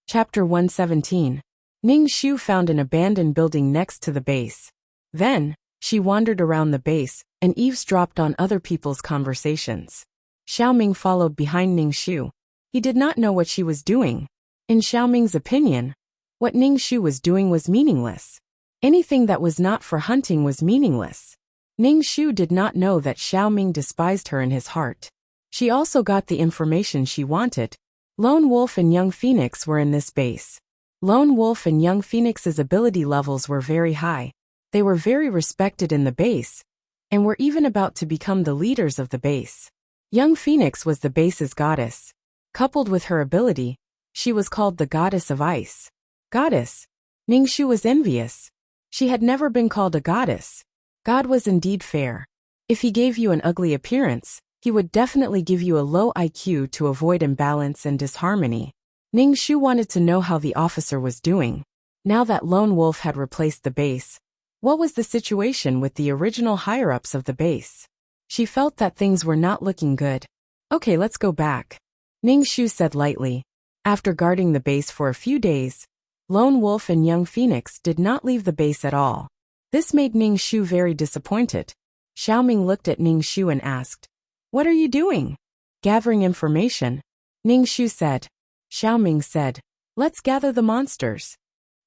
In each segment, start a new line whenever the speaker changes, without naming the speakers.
Chapter 117. Ning Shu found an abandoned building next to the base. Then, she wandered around the base and eavesdropped on other people's conversations. Xiaoming followed behind Ning Shu. He did not know what she was doing. In Xiaoming's opinion, what Ning Shu was doing was meaningless. Anything that was not for hunting was meaningless. Ning Shu did not know that Xiaoming despised her in his heart. She also got the information she wanted. Lone Wolf and Young Phoenix were in this base. Lone Wolf and Young Phoenix's ability levels were very high. They were very respected in the base, and were even about to become the leaders of the base. Young Phoenix was the base's goddess. Coupled with her ability, she was called the Goddess of Ice. Goddess. Ning Shu was envious. She had never been called a goddess. God was indeed fair. If he gave you an ugly appearance, he would definitely give you a low IQ to avoid imbalance and disharmony. Ning Shu wanted to know how the officer was doing. Now that Lone Wolf had replaced the base, what was the situation with the original higher-ups of the base? She felt that things were not looking good. Okay, let's go back, Ning Shu said lightly. After guarding the base for a few days, Lone Wolf and Young Phoenix did not leave the base at all. This made Ning Shu very disappointed. Xiaoming looked at Ning Shu and asked, "What are you doing?" "Gathering information," Ning Shu said. Xiaoming said, "Let's gather the monsters."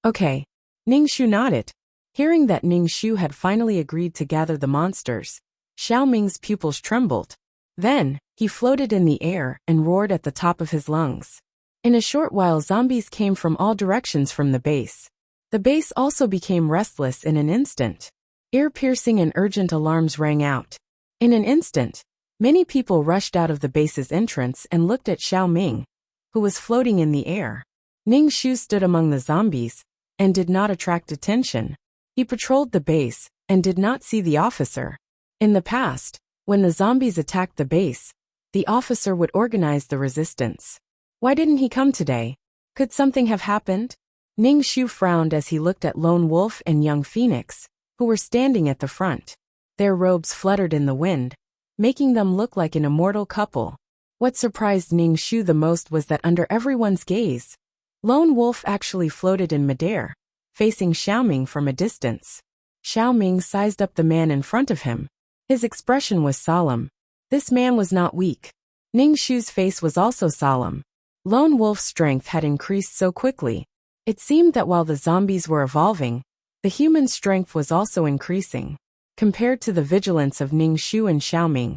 "Okay." Ning Shu nodded. Hearing that Ning Shu had finally agreed to gather the monsters, Xiaoming's pupils trembled. Then, he floated in the air and roared at the top of his lungs. In a short while, zombies came from all directions from the base. The base also became restless in an instant. Ear-piercing and urgent alarms rang out. In an instant, many people rushed out of the base's entrance and looked at Xiaoming, who was floating in the air. Ning Shu stood among the zombies and did not attract attention. He patrolled the base and did not see the officer. In the past, when the zombies attacked the base, the officer would organize the resistance. Why didn't he come today? Could something have happened? Ning Shu frowned as he looked at Lone Wolf and Young Phoenix, who were standing at the front. Their robes fluttered in the wind, making them look like an immortal couple. What surprised Ning Shu the most was that under everyone's gaze, Lone Wolf actually floated in midair, facing Xiaoming from a distance. Xiaoming sized up the man in front of him. His expression was solemn. This man was not weak. Ning Shu's face was also solemn. Lone Wolf's strength had increased so quickly. It seemed that while the zombies were evolving, the human strength was also increasing. Compared to the vigilance of Ning Shu and Xiaoming,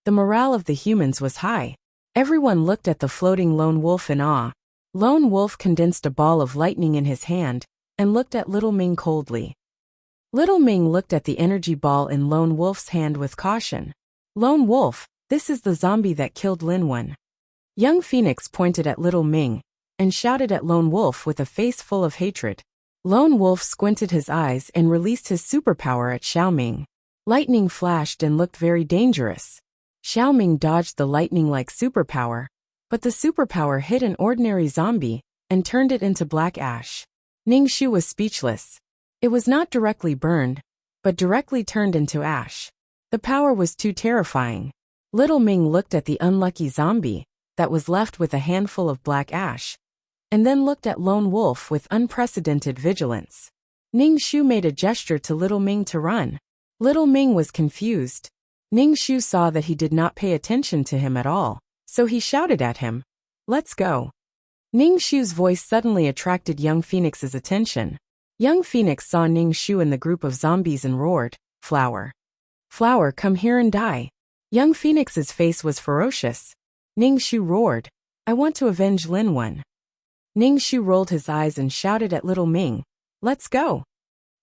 the morale of the humans was high. Everyone looked at the floating Lone Wolf in awe. Lone Wolf condensed a ball of lightning in his hand and looked at Little Ming coldly. Little Ming looked at the energy ball in Lone Wolf's hand with caution. "Lone Wolf, this is the zombie that killed Lin Wen." Young Phoenix pointed at Little Ming and shouted at Lone Wolf with a face full of hatred. Lone Wolf squinted his eyes and released his superpower at Xiaoming. Lightning flashed and looked very dangerous. Xiaoming dodged the lightning-like superpower, but the superpower hit an ordinary zombie and turned it into black ash. Ning Shu was speechless. It was not directly burned, but directly turned into ash. The power was too terrifying. Little Ming looked at the unlucky zombie that was left with a handful of black ash, and then looked at Lone Wolf with unprecedented vigilance. Ning Shu made a gesture to Little Ming to run. Little Ming was confused. Ning Shu saw that he did not pay attention to him at all, so he shouted at him, "Let's go." Ning Shu's voice suddenly attracted Young Phoenix's attention. Young Phoenix saw Ning Shu in the group of zombies and roared, "Flower! Flower, come here and die." Young Phoenix's face was ferocious. Ning Shu roared, "I want to avenge Lin Wen." Ning Shu rolled his eyes and shouted at Little Ming, "Let's go."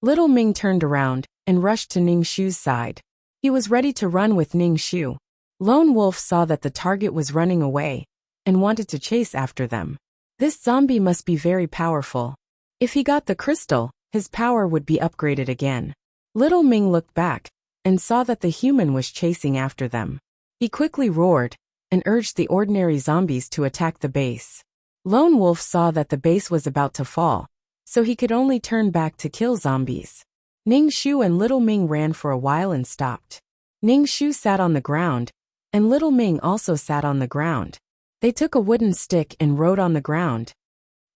Little Ming turned around and rushed to Ning Shu's side. He was ready to run with Ning Shu. Lone Wolf saw that the target was running away and wanted to chase after them. This zombie must be very powerful. If he got the crystal, his power would be upgraded again. Little Ming looked back and saw that the human was chasing after them. He quickly roared and urged the ordinary zombies to attack the base. Lone Wolf saw that the base was about to fall, so he could only turn back to kill zombies. Ning Shu and Little Ming ran for a while and stopped. Ning Shu sat on the ground, and Little Ming also sat on the ground. They took a wooden stick and rode on the ground.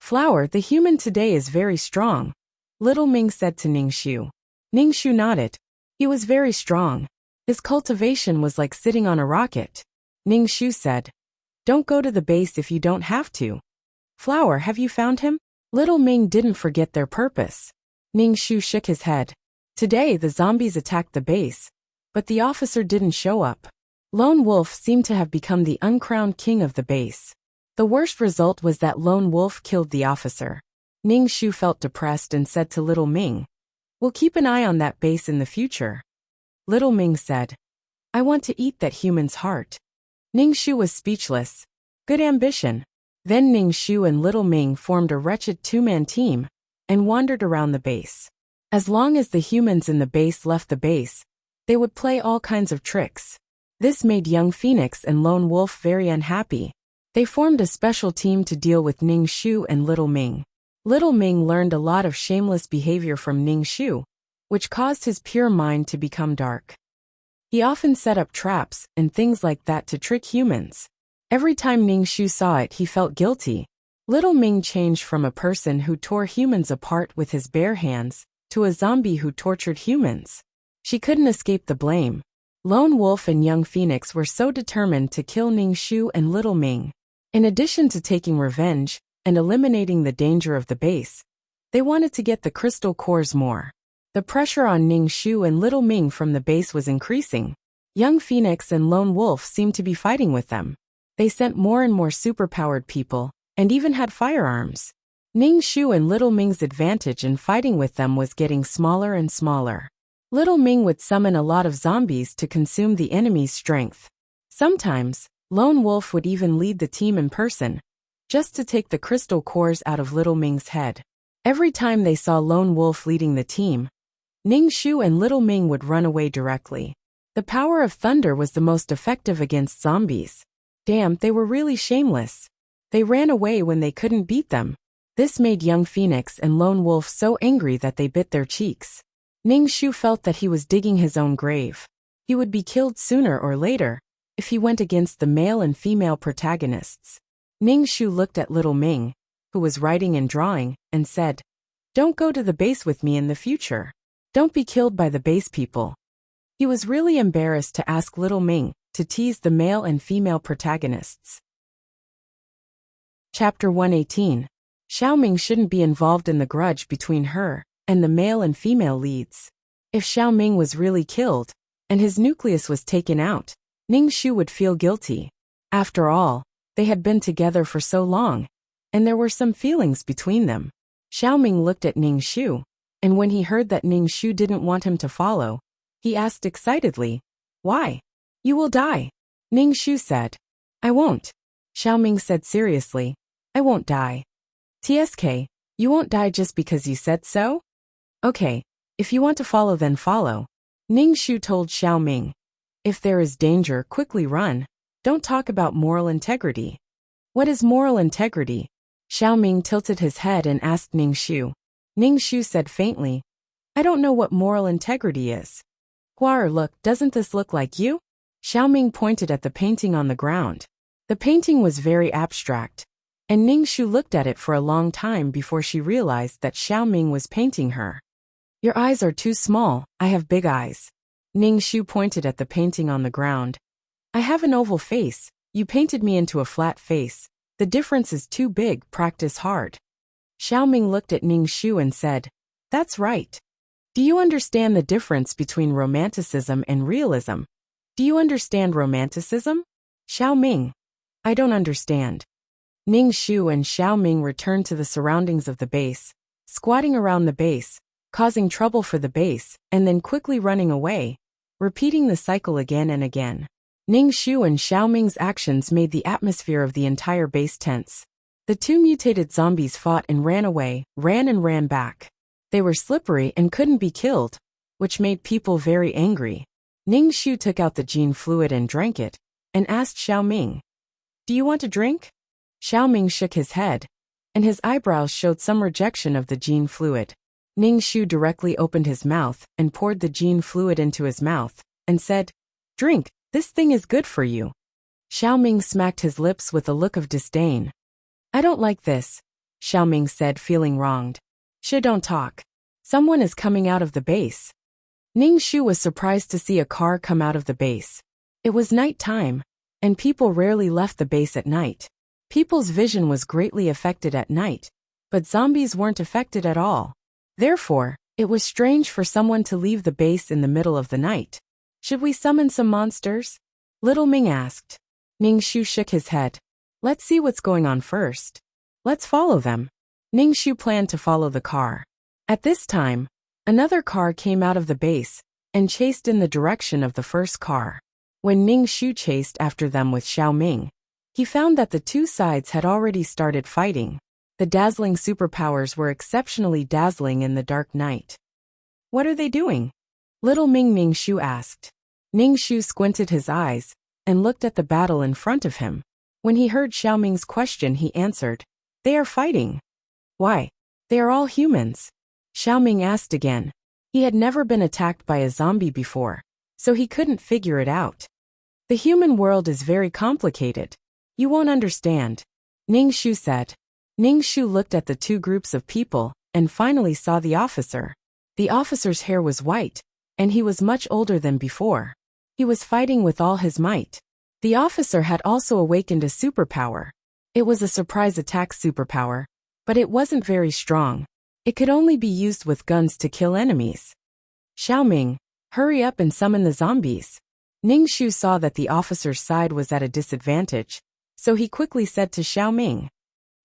Flower, the human today is very strong, Little Ming said to Ningxu. Ningxu nodded. He was very strong. His cultivation was like sitting on a rocket. Ningxu said, "Don't go to the base if you don't have to." Flower, have you found him? Little Ming didn't forget their purpose. Ningxu shook his head. Today the zombies attacked the base, but the officer didn't show up. Lone Wolf seemed to have become the uncrowned king of the base. The worst result was that Lone Wolf killed the officer. Ningxu felt depressed and said to Little Ming, "We'll keep an eye on that base in the future." Little Ming said, "I want to eat that human's heart." Ningxu was speechless. Good ambition. Then Ningxu and Little Ming formed a wretched two-man team and wandered around the base. As long as the humans in the base left the base, they would play all kinds of tricks. This made Young Phoenix and Lone Wolf very unhappy. They formed a special team to deal with Ningxu and Little Ming. Little Ming learned a lot of shameless behavior from Ningxu, which caused his pure mind to become dark. He often set up traps and things like that to trick humans. Every time Ningxu saw it, he felt guilty. Little Ming changed from a person who tore humans apart with his bare hands to a zombie who tortured humans. She couldn't escape the blame. Lone Wolf and Young Phoenix were so determined to kill Ningxu and Little Ming. In addition to taking revenge and eliminating the danger of the base, they wanted to get the crystal cores more. The pressure on Ningxu and Little Ming from the base was increasing. Young Phoenix and Lone Wolf seemed to be fighting with them. They sent more and more superpowered people, and even had firearms. Ningxu and Little Ming's advantage in fighting with them was getting smaller and smaller. Little Ming would summon a lot of zombies to consume the enemy's strength. Sometimes, Lone Wolf would even lead the team in person, just to take the crystal cores out of Little Ming's head. Every time they saw Lone Wolf leading the team, Ningxu and Little Ming would run away directly. The power of thunder was the most effective against zombies. Damn, they were really shameless. They ran away when they couldn't beat them. This made Young Phoenix and Lone Wolf so angry that they bit their cheeks. Ningxu felt that he was digging his own grave. He would be killed sooner or later if he went against the male and female protagonists. Ningxu looked at Little Ming, who was writing and drawing, and said, "Don't go to the base with me in the future. Don't be killed by the base people." He was really embarrassed to ask Little Ming to tease the male and female protagonists. Chapter 118. Xiaoming shouldn't be involved in the grudge between her and the male and female leads. If Xiaoming was really killed, and his nucleus was taken out, Ningxu would feel guilty. After all, they had been together for so long, and there were some feelings between them. Xiaoming looked at Ningxu, and when he heard that Ningxu didn't want him to follow, he asked excitedly, "Why? You will die." Ningxu said, "I won't." Xiaoming said seriously, "I won't die." "TSK, you won't die just because you said so? Okay, if you want to follow then follow." Ningxu told Xiaoming, "If there is danger, quickly run. Don't talk about moral integrity." "What is moral integrity?" Xiaoming tilted his head and asked Ningxu. Ningxu said faintly, "I don't know what moral integrity is." "Huar, look, doesn't this look like you?" Xiaoming pointed at the painting on the ground. The painting was very abstract, and Ningxu looked at it for a long time before she realized that Xiaoming was painting her. "Your eyes are too small, I have big eyes." Ningxu pointed at the painting on the ground. "I have an oval face, you painted me into a flat face. The difference is too big, practice hard." Xiaoming looked at Ningxu and said, "That's right. Do you understand the difference between romanticism and realism? Do you understand romanticism?" "Xiaoming, I don't understand." Ningxu and Xiaoming returned to the surroundings of the base, squatting around the base, causing trouble for the base, and then quickly running away, repeating the cycle again and again. Ningxu and Xiaoming's actions made the atmosphere of the entire base tense. The two mutated zombies fought and ran away, ran and ran back. They were slippery and couldn't be killed, which made people very angry. Ningxu took out the gene fluid and drank it, and asked Xiaoming, "Do you want a drink?" Xiaoming shook his head, and his eyebrows showed some rejection of the gene fluid. Ningxu directly opened his mouth and poured the gene fluid into his mouth, and said, "Drink, this thing is good for you." Xiaoming smacked his lips with a look of disdain. "I don't like this." Xiaoming said, feeling wronged. Don't talk. Someone is coming out of the base. Ning Shu was surprised to see a car come out of the base. It was night time, and people rarely left the base at night. People's vision was greatly affected at night, but zombies weren't affected at all. Therefore, it was strange for someone to leave the base in the middle of the night. Should we summon some monsters? Little Ming asked. Ning Shu shook his head. Let's see what's going on first. Let's follow them. Ning Shu planned to follow the car. At this time, another car came out of the base and chased in the direction of the first car. When Ning Shu chased after them with Xiaoming, he found that the two sides had already started fighting. The dazzling superpowers were exceptionally dazzling in the dark night. What are they doing? Little Ning Shu asked. Ning Shu squinted his eyes and looked at the battle in front of him. When he heard Xiaoming's question, he answered, They are fighting. Why? They are all humans. Xiaoming asked again. He had never been attacked by a zombie before, so he couldn't figure it out. The human world is very complicated. You won't understand, Ning Shu said. Ning Shu looked at the two groups of people and finally saw the officer. The officer's hair was white, and he was much older than before. He was fighting with all his might. The officer had also awakened a superpower. It was a surprise attack superpower, but it wasn't very strong. It could only be used with guns to kill enemies. Xiaoming, hurry up and summon the zombies. Ning Shu saw that the officer's side was at a disadvantage, so he quickly said to Xiaoming,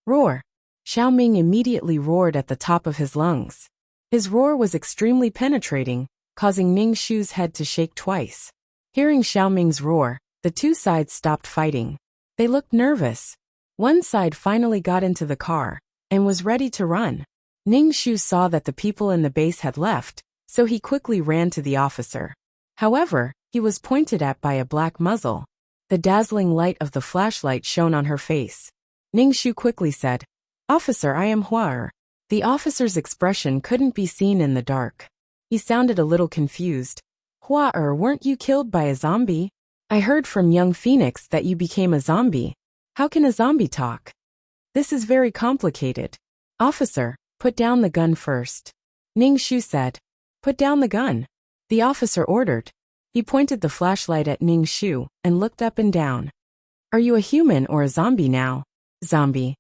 Roar. Xiaoming immediately roared at the top of his lungs. His roar was extremely penetrating, causing Ning Shu's head to shake twice. Hearing Xiaoming's roar, the two sides stopped fighting. They looked nervous. One side finally got into the car and was ready to run. Ning Shu saw that the people in the base had left, so he quickly ran to the officer. However, he was pointed at by a black muzzle. The dazzling light of the flashlight shone on her face. Ning Shu quickly said, Officer, I am Hua. The officer's expression couldn't be seen in the dark. He sounded a little confused. Hua, weren't you killed by a zombie? I heard from young Phoenix that you became a zombie. How can a zombie talk? This is very complicated. Officer, put down the gun first. Ning Shu said. Put down the gun. The officer ordered. He pointed the flashlight at Ning Shu and looked up and down. Are you a human or a zombie now? Zombie.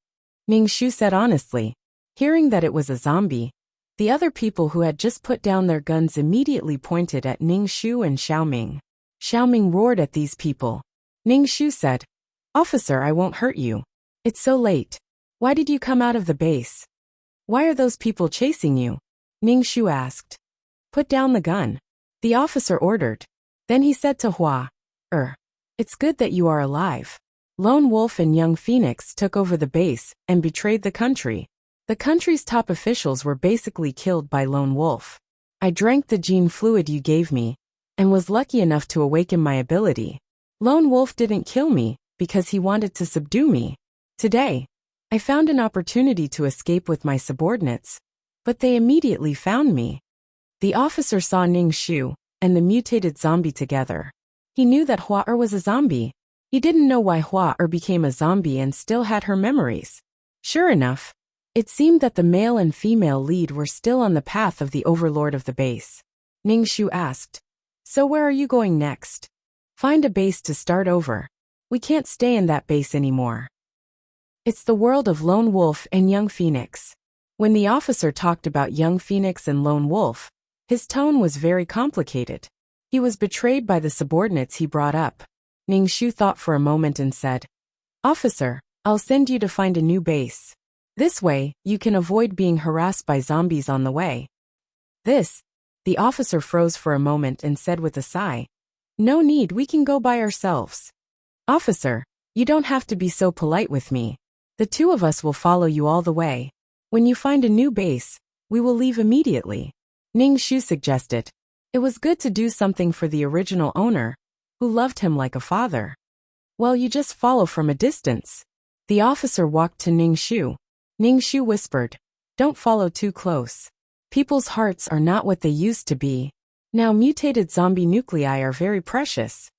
Ning Shu said honestly. Hearing that it was a zombie, the other people who had just put down their guns immediately pointed at Ning Shu and Xiaoming. Xiaoming roared at these people. Ning Shu said, Officer, I won't hurt you. It's so late. Why did you come out of the base? Why are those people chasing you? Ning Shu asked. Put down the gun. The officer ordered. Then he said to Hua, It's good that you are alive. Lone Wolf and Young Phoenix took over the base and betrayed the country. The country's top officials were basically killed by Lone Wolf. I drank the gene fluid you gave me, and was lucky enough to awaken my ability. Lone Wolf didn't kill me, because he wanted to subdue me. Today, I found an opportunity to escape with my subordinates, but they immediately found me. The officer saw Ning Shu and the mutated zombie together. He knew that Hua was a zombie. He didn't know why Hua became a zombie and still had her memories. Sure enough, it seemed that the male and female lead were still on the path of the overlord of the base. Ning Shu asked, So where are you going next? Find a base to start over. We can't stay in that base anymore. It's the world of Lone Wolf and Young Phoenix. When the officer talked about Young Phoenix and Lone Wolf, his tone was very complicated. He was betrayed by the subordinates he brought up. Ning Shu thought for a moment and said, Officer, I'll send you to find a new base. This way, you can avoid being harassed by zombies on the way. The officer froze for a moment and said with a sigh, No need, we can go by ourselves. Officer, you don't have to be so polite with me. The two of us will follow you all the way. When you find a new base, we will leave immediately. Ning Shu suggested. It was good to do something for the original owner, who loved him like a father. Well, you just follow from a distance. The officer walked to Ning Shu. Ning Shu whispered, Don't follow too close. People's hearts are not what they used to be. Now mutated zombie nuclei are very precious.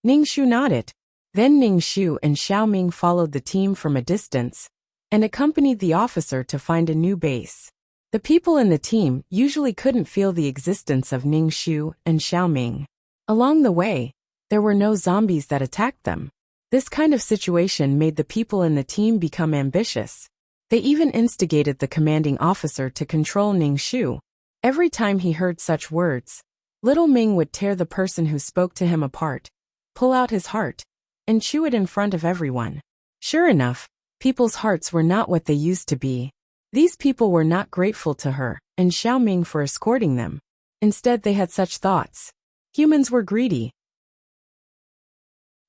Ning Shu nodded. Then Ning Shu and Xiaoming followed the team from a distance, and accompanied the officer to find a new base. The people in the team usually couldn't feel the existence of Ning Shu and Xiaoming. Along the way, there were no zombies that attacked them. This kind of situation made the people in the team become ambitious. They even instigated the commanding officer to control Ning Shu. Every time he heard such words, Little Ming would tear the person who spoke to him apart, pull out his heart, and chew it in front of everyone. Sure enough, people's hearts were not what they used to be. These people were not grateful to her and Xiaoming for escorting them. Instead, they had such thoughts. Humans were greedy.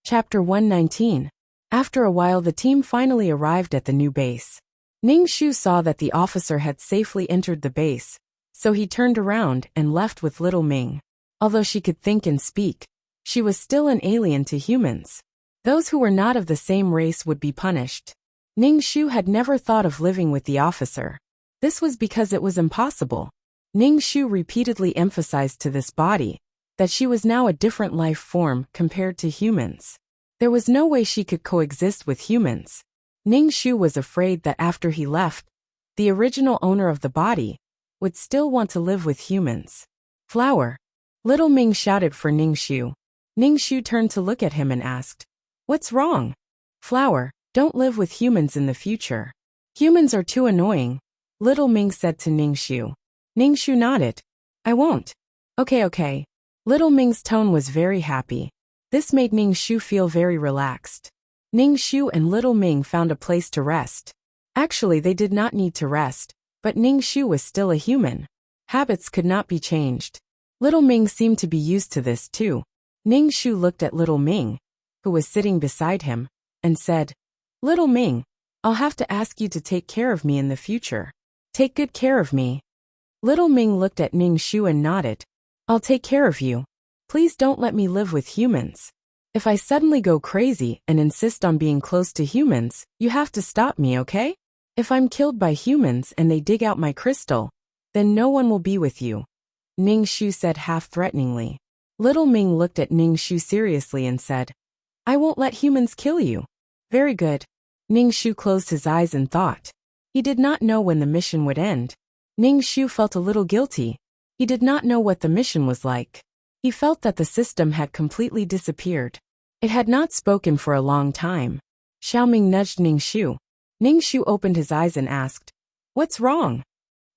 Chapter 119. After a while, the team finally arrived at the new base. Ning Shu saw that the officer had safely entered the base, so he turned around and left with Little Ming. Although she could think and speak, she was still an alien to humans. Those who were not of the same race would be punished. Ning Shu had never thought of living with the officer. This was because it was impossible. Ning Shu repeatedly emphasized to this body that she was now a different life form compared to humans. There was no way she could coexist with humans. Ning Shu was afraid that after he left, the original owner of the body would still want to live with humans. Flower. Little Ming shouted for Ning Shu. Ning Shu turned to look at him and asked, "What's wrong?" "Flower, don't live with humans in the future. Humans are too annoying," Little Ming said to Ning Shu. Ning Shu nodded. "I won't." Okay. Little Ming's tone was very happy. This made Ning Shu feel very relaxed. Ning Shu and Little Ming found a place to rest. Actually, they did not need to rest, but Ning Shu was still a human. Habits could not be changed. Little Ming seemed to be used to this too. Ning Shu looked at Little Ming, who was sitting beside him, and said, "Little Ming, I'll have to ask you to take care of me in the future. Take good care of me." Little Ming looked at Ning Shu and nodded. "I'll take care of you. Please don't let me live with humans. If I suddenly go crazy and insist on being close to humans, you have to stop me, okay? If I'm killed by humans and they dig out my crystal, then no one will be with you," Ning Shu said half-threateningly. Little Ming looked at Ning Shu seriously and said, "I won't let humans kill you." "Very good." Ning Shu closed his eyes and thought. He did not know when the mission would end. Ning Shu felt a little guilty. He did not know what the mission was like. He felt that the system had completely disappeared. It had not spoken for a long time. Xiaoming nudged Ning Shu. Ning Shu opened his eyes and asked, "What's wrong?"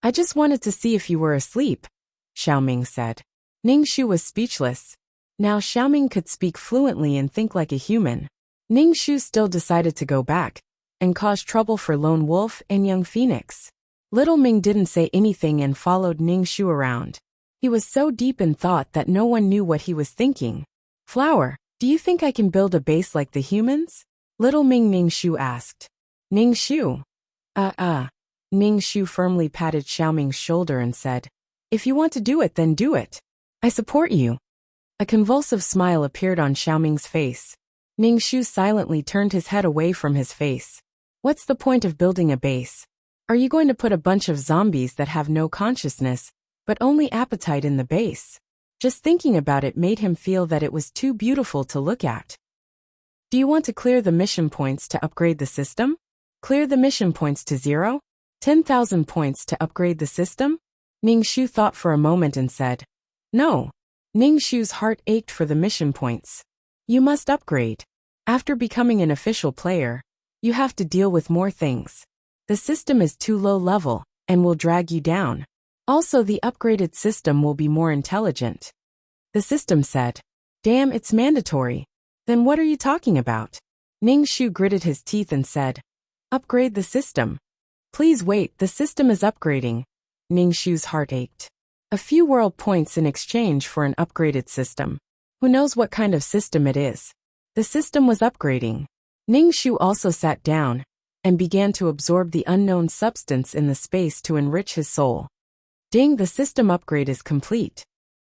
"I just wanted to see if you were asleep," Xiaoming said. Ning Shu was speechless. Now Xiaoming could speak fluently and think like a human. Ning Shu still decided to go back and cause trouble for Lone Wolf and Young Phoenix. Little Ming didn't say anything and followed Ning Shu around. He was so deep in thought that no one knew what he was thinking. "Flower, do you think I can build a base like the humans?" Little Ming Ning Shu asked. Ning Shu. Ning Shu firmly patted Xiaoming's shoulder and said, "If you want to do it, then do it. I support you." A convulsive smile appeared on Xiaoming's face. Ning Shu silently turned his head away from his face. "What's the point of building a base? Are you going to put a bunch of zombies that have no consciousness, but only appetite in the base?" Just thinking about it made him feel that it was too beautiful to look at. "Do you want to clear the mission points to upgrade the system? Clear the mission points to 0? 10,000 points to upgrade the system?" Ning Shu thought for a moment and said, "No." Ning Shu's heart ached for the mission points. "You must upgrade. After becoming an official player, you have to deal with more things. The system is too low level and will drag you down. Also, the upgraded system will be more intelligent." The system said, "Damn, it's mandatory. Then what are you talking about?" Ning Shu gritted his teeth and said, "Upgrade the system." "Please wait, the system is upgrading." Ning Shu's heart ached. A few world points in exchange for an upgraded system. Who knows what kind of system it is? The system was upgrading. Ning Shu also sat down and began to absorb the unknown substance in the space to enrich his soul. Ding, the system upgrade is complete.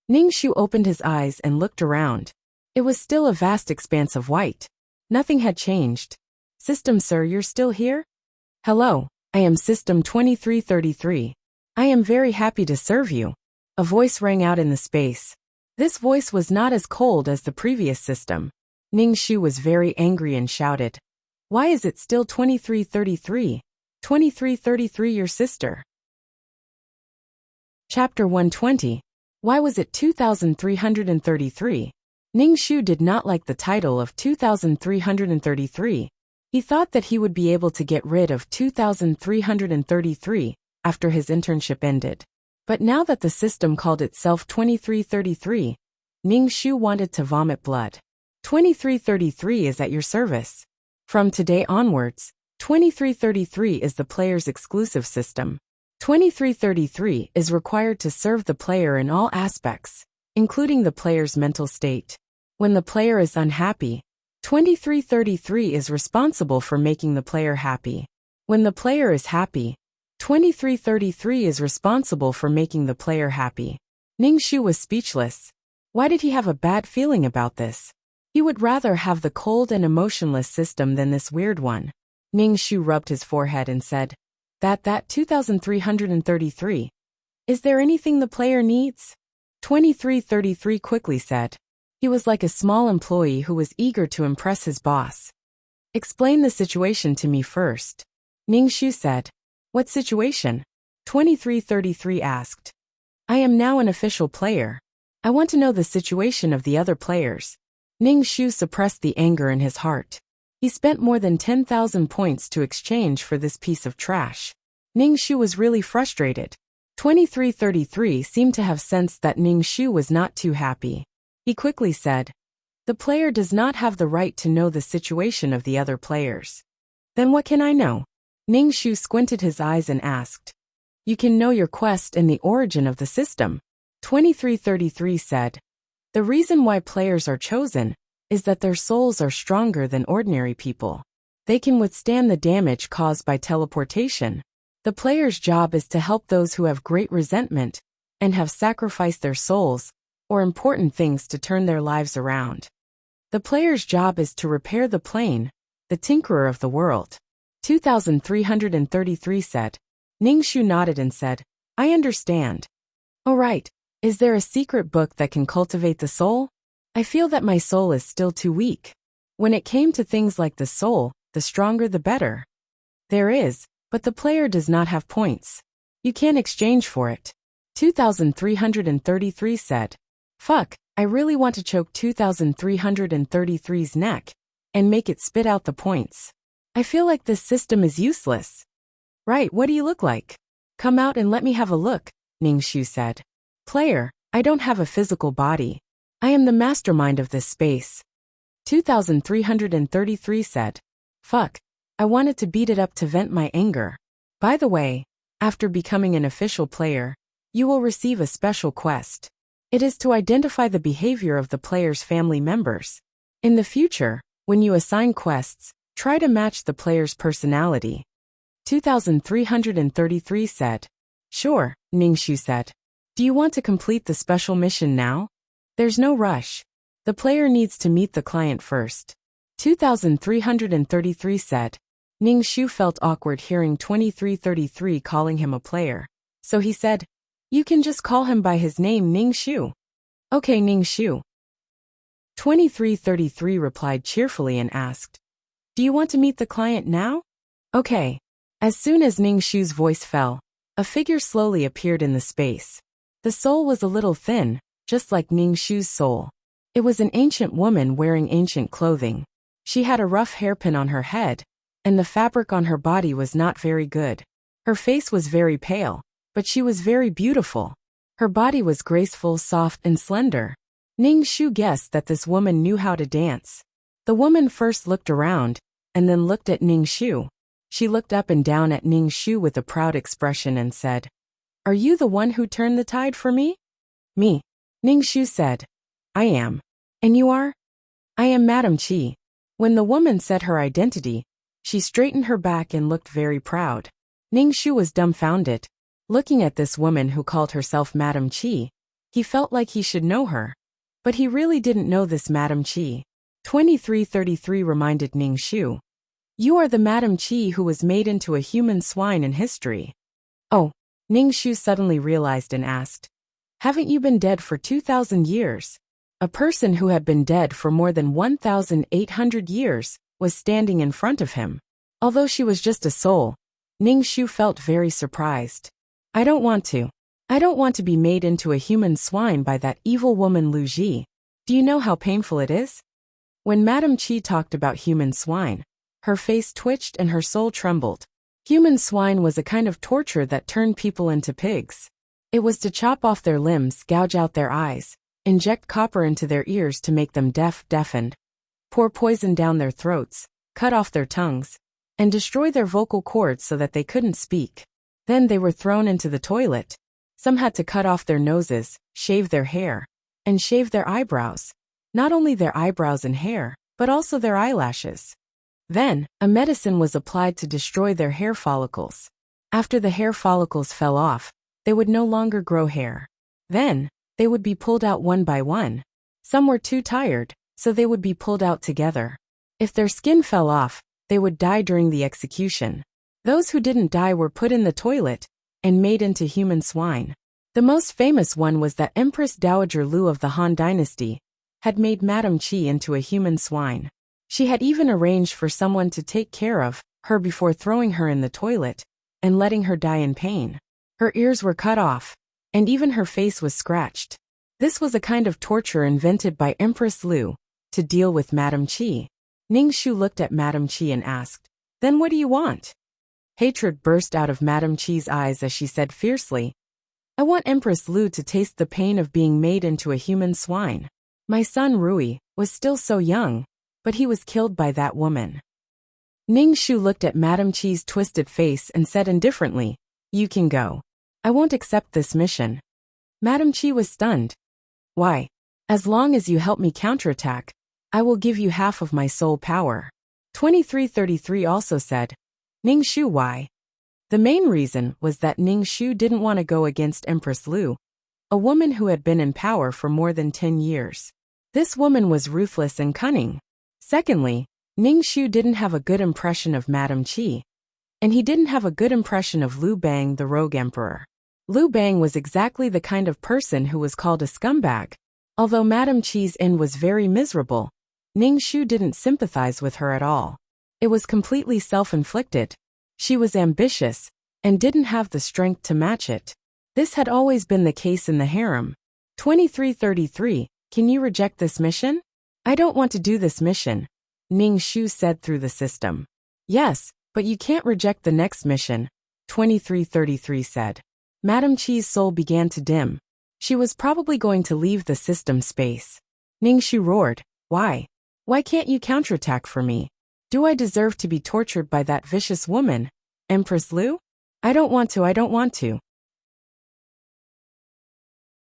Ning Shu opened his eyes and looked around. It was still a vast expanse of white. Nothing had changed. "System sir, you're still here?" "Hello, I am System 2333. I am very happy to serve you." A voice rang out in the space. This voice was not as cold as the previous system. Ning Shu was very angry and shouted, "Why is it still 2333? 2333 Your sister. Chapter 120. Why was it 2333? Ning Shu did not like the title of 2333. He thought that he would be able to get rid of 2333 after his internship ended. But now that the system called itself 2333, Ning Shu wanted to vomit blood. 2333 is at your service. From today onwards, 2333 is the player's exclusive system. 2333 is required to serve the player in all aspects, including the player's mental state. When the player is unhappy, 2333 is responsible for making the player happy. When the player is happy, 2333 is responsible for making the player happy. Ning Shu was speechless. Why did he have a bad feeling about this? He would rather have the cold and emotionless system than this weird one. Ning Shu rubbed his forehead and said, That 2333. Is there anything the player needs? 2333 quickly said. He was like a small employee who was eager to impress his boss. Explain the situation to me first. Ning Shu said. What situation? 2333 asked. I am now an official player. I want to know the situation of the other players. Ning Shu suppressed the anger in his heart. He spent more than 10,000 points to exchange for this piece of trash. Ning Shu was really frustrated. 2333 seemed to have sensed that Ning Shu was not too happy. He quickly said, The player does not have the right to know the situation of the other players. Then what can I know? Ning Shu squinted his eyes and asked. You can know your quest and the origin of the system. 2333 said. The reason why players are chosen is that their souls are stronger than ordinary people. They can withstand the damage caused by teleportation. The player's job is to help those who have great resentment and have sacrificed their souls or important things to turn their lives around. The player's job is to repair the plane, the tinkerer of the world. 2333 said. Ning Shu nodded and said, I understand. All right, is there a secret book that can cultivate the soul? I feel that my soul is still too weak. When it came to things like the soul, the stronger the better. There is, but the player does not have points. You can't exchange for it. 2333 said. Fuck, I really want to choke 2333's neck and make it spit out the points. I feel like this system is useless. Right, what do you look like? Come out and let me have a look, Ning Shu said. Player, I don't have a physical body. I am the mastermind of this space. 2333 said. Fuck, I wanted to beat it up to vent my anger. By the way, after becoming an official player, you will receive a special quest. It is to identify the behavior of the player's family members. In the future, when you assign quests, try to match the player's personality. 2333 said. Sure, Ning Shu said. Do you want to complete the special mission now? There's no rush. The player needs to meet the client first. 2333 said. Ning Shu felt awkward hearing 2333 calling him a player. So he said, You can just call him by his name, Ning Shu. Okay, Ning Shu. 2333 replied cheerfully and asked, Do you want to meet the client now? Okay. As soon as Ning Shu's voice fell, a figure slowly appeared in the space. The soul was a little thin, just like Ning Shu's soul. It was an ancient woman wearing ancient clothing. She had a rough hairpin on her head, and the fabric on her body was not very good. Her face was very pale, but she was very beautiful. Her body was graceful, soft, and slender. Ning Shu guessed that this woman knew how to dance. The woman first looked around, and then looked at Ning Shu. She looked up and down at Ning Shu with a proud expression and said, Are you the one who turned the tide for me? Me. Ning Shu said. I am. And you are? I am Madam Qi. When the woman said her identity, she straightened her back and looked very proud. Ning Shu was dumbfounded. Looking at this woman who called herself Madam Qi, he felt like he should know her. But he really didn't know this Madam Qi. 2333 reminded Ning Shu. You are the Madam Qi who was made into a human swine in history. Oh, Ning Shu suddenly realized and asked. Haven't you been dead for 2,000 years? A person who had been dead for more than 1,800 years was standing in front of him. Although she was just a soul, Ning Shu felt very surprised. I don't want to. I don't want to be made into a human swine by that evil woman Lu Ji. Do you know how painful it is? When Madame Qi talked about human swine, her face twitched and her soul trembled. Human swine was a kind of torture that turned people into pigs. It was to chop off their limbs, gouge out their eyes, inject copper into their ears to make them deafened, pour poison down their throats, cut off their tongues, and destroy their vocal cords so that they couldn't speak. Then they were thrown into the toilet. Some had to cut off their noses, shave their hair, and shave their eyebrows. Not only their eyebrows and hair, but also their eyelashes. Then, a medicine was applied to destroy their hair follicles. After the hair follicles fell off, they would no longer grow hair. Then, they would be pulled out one by one. Some were too tired, so they would be pulled out together. If their skin fell off, they would die during the execution. Those who didn't die were put in the toilet and made into human swine. The most famous one was that Empress Dowager Lu of the Han Dynasty had made Madame Qi into a human swine. She had even arranged for someone to take care of her before throwing her in the toilet and letting her die in pain. Her ears were cut off, and even her face was scratched. This was a kind of torture invented by Empress Lu to deal with Madame Qi. Ning Shu looked at Madame Qi and asked, "Then what do you want?" Hatred burst out of Madame Qi's eyes as she said fiercely, "I want Empress Lu to taste the pain of being made into a human swine. My son Rui was still so young, but he was killed by that woman." Ning Shu looked at Madame Qi's twisted face and said indifferently, "You can go. I won't accept this mission." Madame Qi was stunned. "Why? As long as you help me counterattack, I will give you half of my soul power." 2333 also said, "Ning Shu, why?" The main reason was that Ning Shu didn't want to go against Empress Lu, a woman who had been in power for more than 10 years. This woman was ruthless and cunning. Secondly, Ning Shu didn't have a good impression of Madame Qi, and he didn't have a good impression of Liu Bang, the rogue emperor. Liu Bang was exactly the kind of person who was called a scumbag. Although Madame Qi's end was very miserable, Ning Shu didn't sympathize with her at all. It was completely self-inflicted. She was ambitious, and didn't have the strength to match it. This had always been the case in the harem. 2333, can you reject this mission? I don't want to do this mission, Ning Shu said through the system. Yes, but you can't reject the next mission, 2333 said. Madame Qi's soul began to dim. She was probably going to leave the system space. Ning Shu roared, Why? Why can't you counterattack for me? Do I deserve to be tortured by that vicious woman, Empress Lu? I don't want to.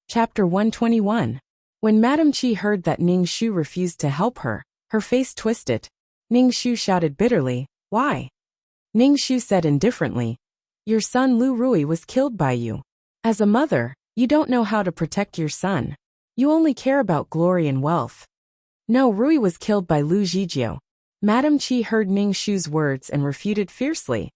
Chapter 121. When Madame Qi heard that Ning Shu refused to help her, her face twisted. Ning Shu shouted bitterly, Why? Ning Shu said indifferently, Your son Lu Rui was killed by you. As a mother, you don't know how to protect your son. You only care about glory and wealth. No, Rui was killed by Lu Zhijiu. Madame Qi heard Ning Shu's words and refuted fiercely.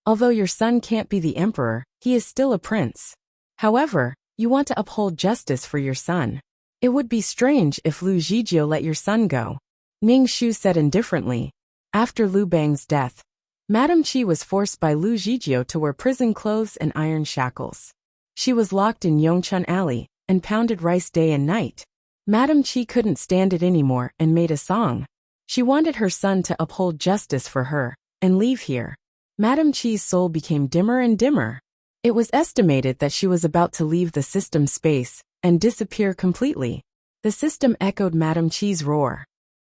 Although your son can't be the emperor, he is still a prince. However, you want to uphold justice for your son. It would be strange if Lu Zhijiu let your son go. Ning Shu said indifferently. After Liu Bang's death, Madame Qi was forced by Lu Zhijiu to wear prison clothes and iron shackles. She was locked in Yongchun Alley and pounded rice day and night. Madame Qi couldn't stand it anymore and made a song. She wanted her son to uphold justice for her and leave here. Madame Qi's soul became dimmer and dimmer. It was estimated that she was about to leave the system space and disappear completely. The system echoed Madame Qi's roar.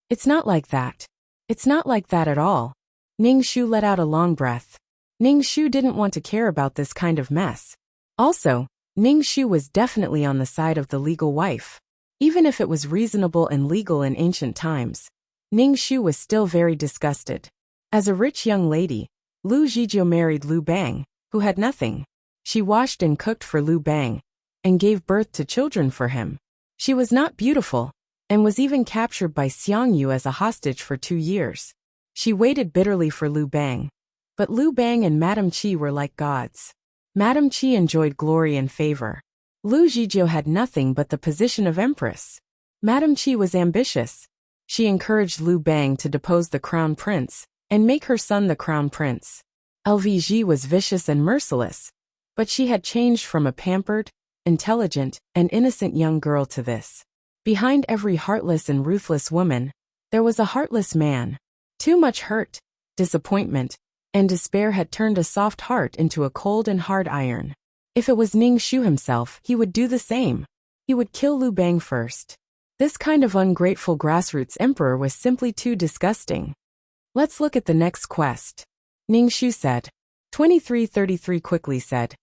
It's not like that. It's not like that at all. Ning Shu let out a long breath. Ning Shu didn't want to care about this kind of mess. Also, Ning Shu was definitely on the side of the legal wife. Even if it was reasonable and legal in ancient times, Ning Shu was still very disgusted. As a rich young lady, Lu Zhijiu married Liu Bang, who had nothing. She washed and cooked for Liu Bang, and gave birth to children for him. She was not beautiful, and was even captured by Xiang Yu as a hostage for 2 years. She waited bitterly for Liu Bang. But Liu Bang and Madame Qi were like gods. Madame Qi enjoyed glory and favor. Lu Zhijiu had nothing but the position of empress. Madame Qi was ambitious. She encouraged Liu Bang to depose the crown prince and make her son the crown prince. LVG was vicious and merciless, but she had changed from a pampered, intelligent, and innocent young girl to this. Behind every heartless and ruthless woman, there was a heartless man. Too much hurt, disappointment, and despair had turned a soft heart into a cold and hard iron. If it was Ningxu himself, he would do the same. He would kill Lu Bang first. This kind of ungrateful grassroots emperor was simply too disgusting. Let's look at the next quest. Ningxu said. 2333 quickly said.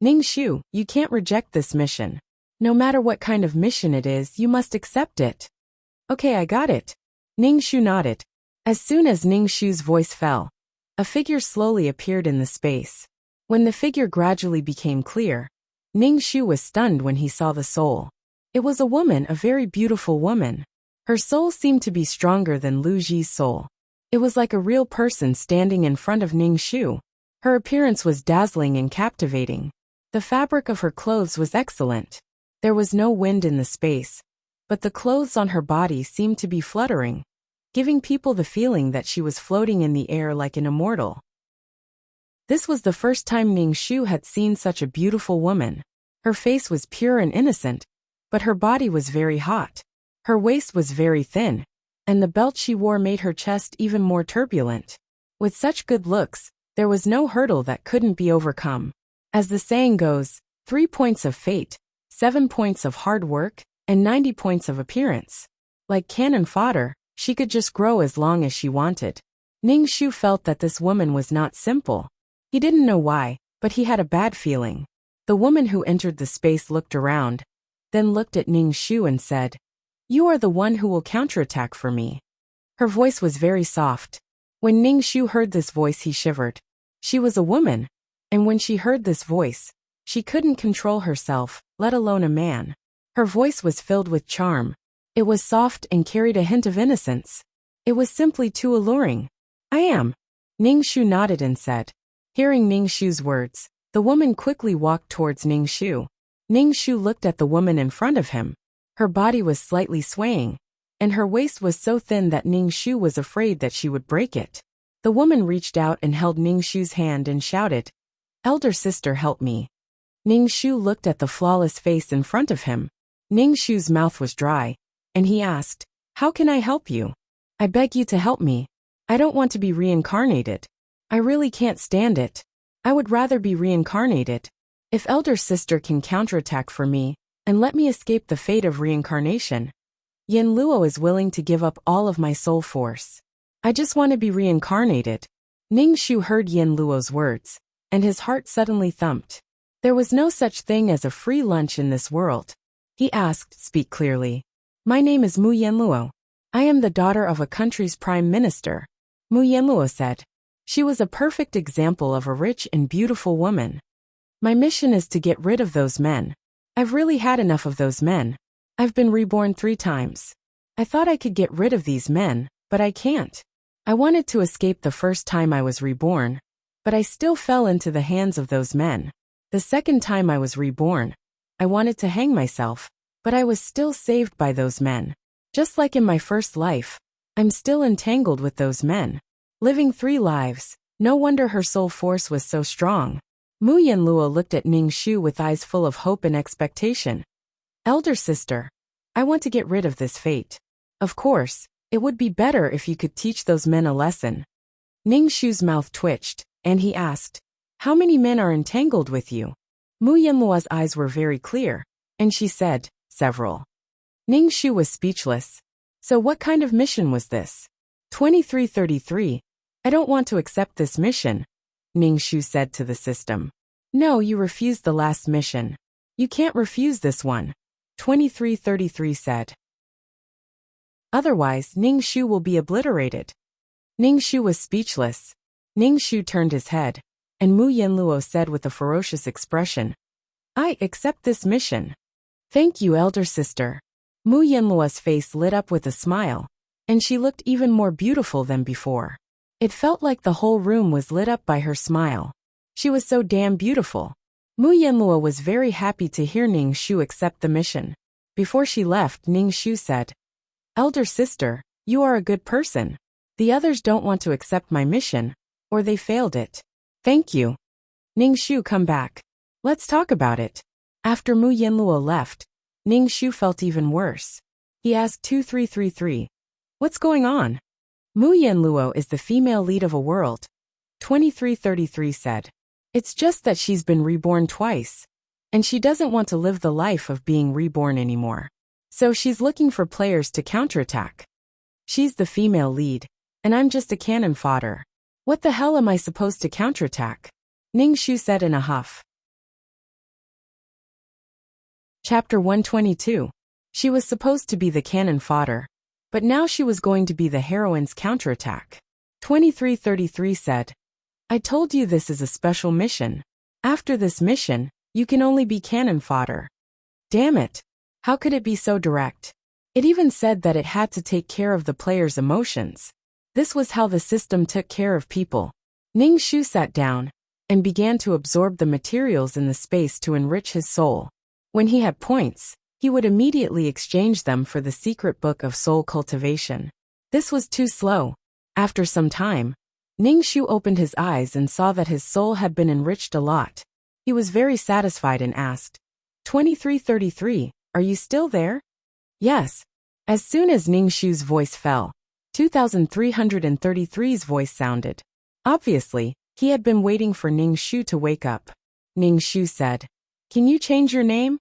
Ningxu, you can't reject this mission. No matter what kind of mission it is, you must accept it. Okay, I got it. Ningxu nodded. As soon as Ningxu's voice fell, a figure slowly appeared in the space. When the figure gradually became clear, Ningxu was stunned when he saw the soul. It was a woman, a very beautiful woman. Her soul seemed to be stronger than Lu Ji's soul. It was like a real person standing in front of Ningxu. Her appearance was dazzling and captivating. The fabric of her clothes was excellent. There was no wind in the space, but the clothes on her body seemed to be fluttering, giving people the feeling that she was floating in the air like an immortal. This was the first time Ningxu had seen such a beautiful woman. Her face was pure and innocent, but her body was very hot. Her waist was very thin, and the belt she wore made her chest even more turbulent. With such good looks, there was no hurdle that couldn't be overcome. As the saying goes, 3 points of fate, 7 points of hard work, and 90 points of appearance. Like cannon fodder, she could just grow as long as she wanted. Ningxu felt that this woman was not simple. He didn't know why, but he had a bad feeling. The woman who entered the space looked around, then looked at Ningxu and said, "You are the one who will counterattack for me." Her voice was very soft. When Ningxu heard this voice, he shivered. She was a woman, and when she heard this voice, she couldn't control herself, let alone a man. Her voice was filled with charm. It was soft and carried a hint of innocence. It was simply too alluring. "I am." Ningxu nodded and said. Hearing Ningxu's words, the woman quickly walked towards Ningxu. Ningxu looked at the woman in front of him. Her body was slightly swaying, and her waist was so thin that Ningxu was afraid that she would break it. The woman reached out and held Ningxu's hand and shouted, "Elder sister, help me." Ningxu looked at the flawless face in front of him. Ningxu's mouth was dry, and he asked, "How can I help you? I beg you to help me. I don't want to be reincarnated. I really can't stand it. I would rather be reincarnated. If Elder Sister can counterattack for me, and let me escape the fate of reincarnation, Yin Luo is willing to give up all of my soul force. I just want to be reincarnated." Ningxu heard Yin Luo's words, and his heart suddenly thumped. There was no such thing as a free lunch in this world. He asked, "Speak clearly." "My name is Mu Yanluo. I am the daughter of a country's prime minister," Mu Yanluo said. She was a perfect example of a rich and beautiful woman. "My mission is to get rid of those men. I've really had enough of those men. I've been reborn 3 times. I thought I could get rid of these men, but I can't. I wanted to escape the first time I was reborn, but I still fell into the hands of those men. The second time I was reborn, I wanted to hang myself, but I was still saved by those men. Just like in my first life, I'm still entangled with those men. Living 3 lives, no wonder her soul force was so strong." Mu Yanluo looked at Ningxu with eyes full of hope and expectation. "Elder sister, I want to get rid of this fate. Of course, it would be better if you could teach those men a lesson." Ningxu's mouth twitched, and he asked, "How many men are entangled with you?" Mu Yanluo's eyes were very clear, and she said, "Several." Ningxu was speechless. So what kind of mission was this? 2333. "I don't want to accept this mission," Ningxu said to the system. "No, you refused the last mission. You can't refuse this one," 2333 said. "Otherwise, Ningxu will be obliterated." Ningxu was speechless. Ningxu turned his head, and Mu Yanluo said with a ferocious expression, "I accept this mission." "Thank you, elder sister." Mu Yanluo's face lit up with a smile, and she looked even more beautiful than before. It felt like the whole room was lit up by her smile. She was so damn beautiful. Mu Yanluo was very happy to hear Ningxu accept the mission. Before she left, Ningxu said, "Elder sister, you are a good person. The others don't want to accept my mission, or they failed it. Thank you. Ning Shu, come back. Let's talk about it. After Mu Yanluo left, Ning Shu felt even worse. He asked 2333. What's going on? Mu Yanluo is the female lead of a world. 2333 said. It's just that she's been reborn twice. And she doesn't want to live the life of being reborn anymore. So she's looking for players to counterattack. She's the female lead, and I'm just a cannon fodder. What the hell am I supposed to counterattack? Ning Shu said in a huff. Chapter 122. She was supposed to be the cannon fodder, but now she was going to be the heroine's counterattack. 2333 said, I told you this is a special mission. After this mission, you can only be cannon fodder. Damn it. How could it be so direct? It even said that it had to take care of the player's emotions. This was how the system took care of people. Ning Shu sat down and began to absorb the materials in the space to enrich his soul. When he had points, he would immediately exchange them for the secret book of soul cultivation. This was too slow. After some time, Ning Shu opened his eyes and saw that his soul had been enriched a lot. He was very satisfied and asked, 2333, are you still there? Yes. As soon as Ning Shu's voice fell, 2333's voice sounded. Obviously, he had been waiting for Ning Shu to wake up. Ning Shu said, Can you change your name?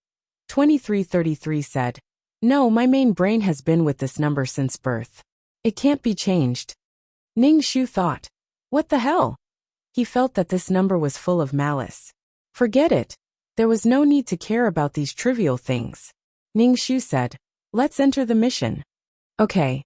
2333 said, No, my main brain has been with this number since birth. It can't be changed. Ning Shu thought, What the hell? He felt that this number was full of malice. Forget it. There was no need to care about these trivial things. Ning Shu said, Let's enter the mission. Okay.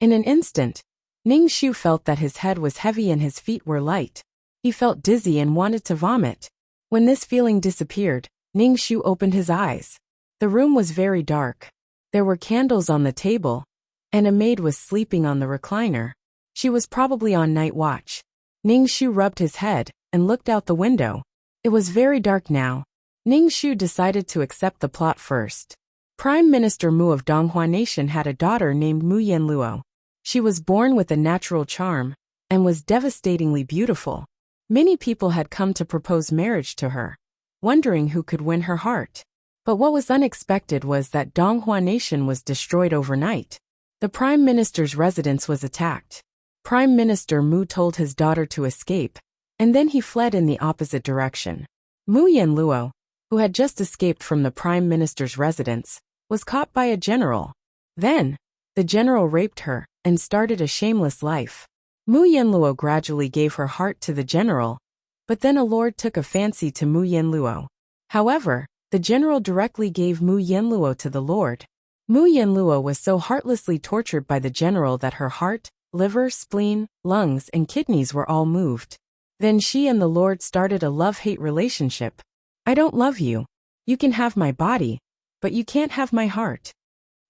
In an instant, Ning Shu felt that his head was heavy and his feet were light. He felt dizzy and wanted to vomit. When this feeling disappeared, Ning Shu opened his eyes. The room was very dark. There were candles on the table, and a maid was sleeping on the recliner. She was probably on night watch. Ning Shu rubbed his head and looked out the window. It was very dark now. Ning Shu decided to accept the plot first. Prime Minister Mu of Donghua Nation had a daughter named Mu Yanluo. She was born with a natural charm and was devastatingly beautiful. Many people had come to propose marriage to her, wondering who could win her heart. But what was unexpected was that Donghua Nation was destroyed overnight. The Prime Minister's residence was attacked. Prime Minister Mu told his daughter to escape, and then he fled in the opposite direction. Mu Yanluo, who had just escaped from the Prime Minister's residence, was caught by a general. Then, the general raped her and started a shameless life. Mu Yanluo gradually gave her heart to the general, but then a lord took a fancy to Mu Yanluo. However, the general directly gave Mu Yanluo to the lord. Mu Yanluo was so heartlessly tortured by the general that her heart, liver, spleen, lungs, and kidneys were all moved. Then she and the lord started a love-hate relationship. I don't love you. You can have my body, but you can't have my heart.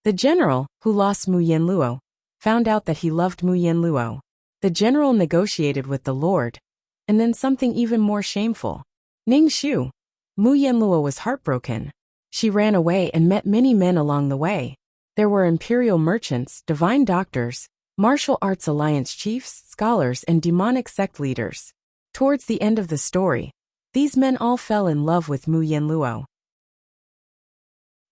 The general, who lost Mu Yanluo, found out that he loved Mu Yanluo. The general negotiated with the lord, and then something even more shameful. Ning Shu. Mu Yanluo was heartbroken. She ran away and met many men along the way. There were imperial merchants, divine doctors, martial arts alliance chiefs, scholars, and demonic sect leaders. Towards the end of the story, these men all fell in love with Mu Yanluo.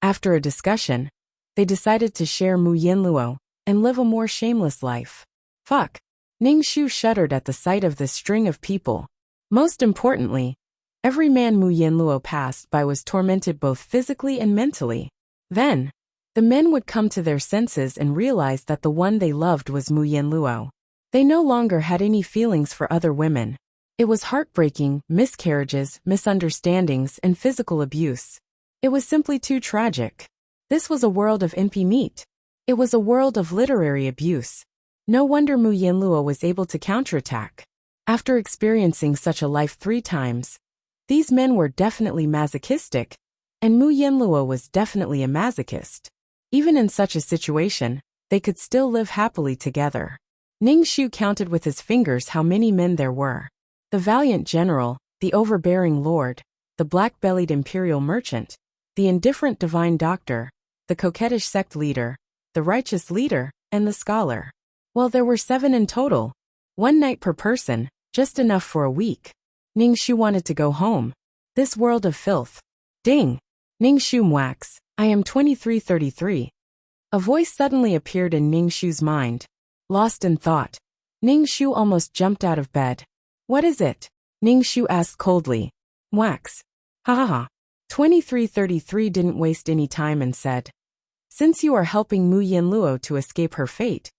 After a discussion, they decided to share Mu Yanluo and live a more shameless life. Fuck. Ning Shu shuddered at the sight of this string of people. Most importantly, every man Mu Yanluo passed by was tormented both physically and mentally. Then, the men would come to their senses and realize that the one they loved was Mu Yanluo. They no longer had any feelings for other women. It was heartbreaking, miscarriages, misunderstandings, and physical abuse. It was simply too tragic. This was a world of impy meat. It was a world of literary abuse. No wonder Mu Yanluo was able to counterattack. After experiencing such a life 3 times, these men were definitely masochistic, and Mu Yanluo was definitely a masochist. Even in such a situation, they could still live happily together. Ning Shu counted with his fingers how many men there were. The valiant general, the overbearing lord, the black-bellied imperial merchant, the indifferent divine doctor, the coquettish sect leader, the righteous leader, and the scholar. Well, there were 7 in total. 1 night per person, just enough for a week. Ningshu wanted to go home. This world of filth. Ding! Ningshu Mwax, I am 2333. A voice suddenly appeared in Ningshu's mind. Lost in thought, Ningshu almost jumped out of bed. What is it? Ningshu asked coldly. Mwax. Ha ha ha. 2333 didn't waste any time and said, since you are helping Mu Yinluo to escape her fate,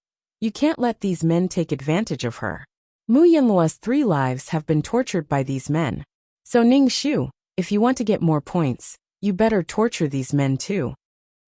you can't let these men take advantage of her. Mu Yinluo's 3 lives have been tortured by these men. So Ningshu, if you want to get more points, you better torture these men too.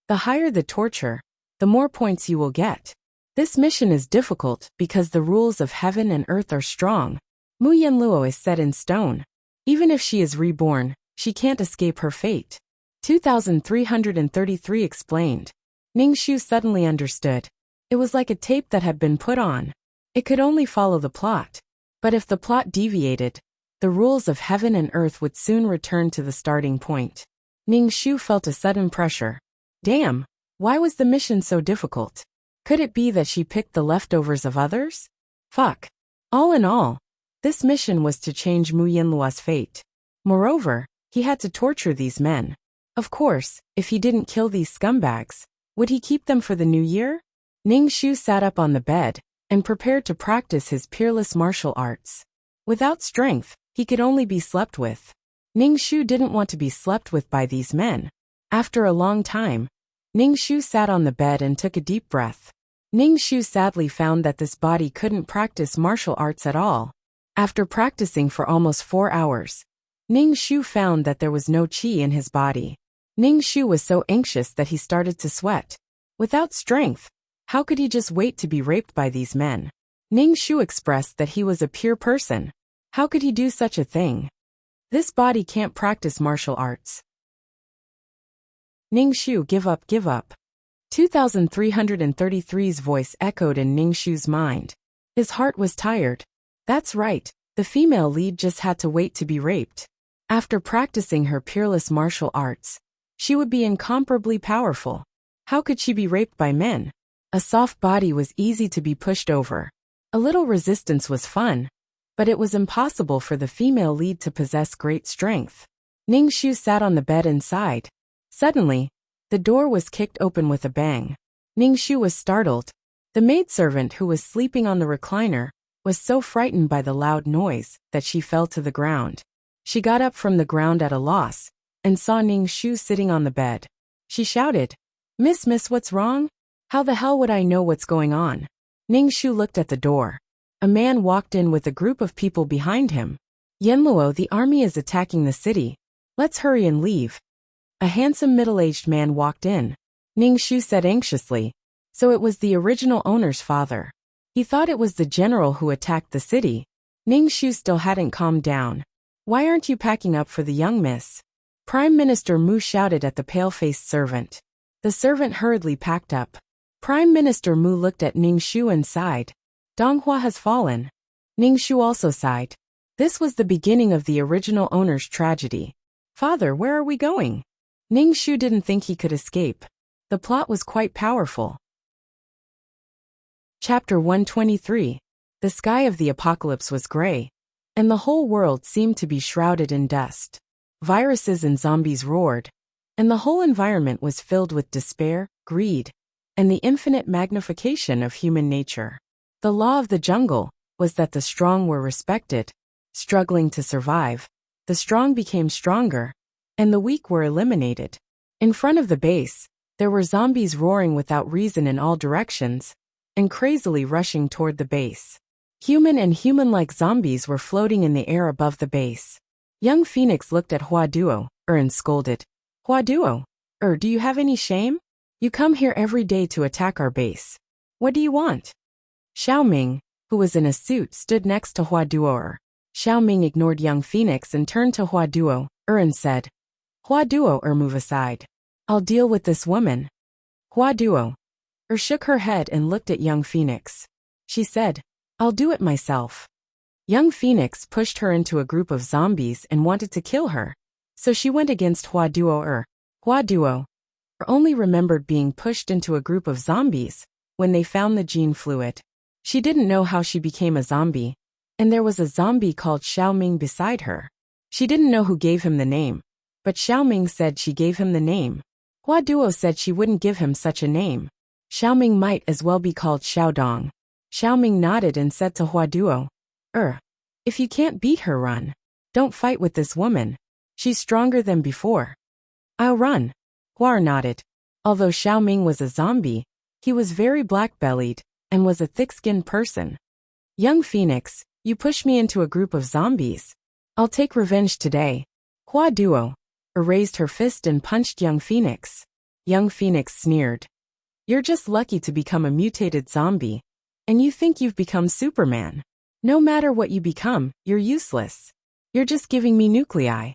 The higher the torture, the more points you will get. This mission is difficult because the rules of heaven and earth are strong. Mu Yinluo is set in stone. Even if she is reborn, she can't escape her fate. 2333 explained. Ningshu suddenly understood. It was like a tape that had been put on. It could only follow the plot. But if the plot deviated, the rules of heaven and earth would soon return to the starting point. Ningshu felt a sudden pressure. Damn, why was the mission so difficult? Could it be that she picked the leftovers of others? Fuck. All in all, this mission was to change Mu Yinluo's fate. Moreover, he had to torture these men. Of course, if he didn't kill these scumbags, would he keep them for the new year? Ningshu sat up on the bed and prepared to practice his peerless martial arts. Without strength, he could only be slept with. Ningshu didn't want to be slept with by these men. After a long time, Ningshu sat on the bed and took a deep breath. Ningshu sadly found that this body couldn't practice martial arts at all. After practicing for almost 4 hours, Ningshu found that there was no qi in his body. Ningshu was so anxious that he started to sweat. Without strength, how could he just wait to be raped by these men? Ningshu expressed that he was a pure person. How could he do such a thing? This body can't practice martial arts. Ningshu, give up, give up. 2333's voice echoed in Ningshu's mind. His heart was tired. That's right, the female lead just had to wait to be raped. After practicing her peerless martial arts, she would be incomparably powerful. How could she be raped by men? A soft body was easy to be pushed over. A little resistance was fun, but it was impossible for the female lead to possess great strength. Ningshu sat on the bed and sighed. Suddenly, the door was kicked open with a bang. Ningshu was startled. The maidservant who was sleeping on the recliner was so frightened by the loud noise that she fell to the ground. She got up from the ground at a loss and saw Ningshu sitting on the bed. She shouted, Miss, what's wrong? How the hell would I know what's going on? Ningshu looked at the door. A man walked in with a group of people behind him. Yinluo, the army is attacking the city. Let's hurry and leave. A handsome middle-aged man walked in. Ningshu said anxiously, so it was the original owner's father. He thought it was the general who attacked the city. Ningshu still hadn't calmed down. Why aren't you packing up for the young miss? Prime Minister Mu shouted at the pale-faced servant. The servant hurriedly packed up. Prime Minister Mu looked at Ningshu and sighed. Donghua has fallen. Ningshu also sighed. This was the beginning of the original owner's tragedy. Father, where are we going? Ningshu didn't think he could escape. The plot was quite powerful. Chapter 123. The sky of the apocalypse was gray, and the whole world seemed to be shrouded in dust. Viruses and zombies roared, and the whole environment was filled with despair, greed, and the infinite magnification of human nature. The law of the jungle was that the strong were respected. Struggling to survive, the strong became stronger, and the weak were eliminated. In front of the base, there were zombies roaring without reason in all directions, and crazily rushing toward the base. Human and human-like zombies were floating in the air above the base. Young Phoenix looked at Hua Duo, and scolded. Hua Duo, do you have any shame? You come here every day to attack our base. What do you want? Xiao Ming, who was in a suit, stood next to Hua Duo. Xiao Ming ignored young Phoenix and turned to Hua Duo, and said, Hua Duo, move aside. I'll deal with this woman. Hua Duo, shook her head and looked at young Phoenix. She said, I'll do it myself. Young Phoenix pushed her into a group of zombies and wanted to kill her, so she went against Hua Duo. Hua Duo only remembered being pushed into a group of zombies when they found the gene fluid. She didn't know how she became a zombie. and there was a zombie called Xiaoming beside her. She didn't know who gave him the name, but Xiaoming said she gave him the name. Hua Duo said she wouldn't give him such a name. Xiaoming might as well be called Xiaodong. Xiaoming nodded and said to Hua Duo, if you can't beat her, run. Don't fight with this woman. She's stronger than before. I'll run. Hua nodded. Although Xiaoming was a zombie, he was very black-bellied and was a thick-skinned person. Young Phoenix, you pushed me into a group of zombies. I'll take revenge today. Hua Duo raised her fist and punched Young Phoenix. Young Phoenix sneered. You're just lucky to become a mutated zombie, and you think you've become Superman. No matter what you become, you're useless. You're just giving me nuclei.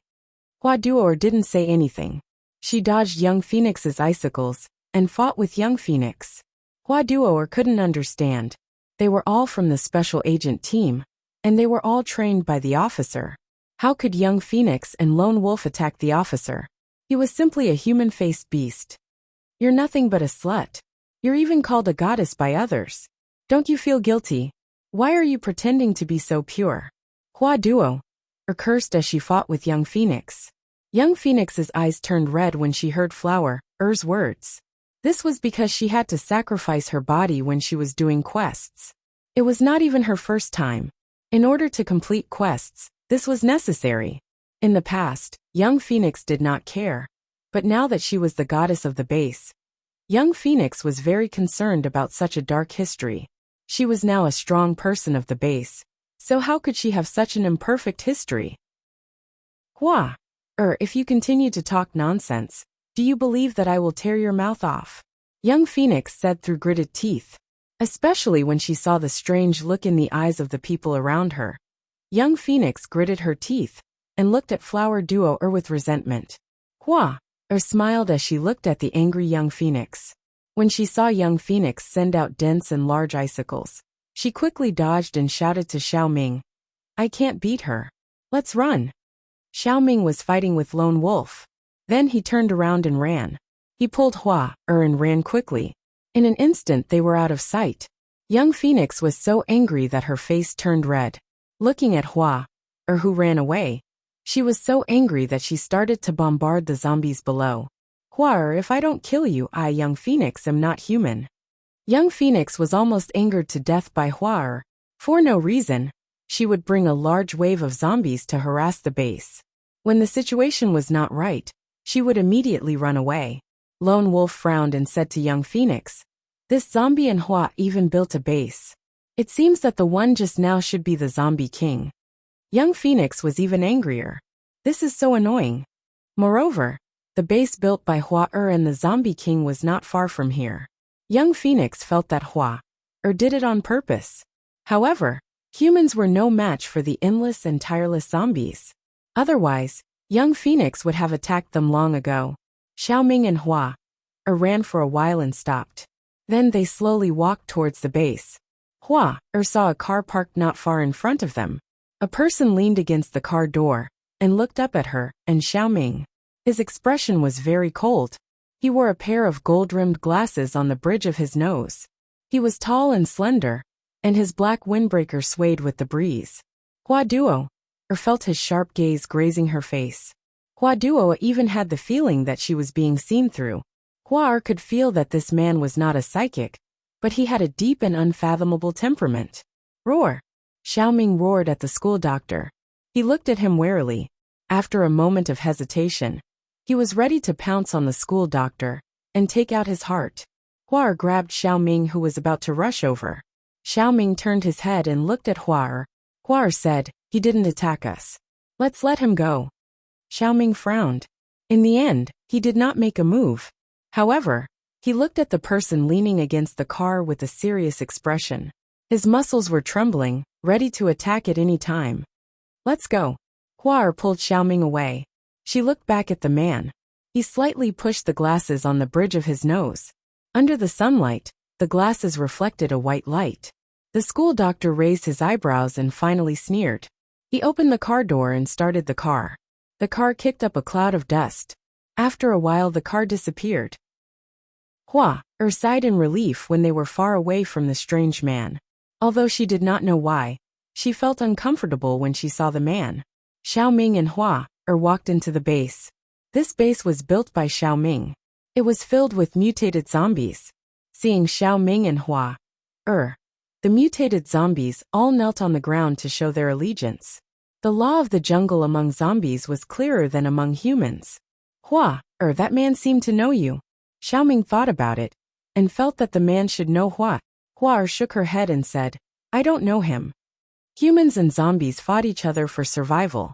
Hua Duo didn't say anything. She dodged Young Phoenix's icicles and fought with Young Phoenix. Hua Duo couldn't understand. They were all from the special agent team, and they were all trained by the officer. How could Young Phoenix and Lone Wolf attack the officer? He was simply a human-faced beast. You're nothing but a slut. You're even called a goddess by others. Don't you feel guilty? Why are you pretending to be so pure? Hua Duo cursed as she fought with Young Phoenix. Young Phoenix's eyes turned red when she heard Flower's words. This was because she had to sacrifice her body when she was doing quests. It was not even her first time. In order to complete quests, this was necessary. In the past, Young Phoenix did not care. But now that she was the goddess of the base, Young Phoenix was very concerned about such a dark history. She was now a strong person of the base, so how could she have such an imperfect history? Hua, if you continue to talk nonsense, do you believe that I will tear your mouth off? Young Phoenix said through gritted teeth, especially when she saw the strange look in the eyes of the people around her. Young Phoenix gritted her teeth and looked at Flower Duo with resentment. Hua smiled as she looked at the angry Young Phoenix. When she saw Young Phoenix send out dense and large icicles, she quickly dodged and shouted to Xiaoming, I can't beat her. Let's run. Xiaoming was fighting with Lone Wolf. Then he turned around and ran. He pulled Hua and ran quickly. In an instant they were out of sight. Young Phoenix was so angry that her face turned red. Looking at Hua, who ran away, she was so angry that she started to bombard the zombies below. Hua, if I don't kill you, I, Young Phoenix, am not human. Young Phoenix was almost angered to death by Hua. For no reason, she would bring a large wave of zombies to harass the base. When the situation was not right, she would immediately run away. Lone Wolf frowned and said to Young Phoenix, this zombie and Hua even built a base. It seems that the one just now should be the zombie king. Young Phoenix was even angrier. This is so annoying. Moreover, the base built by Hua and the zombie king was not far from here. Young Phoenix felt that Hua did it on purpose. However, humans were no match for the endless and tireless zombies. Otherwise, Young Phoenix would have attacked them long ago. Xiaoming and Hua ran for a while and stopped. Then they slowly walked towards the base. Hua saw a car parked not far in front of them. A person leaned against the car door and looked up at her and Xiaoming. His expression was very cold. He wore a pair of gold-rimmed glasses on the bridge of his nose. He was tall and slender, and his black windbreaker swayed with the breeze. Hua Duo felt his sharp gaze grazing her face. Hua Duo even had the feeling that she was being seen through. Hua could feel that this man was not a psychic, but he had a deep and unfathomable temperament. Roar! Xiaoming roared at the school doctor. He looked at him warily. After a moment of hesitation, he was ready to pounce on the school doctor and take out his heart. Hua grabbed Xiaoming, who was about to rush over. Xiaoming turned his head and looked at Hua. Hua said, he didn't attack us. Let's let him go. Xiaoming frowned. In the end, he did not make a move. However, he looked at the person leaning against the car with a serious expression. His muscles were trembling, ready to attack at any time. Let's go. Hua pulled Xiaoming away. She looked back at the man. He slightly pushed the glasses on the bridge of his nose. Under the sunlight, the glasses reflected a white light. The school doctor raised his eyebrows and finally sneered. He opened the car door and started the car. The car kicked up a cloud of dust. After a while the car disappeared. Hua sighed in relief when they were far away from the strange man. Although she did not know why, She felt uncomfortable when she saw the man. Xiaoming and Hua walked into the base. This base was built by Xiaoming. It was filled with mutated zombies. Seeing Xiaoming and Hua, the mutated zombies all knelt on the ground to show their allegiance. The law of the jungle among zombies was clearer than among humans. Hua, that man seemed to know you. Xiaoming thought about it, and felt that the man should know Hua. Hua shook her head and said, I don't know him. Humans and zombies fought each other for survival.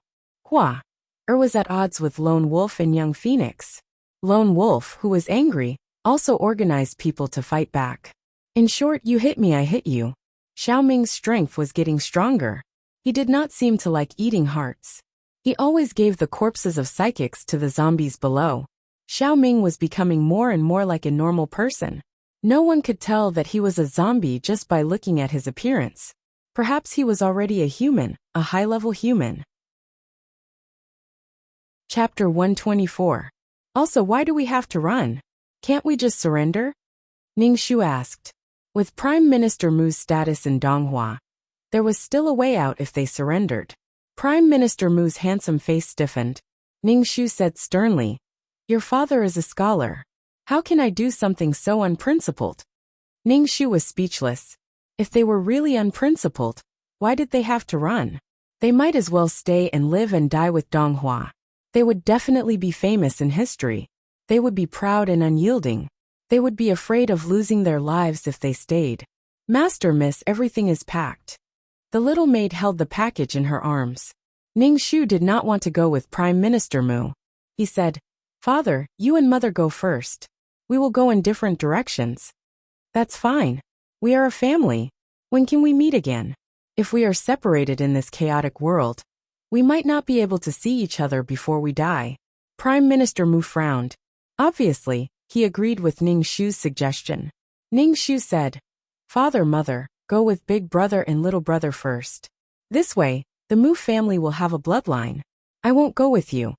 Hua was at odds with Lone Wolf and Young Phoenix. Lone Wolf, who was angry, also organized people to fight back. In short, you hit me, I hit you. Xiaoming's strength was getting stronger. He did not seem to like eating hearts. He always gave the corpses of psychics to the zombies below. Xiaoming was becoming more and more like a normal person. No one could tell that he was a zombie just by looking at his appearance. Perhaps he was already a human, a high-level human. Chapter 124. Also, why do we have to run? Can't we just surrender? Ningxu asked. With Prime Minister Mu's status in Donghua, there was still a way out if they surrendered. Prime Minister Mu's handsome face stiffened. Ningxu said sternly, Your father is a scholar. How can I do something so unprincipled? Ningxu was speechless. If they were really unprincipled, why did they have to run? They might as well stay and live and die with Donghua. They would definitely be famous in history. They would be proud and unyielding. They would be afraid of losing their lives if they stayed. Master, miss, everything is packed. The little maid held the package in her arms. Ningxu did not want to go with Prime Minister Mu. He said, Father, you and Mother go first. We will go in different directions. That's fine. We are a family. When can we meet again? If we are separated in this chaotic world, we might not be able to see each other before we die. Prime Minister Mu frowned. Obviously, he agreed with Ningxu's suggestion. Ningxu said, Father, Mother, go with big brother and little brother first. This way, the Mu family will have a bloodline. I won't go with you.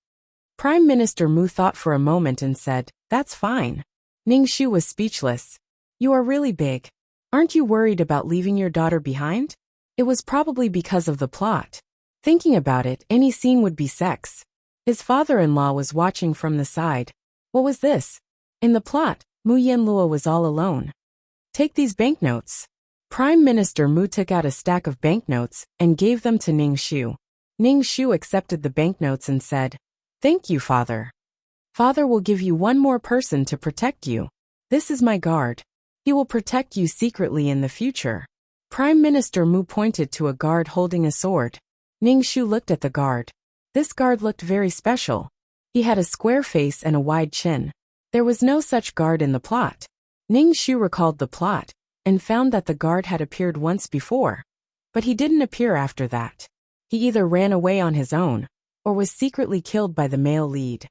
Prime Minister Mu thought for a moment and said, That's fine. Ningxu was speechless. You are really big. Aren't you worried about leaving your daughter behind? It was probably because of the plot. Thinking about it, any scene would be sex. His father-in-law was watching from the side. What was this? In the plot, Mu Yanlua was all alone. Take these banknotes. Prime Minister Mu took out a stack of banknotes and gave them to Ningxu. Ningxu accepted the banknotes and said, Thank you, Father. Father will give you one more person to protect you. This is my guard. He will protect you secretly in the future. Prime Minister Mu pointed to a guard holding a sword. Ningxu looked at the guard. This guard looked very special. He had a square face and a wide chin. There was no such guard in the plot. Ningxu recalled the plot and found that the guard had appeared once before. But he didn't appear after that. He either ran away on his own or was secretly killed by the male lead.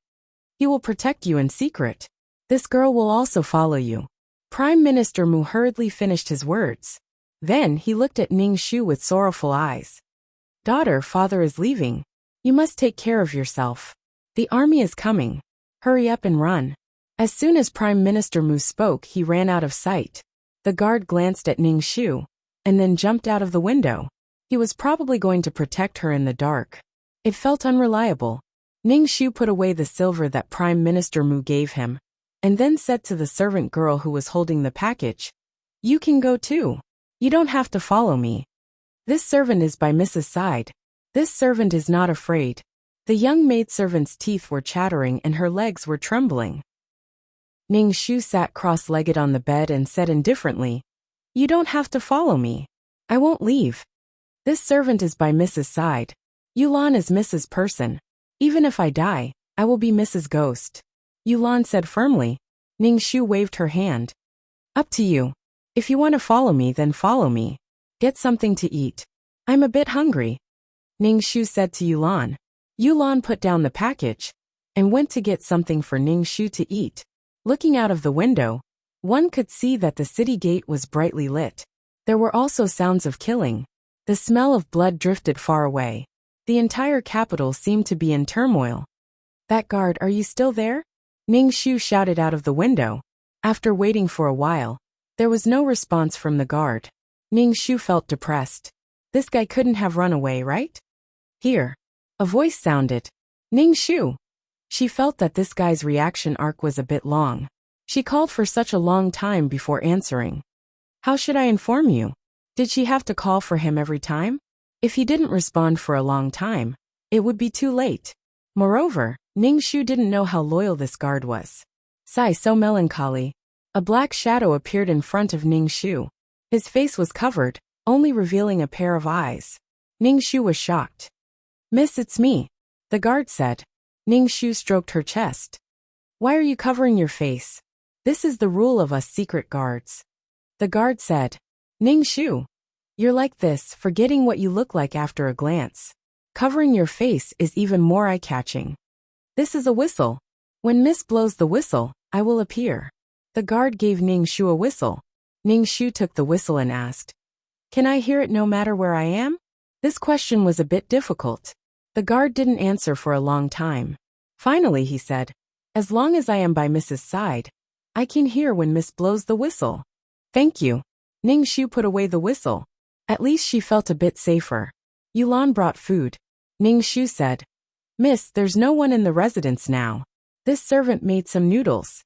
He will protect you in secret. This girl will also follow you. Prime Minister Mu hurriedly finished his words. Then he looked at Ningxu with sorrowful eyes. Daughter, father is leaving. You must take care of yourself. The army is coming. Hurry up and run. As soon as Prime Minister Mu spoke, he ran out of sight. The guard glanced at Ningxu and then jumped out of the window. He was probably going to protect her in the dark. It felt unreliable. Ningxu put away the silver that Prime Minister Mu gave him and then said to the servant girl who was holding the package, You can go too. You don't have to follow me. This servant is by Mrs. Side. This servant is not afraid. The young maidservant's teeth were chattering and her legs were trembling. Ningxu sat cross-legged on the bed and said indifferently, You don't have to follow me. I won't leave. This servant is by Mrs. Side. Yulan is Mrs. Person. Even if I die, I will be Mrs. Ghost. Yulan said firmly. Ningxu waved her hand. Up to you. If you want to follow me, then follow me. Get something to eat. I'm a bit hungry. Ningxu said to Yulan. Yulan put down the package and went to get something for Ningxu to eat. Looking out of the window, one could see that the city gate was brightly lit. There were also sounds of killing. The smell of blood drifted far away. The entire capital seemed to be in turmoil. That guard, are you still there? Ningxu shouted out of the window. After waiting for a while, there was no response from the guard. Ningxu felt depressed. This guy couldn't have run away, right? Here. A voice sounded. Ning Shu. She felt that this guy's reaction arc was a bit long. She called for such a long time before answering. How should I inform you? Did she have to call for him every time? If he didn't respond for a long time, it would be too late. Moreover, Ning Shu didn't know how loyal this guard was. Sigh, so melancholy. A black shadow appeared in front of Ning Shu. His face was covered, only revealing a pair of eyes. Ning Shu was shocked. Miss, it's me, the guard said. Ning Shu stroked her chest. Why are you covering your face? This is the rule of us secret guards. The guard said. Ning Shu, you're like this, forgetting what you look like after a glance. Covering your face is even more eye-catching. This is a whistle. When Miss blows the whistle, I will appear. The guard gave Ning Shu a whistle. Ning Shu took the whistle and asked, Can I hear it no matter where I am? This question was a bit difficult. The guard didn't answer for a long time. Finally he said, As long as I am by Mrs. side, I can hear when Miss blows the whistle. Thank you. Ning Shu put away the whistle. At least she felt a bit safer. Yulan brought food. Ning Shu said, Miss, there's no one in the residence now. This servant made some noodles.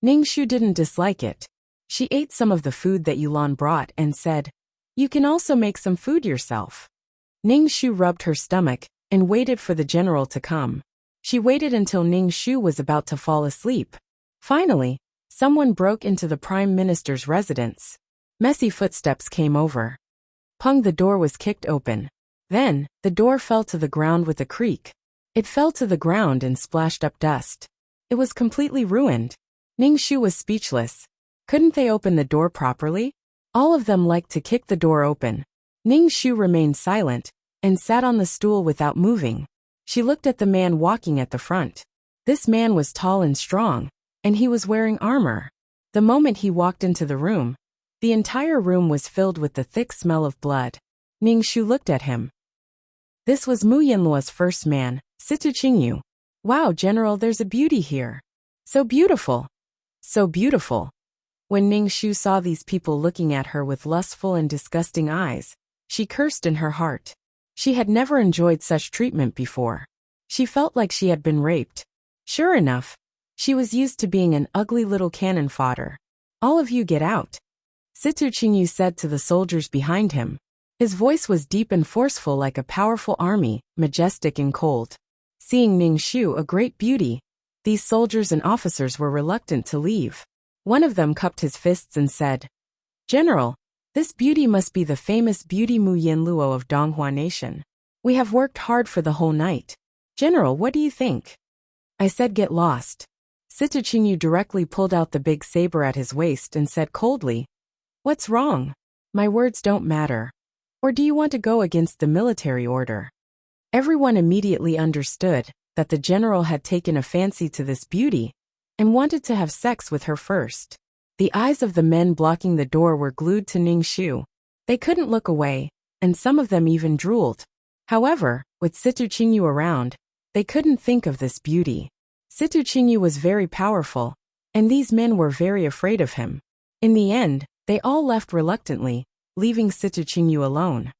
Ning Shu didn't dislike it. She ate some of the food that Yulan brought and said, You can also make some food yourself. Ning Shu rubbed her stomach and waited for the general to come. She waited until Ning Shu was about to fall asleep. Finally, someone broke into the Prime Minister's residence. Messy footsteps came over. Pung, the door was kicked open. Then, the door fell to the ground with a creak. It fell to the ground and splashed up dust. It was completely ruined. Ning Shu was speechless. Couldn't they open the door properly? All of them liked to kick the door open. Ning Shu remained silent and sat on the stool without moving. She looked at the man walking at the front. This man was tall and strong, and he was wearing armor. The moment he walked into the room, the entire room was filled with the thick smell of blood. Ning Shu looked at him. This was Mu Yanluo's first man, Situ Qingyu. Wow, General, there's a beauty here. So beautiful. So beautiful. When Ning Shu saw these people looking at her with lustful and disgusting eyes, she cursed in her heart. She had never enjoyed such treatment before. She felt like she had been raped. Sure enough, she was used to being an ugly little cannon fodder. All of you get out. Situ Qingyu said to the soldiers behind him. His voice was deep and forceful like a powerful army, majestic and cold. Seeing Ning Shu a great beauty, these soldiers and officers were reluctant to leave. One of them cupped his fists and said, General, this beauty must be the famous beauty Mu Yanluo of Donghua Nation. We have worked hard for the whole night. General, what do you think? I said get lost. Situ Qingyu directly pulled out the big saber at his waist and said coldly, What's wrong? My words don't matter. Or do you want to go against the military order? Everyone immediately understood that the general had taken a fancy to this beauty and wanted to have sex with her first. The eyes of the men blocking the door were glued to Ning Shu. They couldn't look away, and some of them even drooled. However, with Situ Qingyu around, they couldn't think of this beauty. Situ Qingyu was very powerful, and these men were very afraid of him. In the end, they all left reluctantly, leaving Situ Qingyu alone.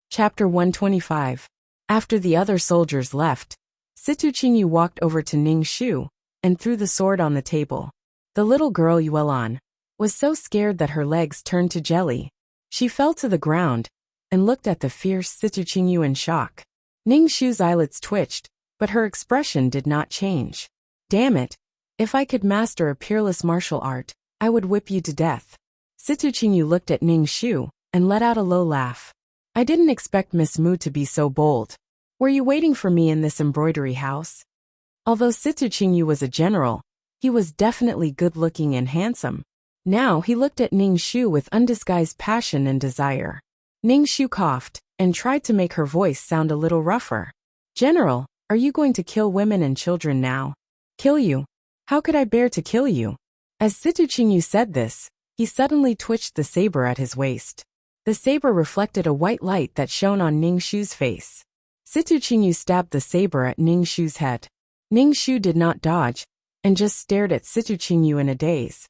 Chapter 125. After the other soldiers left, Situ Qingyu walked over to Ning Shu and threw the sword on the table. The little girl Yuelan was so scared that her legs turned to jelly. She fell to the ground and looked at the fierce Situ Qingyu in shock. Ning Shu's eyelids twitched, but her expression did not change. Damn it! If I could master a peerless martial art, I would whip you to death. Situ Qingyu looked at Ning Shu and let out a low laugh. I didn't expect Miss Mu to be so bold. Were you waiting for me in this embroidery house? Although Situ Qingyu was a general, he was definitely good-looking and handsome. Now he looked at Ning Shu with undisguised passion and desire. Ning Shu coughed and tried to make her voice sound a little rougher. General, are you going to kill women and children now? Kill you? How could I bear to kill you? As Situ Qingyu said this, he suddenly twitched the saber at his waist. The saber reflected a white light that shone on Ning Shu's face. Situ Qingyu stabbed the saber at Ning Shu's head. Ning Shu did not dodge, and just stared at Situ Qingyu in a daze.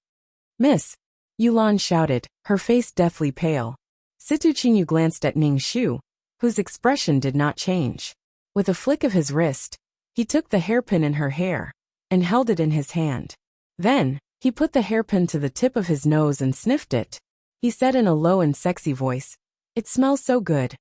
Miss, Yulan shouted, her face deathly pale. Situ Qingyu glanced at Ning Shu, whose expression did not change. With a flick of his wrist, he took the hairpin in her hair and held it in his hand. Then, he put the hairpin to the tip of his nose and sniffed it. He said in a low and sexy voice, "It smells so good."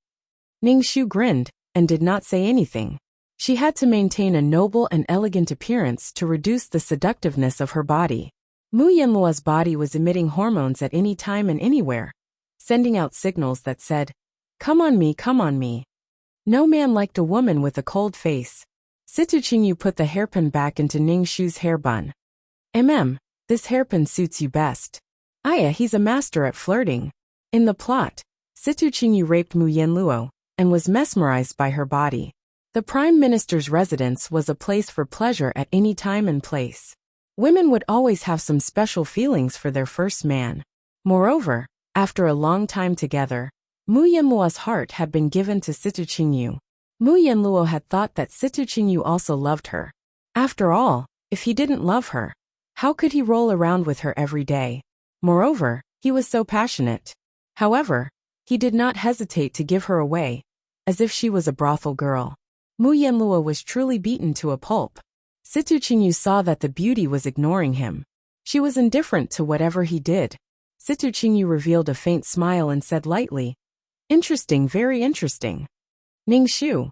Ning Shu grinned and did not say anything. She had to maintain a noble and elegant appearance to reduce the seductiveness of her body. Mu Yanluo's body was emitting hormones at any time and anywhere, sending out signals that said, "Come on me, come on me." No man liked a woman with a cold face. Situ Qingyu put the hairpin back into Ning Shu's hair bun. This hairpin suits you best. He's a master at flirting. In the plot, Situ Qingyu raped Mu Yanluo and was mesmerized by her body. The Prime Minister's residence was a place for pleasure at any time and place. Women would always have some special feelings for their first man. Moreover, after a long time together, Mu Yanluo's heart had been given to Situ Qingyu. Mu Yanluo had thought that Situ Qingyu also loved her. After all, if he didn't love her, how could he roll around with her every day? Moreover, he was so passionate. However, he did not hesitate to give her away, as if she was a brothel girl. Mu Yanluo was truly beaten to a pulp. Situ Qingyu saw that the beauty was ignoring him. She was indifferent to whatever he did. Situ Qingyu revealed a faint smile and said lightly, "Interesting, very interesting." Ning Shu.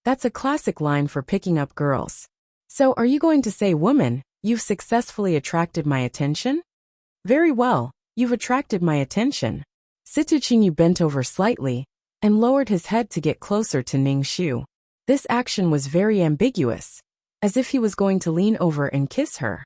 That's a classic line for picking up girls. So are you going to say, "Woman, you've successfully attracted my attention"? Very well, you've attracted my attention. Situ Qingyu bent over slightly and lowered his head to get closer to Ning Shu. This action was very ambiguous, as if he was going to lean over and kiss her.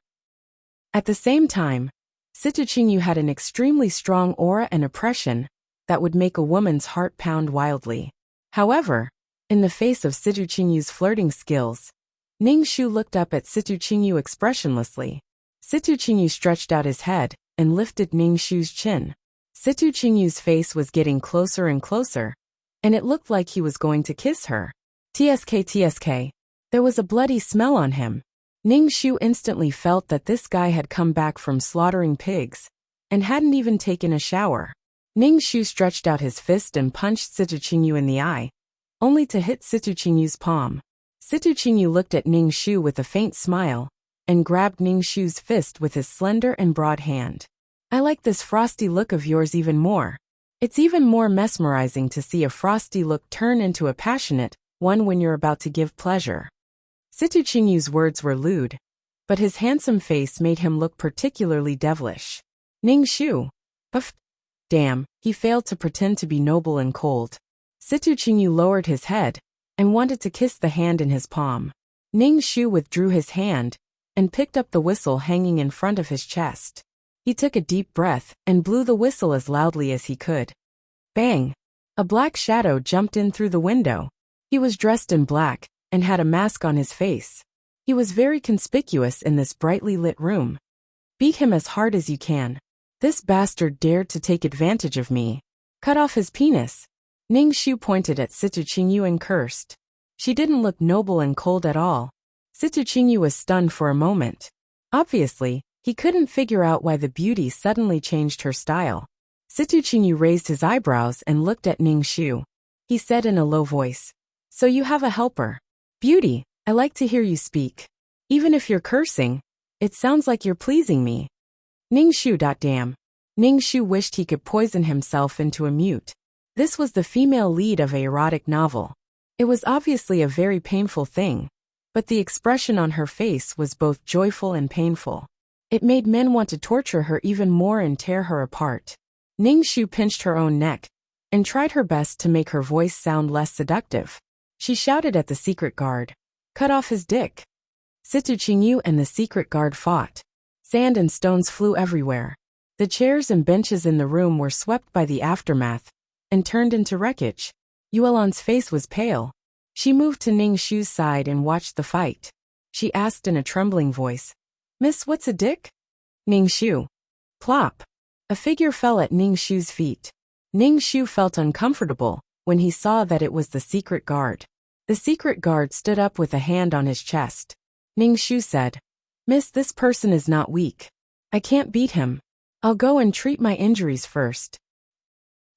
At the same time, Situ Qingyu had an extremely strong aura and oppression that would make a woman's heart pound wildly. However, in the face of Situ Qingyu's flirting skills, Ning Shu looked up at Situ Qingyu expressionlessly. Situ Qingyu stretched out his head and lifted Ning Shu's chin. Situ Qingyu's face was getting closer and closer, and it looked like he was going to kiss her. TSK. There was a bloody smell on him. Ning Shu instantly felt that this guy had come back from slaughtering pigs and hadn't even taken a shower. Ning Shu stretched out his fist and punched Situ Qingyu in the eye, only to hit Situ Qingyu's palm. Situ Qingyu looked at Ning Shu with a faint smile and grabbed Ning Shu's fist with his slender and broad hand. "I like this frosty look of yours even more. It's even more mesmerizing to see a frosty look turn into a passionate one when you're about to give pleasure." Situ Qingyu's words were lewd, but his handsome face made him look particularly devilish. Ning Shu. Damn, he failed to pretend to be noble and cold. Situ Qingyu lowered his head and wanted to kiss the hand in his palm. Ning Shu withdrew his hand and picked up the whistle hanging in front of his chest. He took a deep breath and blew the whistle as loudly as he could. Bang! A black shadow jumped in through the window. He was dressed in black and had a mask on his face. He was very conspicuous in this brightly lit room. "Beat him as hard as you can. This bastard dared to take advantage of me. Cut off his penis." Ning Shu pointed at Situ Qingyu and cursed. She didn't look noble and cold at all. Situ Qingyu was stunned for a moment. Obviously, he couldn't figure out why the beauty suddenly changed her style. Situ Qingyu raised his eyebrows and looked at Ning Shu. He said in a low voice, "So you have a helper. Beauty, I like to hear you speak. Even if you're cursing, it sounds like you're pleasing me." Ning Shu. Damn. Ning Shu wished he could poison himself into a mute. This was the female lead of an erotic novel. It was obviously a very painful thing, but the expression on her face was both joyful and painful. It made men want to torture her even more and tear her apart. Ning Shu pinched her own neck and tried her best to make her voice sound less seductive. She shouted at the secret guard, "Cut off his dick." Situ Qingyu and the secret guard fought. Sand and stones flew everywhere. The chairs and benches in the room were swept by the aftermath and turned into wreckage. Yuelan's face was pale. She moved to Ning Shu's side and watched the fight. She asked in a trembling voice, "Miss, what's a dick?" Ning Shu. Plop. A figure fell at Ning Shu's feet. Ning Shu felt uncomfortable when he saw that it was the secret guard. The secret guard stood up with a hand on his chest. Ning Shu said, "Miss, this person is not weak. I can't beat him. I'll go and treat my injuries first."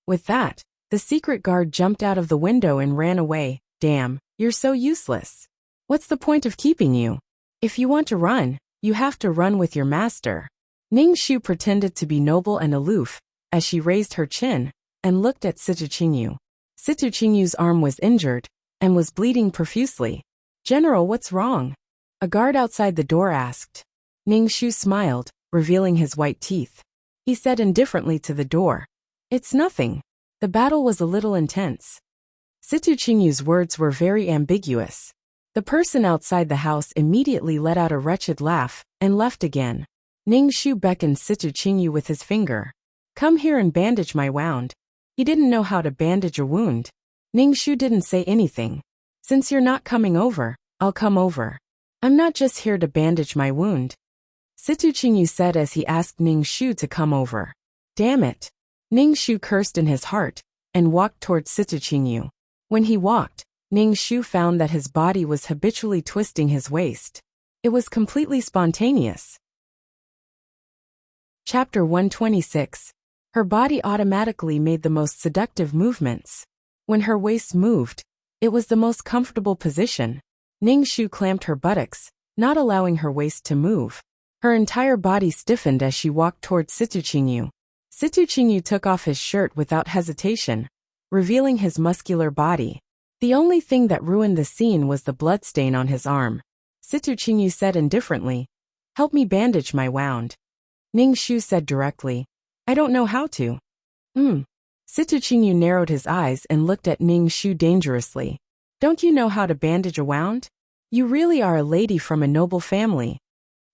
With that, The secret guard jumped out of the window and ran away. Damn, you're so useless. What's the point of keeping you? If you want to run, you have to run with your master. Ning Shu pretended to be noble and aloof, as she raised her chin, and looked at Situ Qingyu. Situ Qingyu's arm was injured, and was bleeding profusely. General, what's wrong? A guard outside the door asked. Ning Shu smiled, revealing his white teeth. He said indifferently to the door. It's nothing. The battle was a little intense. Situ Qingyu's words were very ambiguous. The person outside the house immediately let out a wretched laugh, and left again. Ning Shu beckoned Situ Qingyu with his finger. Come here and bandage my wound. He didn't know how to bandage a wound. Ning Shu didn't say anything. Since you're not coming over, I'll come over. I'm not just here to bandage my wound. Situ Qingyu said as he asked Ning Shu to come over. Damn it. Ning Shu cursed in his heart, and walked towards Situ Qingyu. When he walked, Ning Shu found that his body was habitually twisting his waist. It was completely spontaneous. Chapter 126. Her body automatically made the most seductive movements. When her waist moved, it was the most comfortable position. Ning Shu clamped her buttocks, not allowing her waist to move. Her entire body stiffened as she walked towards Situ Qingyu. Situ Qingyu took off his shirt without hesitation, revealing his muscular body. The only thing that ruined the scene was the bloodstain on his arm. Situ Qingyu said indifferently, help me bandage my wound. Ning Shu said directly, I don't know how to. Situ Qingyu narrowed his eyes and looked at Ning Shu dangerously. Don't you know how to bandage a wound? You really are a lady from a noble family.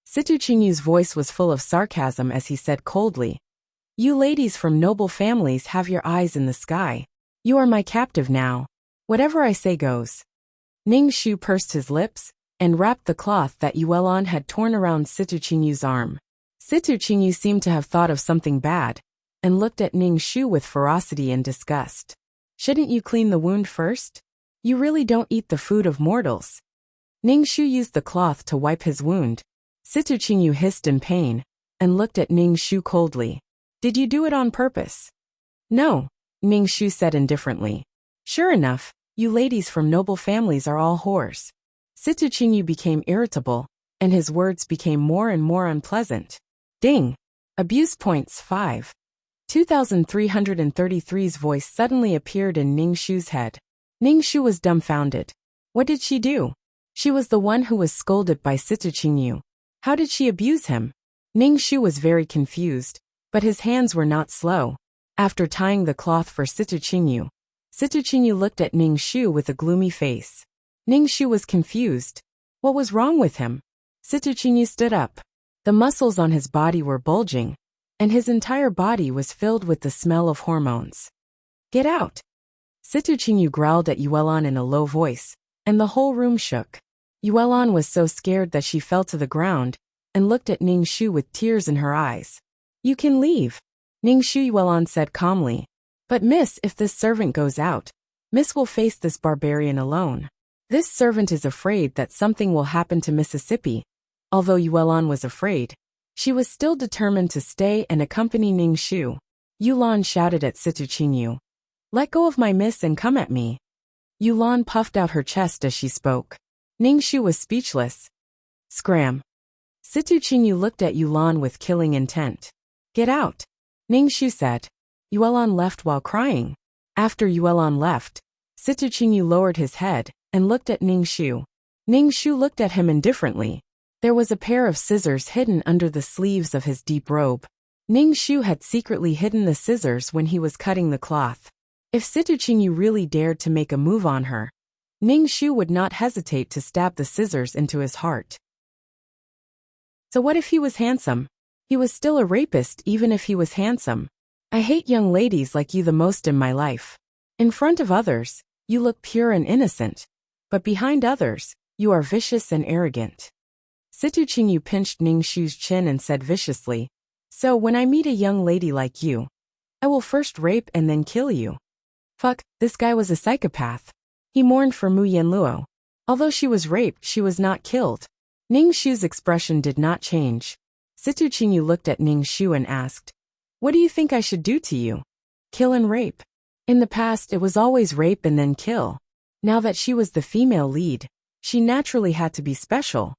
Situ Qingyu's voice was full of sarcasm as he said coldly, you ladies from noble families have your eyes in the sky. You are my captive now. Whatever I say goes. Ning Shu pursed his lips, and wrapped the cloth that Yuelon had torn around Situ Qingyu's arm. Situ Qingyu seemed to have thought of something bad, and looked at Ning Shu with ferocity and disgust. Shouldn't you clean the wound first? You really don't eat the food of mortals. Ning Shu used the cloth to wipe his wound. Situ Qingyu hissed in pain, and looked at Ning Shu coldly. Did you do it on purpose? No, Ning Shu said indifferently. Sure enough, you ladies from noble families are all whores. Situ Qingyu became irritable, and his words became more and more unpleasant. Ding! Abuse points 5. 2333's voice suddenly appeared in Ning Shu's head. Ning Shu was dumbfounded. What did she do? She was the one who was scolded by Situ Qingyu. How did she abuse him? Ning Shu was very confused, but his hands were not slow. After tying the cloth for Situ Qingyu looked at Ning Shu with a gloomy face. Ning Shu was confused. What was wrong with him? Situ Qingyu stood up. The muscles on his body were bulging, and his entire body was filled with the smell of hormones. Get out! Situ Qingyu growled at Yuelon in a low voice, and the whole room shook. Yuelon was so scared that she fell to the ground, and looked at Ning Shu with tears in her eyes. You can leave, Ning Shu, Yuelon said calmly. But miss, if this servant goes out, miss will face this barbarian alone. This servant is afraid that something will happen to Mississippi. Although Yuelon was afraid, she was still determined to stay and accompany Ning Shu. Yuelon shouted at Situ Qingyu. Let go of my miss and come at me. Yuelon puffed out her chest as she spoke. Ning Shu was speechless. Scram. Situ Qingyu looked at Yuelon with killing intent. Get out, Ning Shu said. Yuelon left while crying. After Yuelon left, Situ Qingyu lowered his head and looked at Ning Shu. Ning Shu looked at him indifferently. There was a pair of scissors hidden under the sleeves of his deep robe. Ning Shu had secretly hidden the scissors when he was cutting the cloth. If Situ Qingyu really dared to make a move on her, Ning Shu would not hesitate to stab the scissors into his heart. So what if he was handsome? He was still a rapist even if he was handsome. I hate young ladies like you the most in my life. In front of others, you look pure and innocent. But behind others, you are vicious and arrogant. Situ Qingyu pinched Ning Shu's chin and said viciously, So when I meet a young lady like you, I will first rape and then kill you. Fuck, this guy was a psychopath. He mourned for Mu Yanluo. Although she was raped, she was not killed. Ning Shu's expression did not change. Situ Qingyu looked at Ning Shu and asked, What do you think I should do to you? Kill and rape. In the past, it was always rape and then kill. Now that she was the female lead, she naturally had to be special.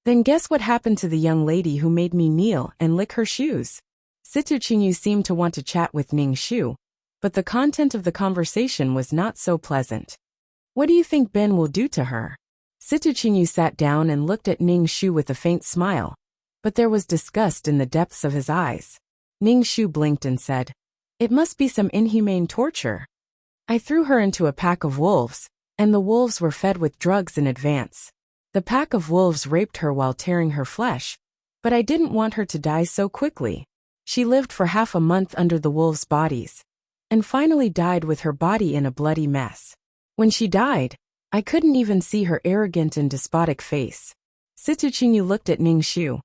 Then guess what happened to the young lady who made me kneel and lick her shoes? Situ Qingyu seemed to want to chat with Ning Shu, but the content of the conversation was not so pleasant. What do you think Ben will do to her? Situ Qingyu sat down and looked at Ning Shu with a faint smile, but there was disgust in the depths of his eyes. Ning Shu blinked and said, "It must be some inhumane torture. I threw her into a pack of wolves, and the wolves were fed with drugs in advance. The pack of wolves raped her while tearing her flesh, but I didn't want her to die so quickly. She lived for half a month under the wolves' bodies, and finally died with her body in a bloody mess. When she died, I couldn't even see her arrogant and despotic face." Situ Qingyu looked at Ning Shu.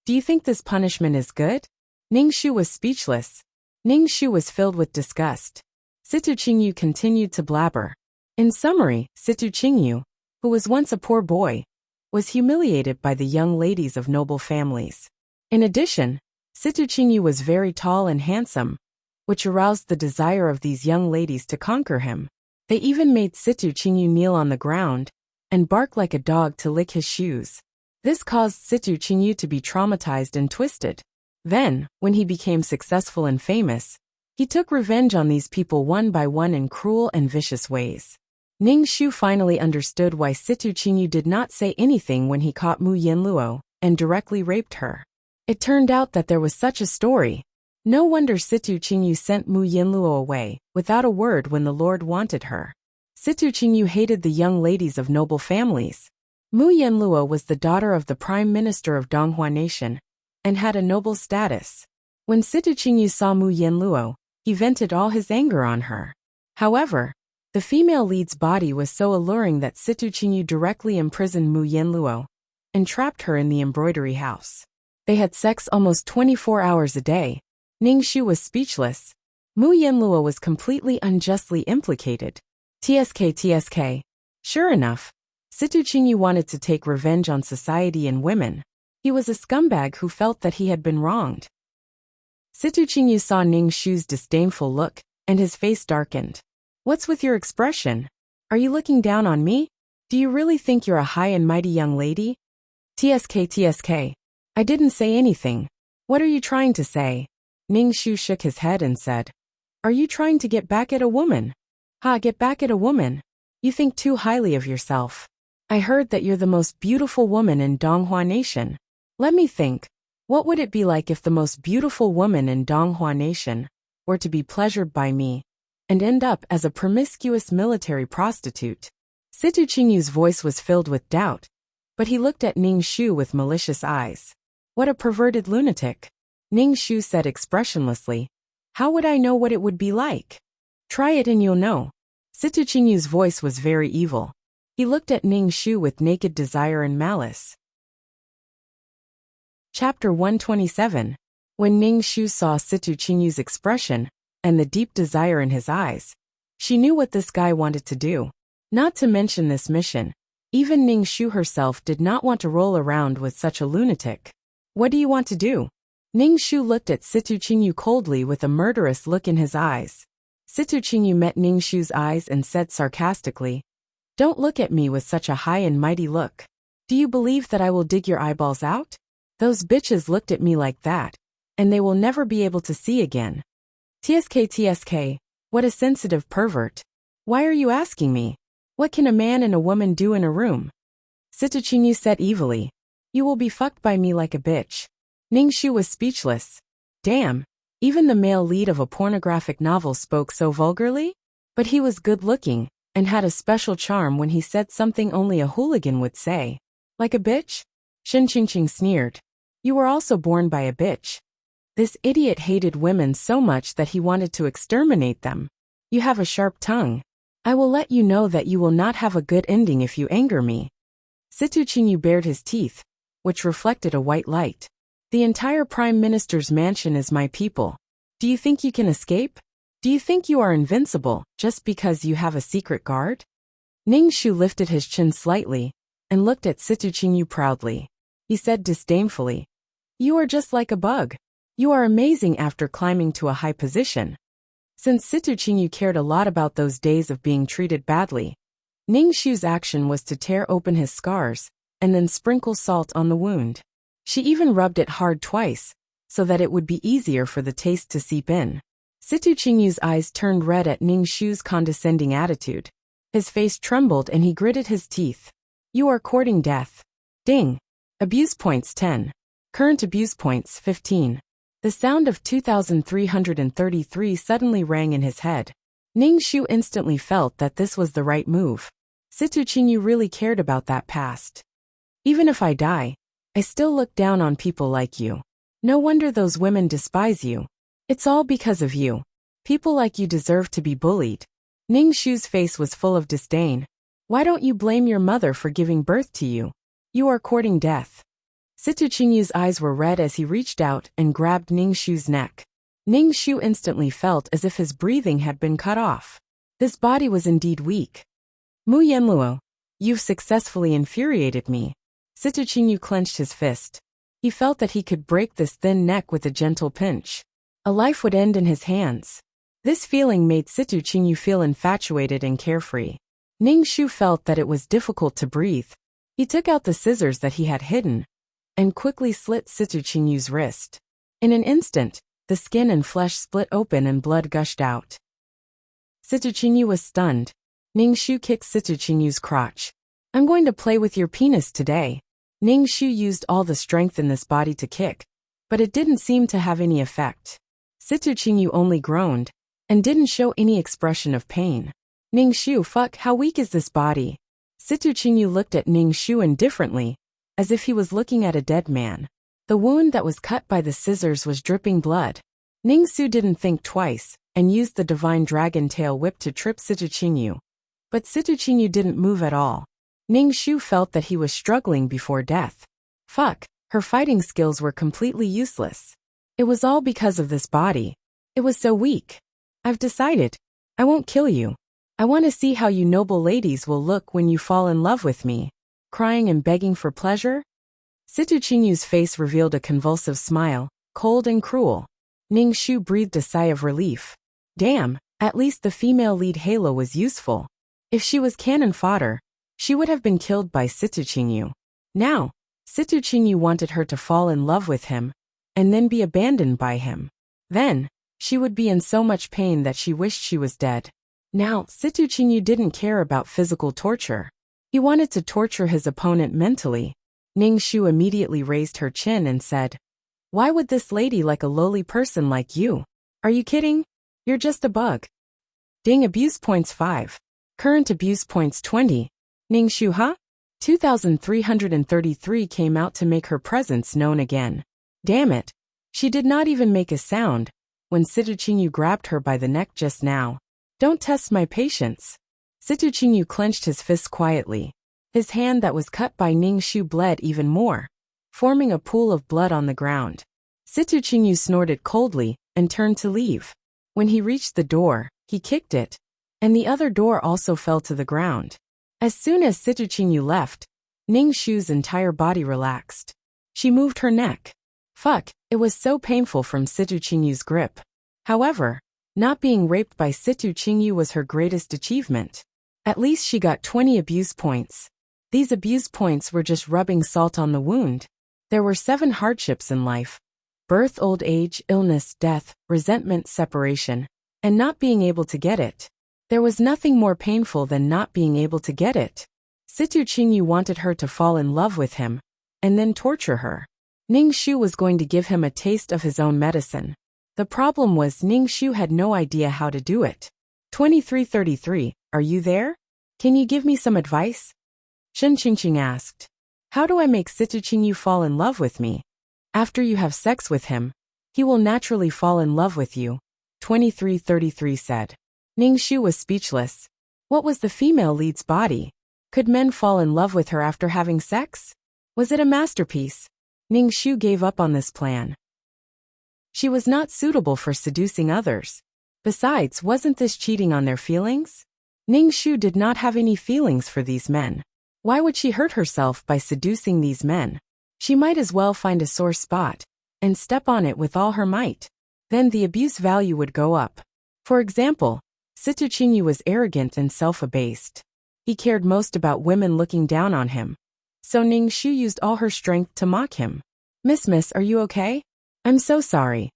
"Do you think this punishment is good?" Ning Shu was speechless. Ning Shu was filled with disgust. Situ Qingyu continued to blabber. In summary, Situ Qingyu, who was once a poor boy, was humiliated by the young ladies of noble families. In addition, Situ Qingyu was very tall and handsome, which aroused the desire of these young ladies to conquer him. They even made Situ Qingyu kneel on the ground and bark like a dog to lick his shoes. This caused Situ Qingyu to be traumatized and twisted. Then, when he became successful and famous, he took revenge on these people one by one in cruel and vicious ways. Ning Shu finally understood why Situ Qingyu did not say anything when he caught Mu Yanluo and directly raped her. It turned out that there was such a story. No wonder Situ Qingyu sent Mu Yanluo away, without a word when the Lord wanted her. Situ Qingyu hated the young ladies of noble families. Mu Yanluo was the daughter of the Prime Minister of Donghua Nation, and had a noble status. When Situ Qingyu saw Mu Yanluo, he vented all his anger on her. However, the female lead's body was so alluring that Situ Qingyu directly imprisoned Mu Yanluo and trapped her in the embroidery house. They had sex almost 24 hours a day. Ning Shu was speechless. Mu Yanluo was completely unjustly implicated. TSK. Sure enough, Situ Qingyu wanted to take revenge on society and women. He was a scumbag who felt that he had been wronged. Situ Qingyu saw Ning Shu's disdainful look, and his face darkened. "What's with your expression? Are you looking down on me? Do you really think you're a high and mighty young lady?" TSK. I didn't say anything. What are you trying to say? Ning Shu shook his head and said, "Are you trying to get back at a woman?" "Ha, get back at a woman? You think too highly of yourself. I heard that you're the most beautiful woman in Donghua Nation. Let me think. What would it be like if the most beautiful woman in Donghua Nation were to be pleasured by me and end up as a promiscuous military prostitute?" Situ Qingyu's voice was filled with doubt, but he looked at Ning Shu with malicious eyes. "What a perverted lunatic." Ning Shu said expressionlessly, "How would I know what it would be like? Try it and you'll know." Situ Qingyu's voice was very evil. He looked at Ning Shu with naked desire and malice. Chapter 127. When Ning Shu saw Situ Qingyu's expression and the deep desire in his eyes, she knew what this guy wanted to do. Not to mention this mission, even Ning Shu herself did not want to roll around with such a lunatic. "What do you want to do?" Ning Shu looked at Situ Qingyu coldly with a murderous look in his eyes. Situ Qingyu met Ning Shu's eyes and said sarcastically, "Don't look at me with such a high and mighty look. Do you believe that I will dig your eyeballs out? Those bitches looked at me like that, and they will never be able to see again." TSK. What a sensitive pervert. Why are you asking me? What can a man and a woman do in a room? Situ Qingyu said evilly, "You will be fucked by me like a bitch." Ning Shu was speechless. Damn, even the male lead of a pornographic novel spoke so vulgarly? But he was good-looking, and had a special charm when he said something only a hooligan would say. "Like a bitch?" Shen Qingqing sneered. "You were also born by a bitch." This idiot hated women so much that he wanted to exterminate them. "You have a sharp tongue. I will let you know that you will not have a good ending if you anger me." Situ Qingyu bared his teeth, which reflected a white light. "The entire Prime Minister's mansion is my people. Do you think you can escape? Do you think you are invincible just because you have a secret guard?" Ning Shu lifted his chin slightly and looked at Situ Qingyu proudly. He said disdainfully, "You are just like a bug. You are amazing after climbing to a high position." Since Situ Qingyu cared a lot about those days of being treated badly, Ning Shu's action was to tear open his scars and then sprinkle salt on the wound. She even rubbed it hard twice, so that it would be easier for the taste to seep in. Situ Qingyu's eyes turned red at Ning Shu's condescending attitude. His face trembled and he gritted his teeth. You are courting death. Ding. Abuse points 10. Current abuse points 15. The sound of 2333 suddenly rang in his head. Ning Shu instantly felt that this was the right move. Situ Qingyu really cared about that past. Even if I die, I still look down on people like you. No wonder those women despise you. It's all because of you. People like you deserve to be bullied. Ning Shu's face was full of disdain. Why don't you blame your mother for giving birth to you? You are courting death. Situ Qingyu's eyes were red as he reached out and grabbed Ning Shu's neck. Ning Shu instantly felt as if his breathing had been cut off. This body was indeed weak. Mu Yanluo, you've successfully infuriated me. Situ Qingyu clenched his fist. He felt that he could break this thin neck with a gentle pinch. A life would end in his hands. This feeling made Situ Qingyu feel infatuated and carefree. Ning Shu felt that it was difficult to breathe. He took out the scissors that he had hidden and quickly slit Situ Qingyu's wrist. In an instant, the skin and flesh split open and blood gushed out. Situ Qingyu was stunned. Ning Shu kicked Situ Qingyu's crotch. I'm going to play with your penis today. Ning Shu used all the strength in this body to kick, but it didn't seem to have any effect. Situ Qingyu only groaned and didn't show any expression of pain. Ning Shu, fuck, how weak is this body? Situ Qingyu looked at Ning Shu indifferently, as if he was looking at a dead man. The wound that was cut by the scissors was dripping blood. Ning Shu didn't think twice and used the divine dragon tail whip to trip Situ Qingyu. But Situ Qingyu didn't move at all. Ning Shu felt that he was struggling before death. Fuck, her fighting skills were completely useless. It was all because of this body. It was so weak. I've decided. I won't kill you. I want to see how you noble ladies will look when you fall in love with me. Crying and begging for pleasure? Situ Qingyu's face revealed a convulsive smile, cold and cruel. Ning Shu breathed a sigh of relief. Damn, at least the female lead Halo was useful. If she was cannon fodder, she would have been killed by Situ Qingyu. Now, Situ Qingyu wanted her to fall in love with him, and then be abandoned by him. Then, she would be in so much pain that she wished she was dead. Now, Situ Qingyu didn't care about physical torture. He wanted to torture his opponent mentally. Ning Shu immediately raised her chin and said, Why would this lady like a lowly person like you? Are you kidding? You're just a bug. Ding, abuse points 5. Current abuse points 20. Ning Shu, huh? 2333 came out to make her presence known again. Damn it. She did not even make a sound when Situ Qingyu grabbed her by the neck just now. Don't test my patience. Situ Qingyu clenched his fist quietly. His hand that was cut by Ning Shu bled even more, forming a pool of blood on the ground. Situ Qingyu snorted coldly and turned to leave. When he reached the door, he kicked it, and the other door also fell to the ground. As soon as Situ Qingyu left, Ning Shu's entire body relaxed. She moved her neck. Fuck, it was so painful from Situ Qingyu's grip. However, not being raped by Situ Qingyu was her greatest achievement. At least she got 20 abuse points. These abuse points were just rubbing salt on the wound. There were 7 hardships in life: birth, old age, illness, death, resentment, separation, and not being able to get it. There was nothing more painful than not being able to get it. Situ Qingyu wanted her to fall in love with him, and then torture her. Ning Shu was going to give him a taste of his own medicine. The problem was Ning Shu had no idea how to do it. 2333, are you there? Can you give me some advice? Shen Qingqing asked. How do I make Situ Qingyu fall in love with me? After you have sex with him, he will naturally fall in love with you, 2333 said. Ning Shu was speechless. What was the female lead's body? Could men fall in love with her after having sex? Was it a masterpiece? Ning Shu gave up on this plan. She was not suitable for seducing others. Besides, wasn't this cheating on their feelings? Ning Shu did not have any feelings for these men. Why would she hurt herself by seducing these men? She might as well find a sore spot and step on it with all her might. Then the abuse value would go up. For example, Situ Qingyu was arrogant and self-abased. He cared most about women looking down on him. So Ning Shu used all her strength to mock him. Miss, are you okay? I'm so sorry.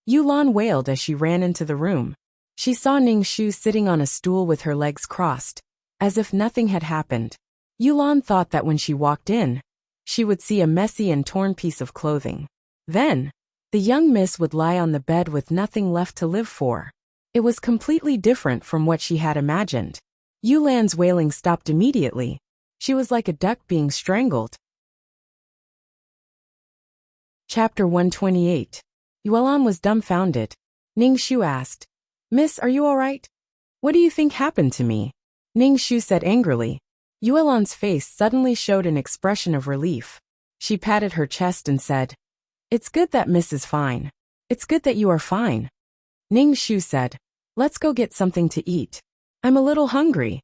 Yulan wailed as she ran into the room. She saw Ning Shu sitting on a stool with her legs crossed, as if nothing had happened. Yulan thought that when she walked in, she would see a messy and torn piece of clothing. Then, the young miss would lie on the bed with nothing left to live for. It was completely different from what she had imagined. Yulan's wailing stopped immediately. She was like a duck being strangled. Chapter 128. Yulan was dumbfounded. Ning Shu asked, Miss, are you all right? What do you think happened to me? Ning Shu said angrily. Yulan's face suddenly showed an expression of relief. She patted her chest and said, It's good that Miss is fine. It's good that you are fine. Ning Shu said, Let's go get something to eat. I'm a little hungry.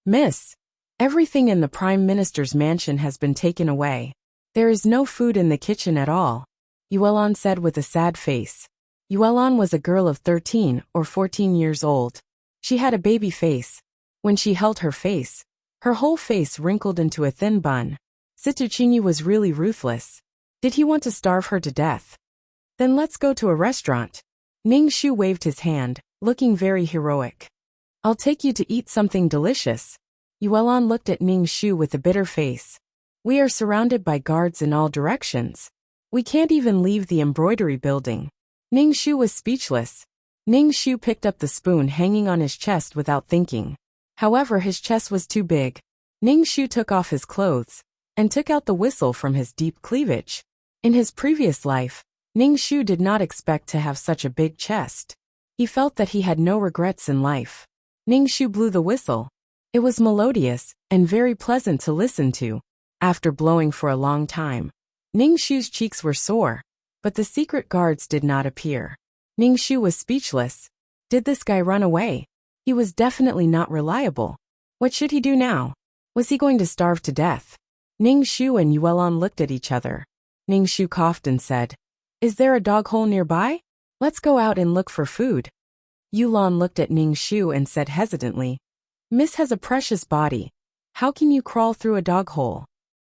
Miss, everything in the Prime Minister's mansion has been taken away. There is no food in the kitchen at all, Yulan said with a sad face. Yulan was a girl of 13 or 14 years old. She had a baby face. When she held her face, her whole face wrinkled into a thin bun. Situ Qingyu was really ruthless. Did he want to starve her to death? Then let's go to a restaurant. Ning Shu waved his hand, looking very heroic. I'll take you to eat something delicious. Yulan looked at Ning Shu with a bitter face. We are surrounded by guards in all directions. We can't even leave the embroidery building. Ning Shu was speechless. Ning Shu picked up the spoon hanging on his chest without thinking. However, his chest was too big. Ning Shu took off his clothes and took out the whistle from his deep cleavage. In his previous life, Ning Shu did not expect to have such a big chest. He felt that he had no regrets in life. Ning Shu blew the whistle. It was melodious and very pleasant to listen to. After blowing for a long time, Ning Shu's cheeks were sore, but the secret guards did not appear. Ning Shu was speechless. Did this guy run away? He was definitely not reliable. What should he do now? Was he going to starve to death? Ning Shu and Yulan looked at each other. Ning Shu coughed and said, Is there a dog hole nearby? Let's go out and look for food. Yulan looked at Ning Shu and said hesitantly, Miss has a precious body. How can you crawl through a dog hole?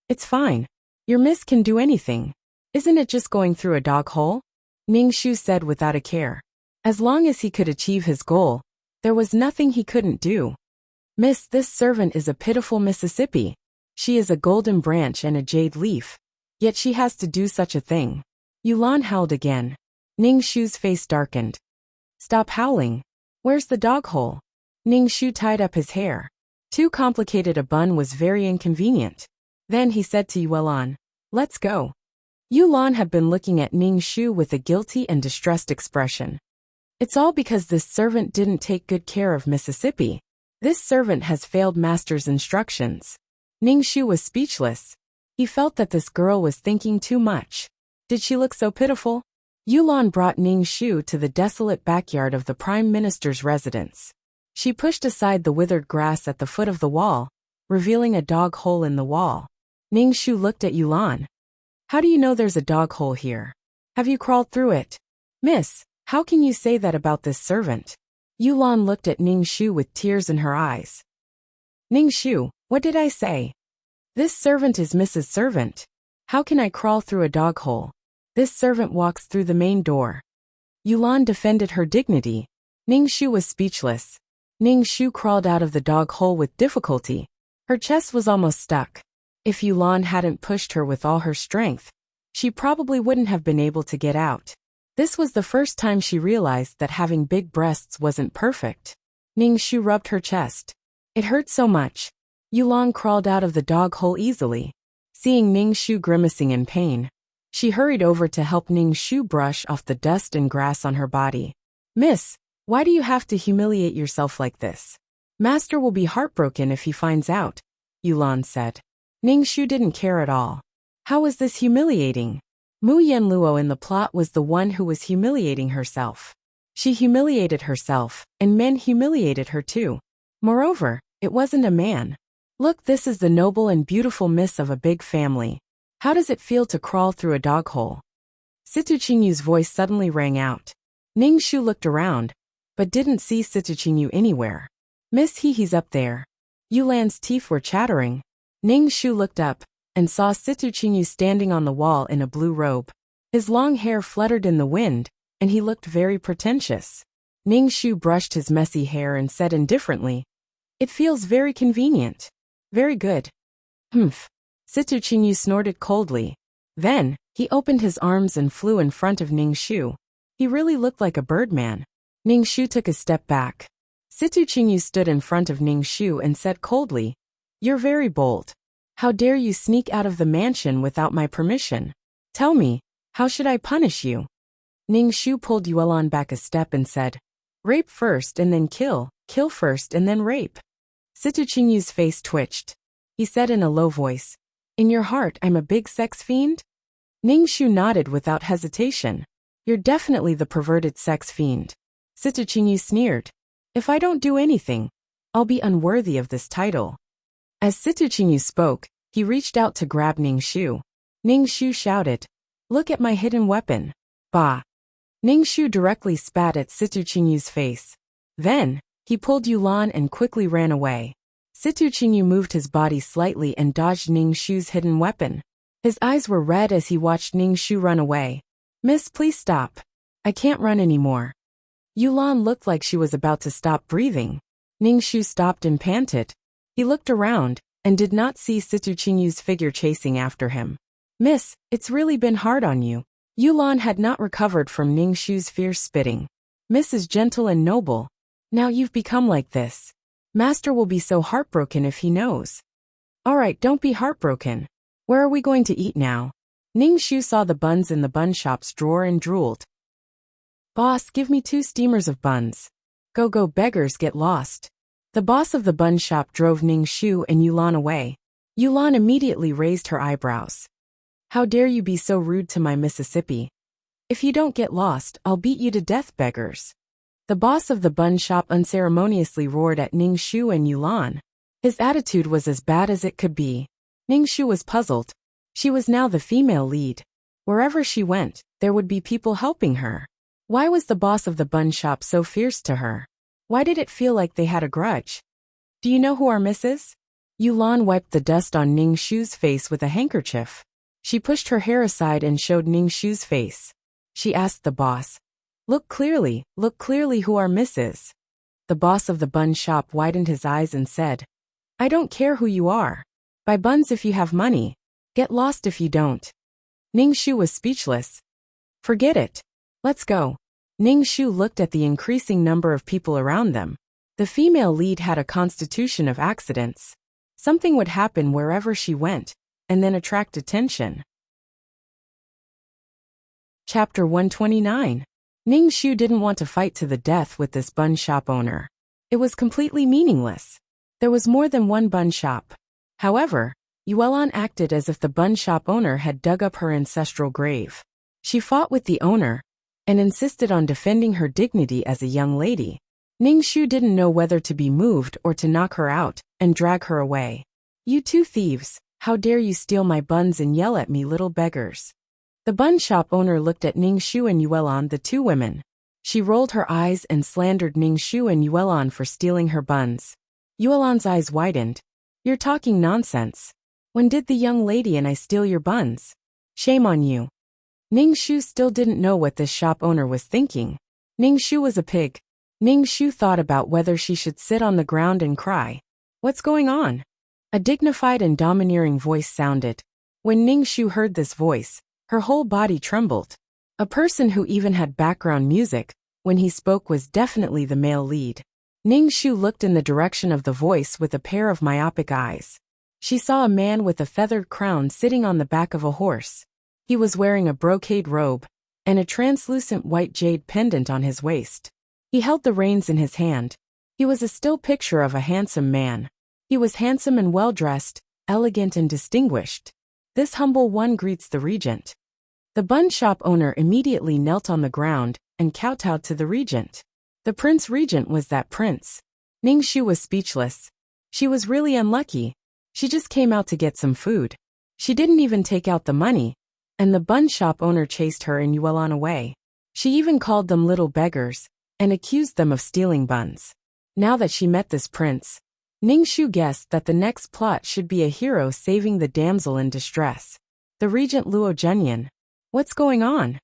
It's fine. Your miss can do anything. Isn't it just going through a dog hole? Ning Shu said without a care. As long as he could achieve his goal, there was nothing he couldn't do. Miss, this servant is a pitiful Mississippi. She is a golden branch and a jade leaf. Yet she has to do such a thing. Yulan howled again. Ning Shu's face darkened. Stop howling. Where's the dog hole? Ning Shu tied up his hair. Too complicated a bun was very inconvenient. Then he said to Yulan, Let's go. Yulan had been looking at Ning Shu with a guilty and distressed expression. It's all because this servant didn't take good care of Mississippi. This servant has failed master's instructions. Ning Shu was speechless. He felt that this girl was thinking too much. Did she look so pitiful? Yulan brought Ning Shu to the desolate backyard of the Prime Minister's residence. She pushed aside the withered grass at the foot of the wall, revealing a dog hole in the wall. Ning Shu looked at Yulan. How do you know there's a dog hole here? Have you crawled through it? Miss, how can you say that about this servant? Yulan looked at Ning Shu with tears in her eyes. Ning Shu, what did I say? This servant is Mrs. Servant. How can I crawl through a dog hole? This servant walks through the main door. Yulan defended her dignity. Ning Shu was speechless. Ning Shu crawled out of the dog hole with difficulty. Her chest was almost stuck. If Yulan hadn't pushed her with all her strength, she probably wouldn't have been able to get out. This was the first time she realized that having big breasts wasn't perfect. Ning Shu rubbed her chest. It hurt so much. Yulan crawled out of the dog hole easily. Seeing Ning Shu grimacing in pain, she hurried over to help Ning Shu brush off the dust and grass on her body. Miss, why do you have to humiliate yourself like this? Master will be heartbroken if he finds out, Yulan said. Ning Shu didn't care at all. How was this humiliating? Mu Yanluo in the plot was the one who was humiliating herself. She humiliated herself, and men humiliated her too. Moreover, it wasn't a man. Look, this is the noble and beautiful miss of a big family. How does it feel to crawl through a dog hole? Situ Qingyu's voice suddenly rang out. Ning Shu looked around. but didn't see Situchinyu anywhere. Miss he's up there. Yulan's teeth were chattering. Ning Shu looked up and saw Situchinyu standing on the wall in a blue robe. His long hair fluttered in the wind, and he looked very pretentious. Ning Shu brushed his messy hair and said indifferently, "It feels very convenient. Very good." Humph. Situchinyu snorted coldly. Then, he opened his arms and flew in front of Ning Shu. He really looked like a birdman. Ning Shu took a step back. Situchinyu stood in front of Ning Shu and said coldly, "You're very bold. How dare you sneak out of the mansion without my permission? Tell me, how should I punish you?" Ning Shu pulled Yuelan back a step and said, "Rape first and then kill first and then rape." Situchinyu's face twitched. He said in a low voice, "In your heart I'm a big sex fiend?" Ning Shu nodded without hesitation. "You're definitely the perverted sex fiend." Situchinyu sneered, "If I don't do anything, I'll be unworthy of this title." As Situchinyu spoke, he reached out to grab Ning Shu. Ning Shu shouted, "Look at my hidden weapon." Bah! Ning Shu directly spat at Situchinyu's face. Then, he pulled Yulan and quickly ran away. Situchinyu moved his body slightly and dodged Ning Shu's hidden weapon. His eyes were red as he watched Ning Shu run away. "Miss, please stop. I can't run anymore." Yulan looked like she was about to stop breathing. Ning Shu stopped and panted. He looked around and did not see Situchinyu's figure chasing after him. "Miss, it's really been hard on you." Yulan had not recovered from Ning Shu's fierce spitting. "Miss is gentle and noble. Now you've become like this. Master will be so heartbroken if he knows." "All right, don't be heartbroken. Where are we going to eat now?" Ning Shu saw the buns in the bun shop's drawer and drooled. "Boss, give me 2 steamers of buns." Go beggars get lost." The boss of the bun shop drove Ning Shu and Yulan away. Yulan immediately raised her eyebrows. "How dare you be so rude to my Mississippi? If you don't get lost, I'll beat you to death, beggars." The boss of the bun shop unceremoniously roared at Ning Shu and Yulan. His attitude was as bad as it could be. Ning Shu was puzzled. She was now the female lead. Wherever she went, there would be people helping her. Why was the boss of the bun shop so fierce to her? Why did it feel like they had a grudge? "Do you know who our miss is?" Yulan wiped the dust on Ning Shu's face with a handkerchief. She pushed her hair aside and showed Ning Shu's face. She asked the boss, look clearly who our miss is." The boss of the bun shop widened his eyes and said, "I don't care who you are. Buy buns if you have money. Get lost if you don't." Ning Shu was speechless. "Forget it. Let's go." Ning Shu looked at the increasing number of people around them. The female lead had a constitution of accidents. Something would happen wherever she went, and then attract attention. Chapter 129. Ning Shu didn't want to fight to the death with this bun shop owner. It was completely meaningless. There was more than one bun shop. However, Yuelan acted as if the bun shop owner had dug up her ancestral grave. She fought with the owner and insisted on defending her dignity as a young lady. Ning Shu didn't know whether to be moved or to knock her out and drag her away. "You 2 thieves, how dare you steal my buns and yell at me, little beggars." The bun shop owner looked at Ning Shu and Yuelan, the 2 women. She rolled her eyes and slandered Ning Shu and Yuelan for stealing her buns. Yuelan's eyes widened. "You're talking nonsense. When did the young lady and I steal your buns? Shame on you." Ning Shu still didn't know what this shop owner was thinking. Ning Shu was a pig. Ning Shu thought about whether she should sit on the ground and cry. "What's going on?" A dignified and domineering voice sounded. When Ning Shu heard this voice, her whole body trembled. A person who even had background music when he spoke was definitely the male lead. Ning Shu looked in the direction of the voice with a pair of myopic eyes. She saw a man with a feathered crown sitting on the back of a horse. He was wearing a brocade robe and a translucent white jade pendant on his waist. He held the reins in his hand. He was a still picture of a handsome man. He was handsome and well-dressed, elegant and distinguished. "This humble one greets the regent." The bun shop owner immediately knelt on the ground and kowtowed to the regent. The prince regent was that prince. Ning Shu was speechless. She was really unlucky. She just came out to get some food. She didn't even take out the money, and the bun shop owner chased her and Yuelan away. She even called them little beggars, and accused them of stealing buns. Now that she met this prince, Ningxu guessed that the next plot should be a hero saving the damsel in distress. The regent Luo Zhenyan. What's going on?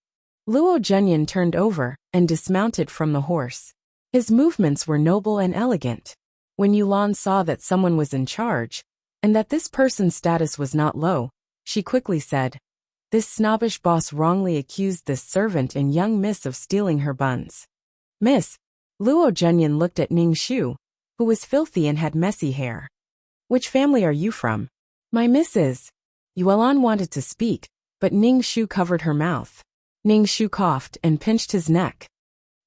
Luo Zhenyan turned over and dismounted from the horse. His movements were noble and elegant. When Yulan saw that someone was in charge, and that this person's status was not low, she quickly said, "This snobbish boss wrongly accused this servant and young miss of stealing her buns." "Miss," Luo Zhenyan looked at Ningxu, who was filthy and had messy hair. "Which family are you from?" "My miss is." Yulan wanted to speak, but Ningxu covered her mouth. Ningxu coughed and pinched his neck.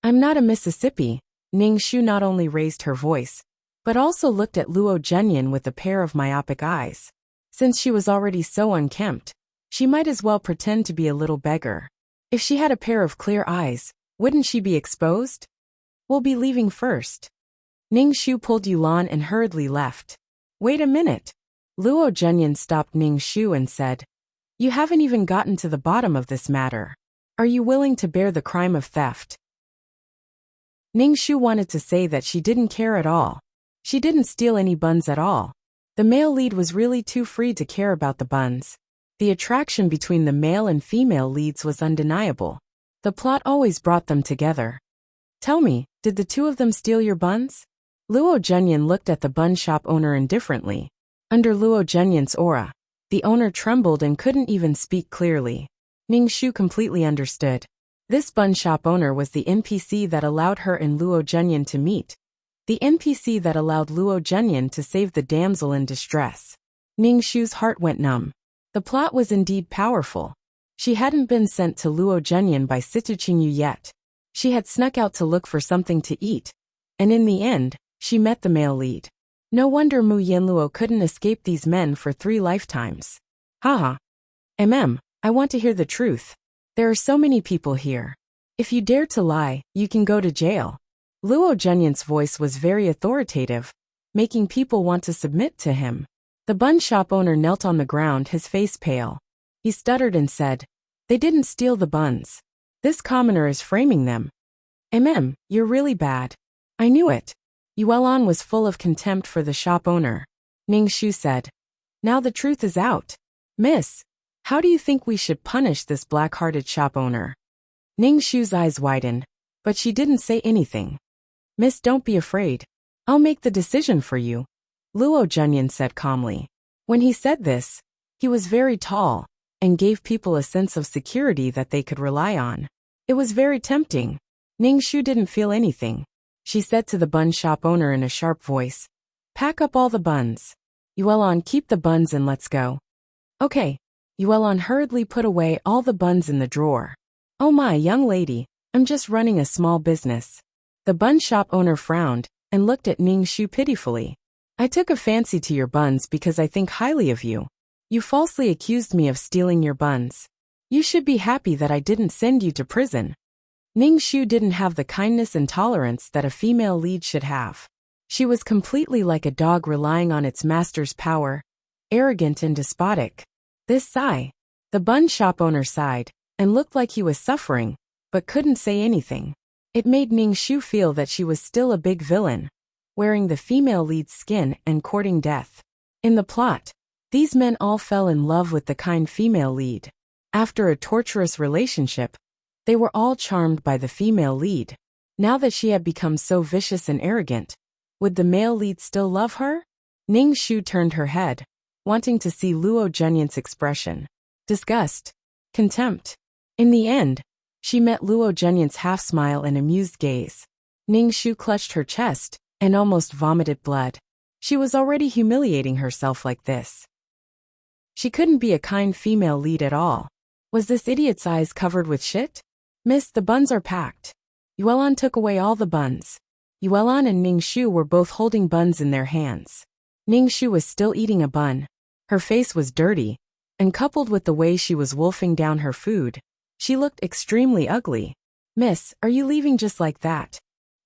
"I'm not a Mississippi." Ningxu not only raised her voice, but also looked at Luo Zhenyan with a pair of myopic eyes. Since she was already so unkempt, she might as well pretend to be a little beggar. If she had a pair of clear eyes, wouldn't she be exposed? "We'll be leaving first." Ningxu pulled Yulan and hurriedly left. "Wait a minute." Luo Zhenyan stopped Ningxu and said, "You haven't even gotten to the bottom of this matter. Are you willing to bear the crime of theft?" Ningxu wanted to say that she didn't care at all. She didn't steal any buns at all. The male lead was really too free to care about the buns. The attraction between the male and female leads was undeniable. The plot always brought them together. "Tell me, did the two of them steal your buns?" Luo Zhenyan looked at the bun shop owner indifferently. Under Luo Zhenyan's aura, the owner trembled and couldn't even speak clearly. Ningxu completely understood. This bun shop owner was the NPC that allowed her and Luo Zhenyan to meet. The NPC that allowed Luo Zhenyan to save the damsel in distress. Ningxu's heart went numb. The plot was indeed powerful. She hadn't been sent to Luo Zhenyan by Situqingyu yet. She had snuck out to look for something to eat. And in the end, she met the male lead. No wonder Mu Yanluo couldn't escape these men for 3 lifetimes. Haha. I want to hear the truth. There are so many people here. If you dare to lie, you can go to jail. Luo Zhenyan's voice was very authoritative, making people want to submit to him. The bun shop owner knelt on the ground, his face pale. He stuttered and said, "They didn't steal the buns. This commoner is framing them." You're really bad." "I knew it." Yuelan was full of contempt for the shop owner. Ningxu said, "Now the truth is out. Miss, how do you think we should punish this black-hearted shop owner?" Ningxu's eyes widened, but she didn't say anything. "Miss, don't be afraid. I'll make the decision for you," Luo Zhenyan said calmly. When he said this, he was very tall and gave people a sense of security that they could rely on. It was very tempting. Ningxu didn't feel anything. She said to the bun shop owner in a sharp voice, "Pack up all the buns. Yuelan, keep the buns and let's go." "Okay." Yuelan hurriedly put away all the buns in the drawer. "Oh my, young lady, I'm just running a small business." The bun shop owner frowned and looked at Ningxu pitifully. "I took a fancy to your buns because I think highly of you. You falsely accused me of stealing your buns. You should be happy that I didn't send you to prison." Ningxu didn't have the kindness and tolerance that a female lead should have. She was completely like a dog relying on its master's power, arrogant and despotic. This sigh. The bun shop owner sighed and looked like he was suffering, but couldn't say anything. It made Ningxu feel that she was still a big villain, wearing the female lead's skin and courting death. In the plot, these men all fell in love with the kind female lead. After a torturous relationship, they were all charmed by the female lead. Now that she had become so vicious and arrogant, would the male lead still love her? Ningxu turned her head, wanting to see Luo Zhenyan's expression. Disgust. Contempt. In the end, she met Luo Zhenyan's half-smile and amused gaze. Ningxu clutched her chest and almost vomited blood. She was already humiliating herself like this. She couldn't be a kind female lead at all. Was this idiot's eyes covered with shit? "Miss, the buns are packed." Yuelan took away all the buns. Yuelan and Ningxu were both holding buns in their hands. Ningxu was still eating a bun. Her face was dirty, and coupled with the way she was wolfing down her food, she looked extremely ugly. "Miss, are you leaving just like that?"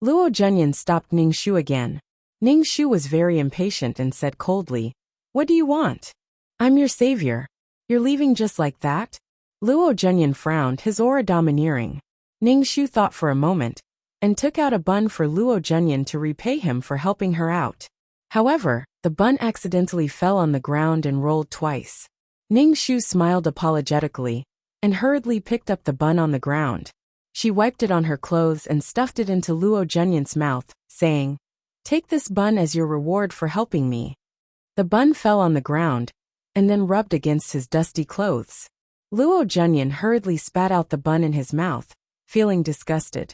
Luo Zhenyan stopped Ningxu again. Ningxu was very impatient and said coldly, "What do you want? I'm your savior. You're leaving just like that?" Luo Zhenyan frowned, his aura domineering. Ningxu thought for a moment, and took out a bun for Luo Zhenyan to repay him for helping her out. However, the bun accidentally fell on the ground and rolled twice. Ning Shu smiled apologetically and hurriedly picked up the bun on the ground. She wiped it on her clothes and stuffed it into Luo Zhenyan's mouth, saying, "Take this bun as your reward for helping me." The bun fell on the ground and then rubbed against his dusty clothes. Luo Zhenyan hurriedly spat out the bun in his mouth, feeling disgusted.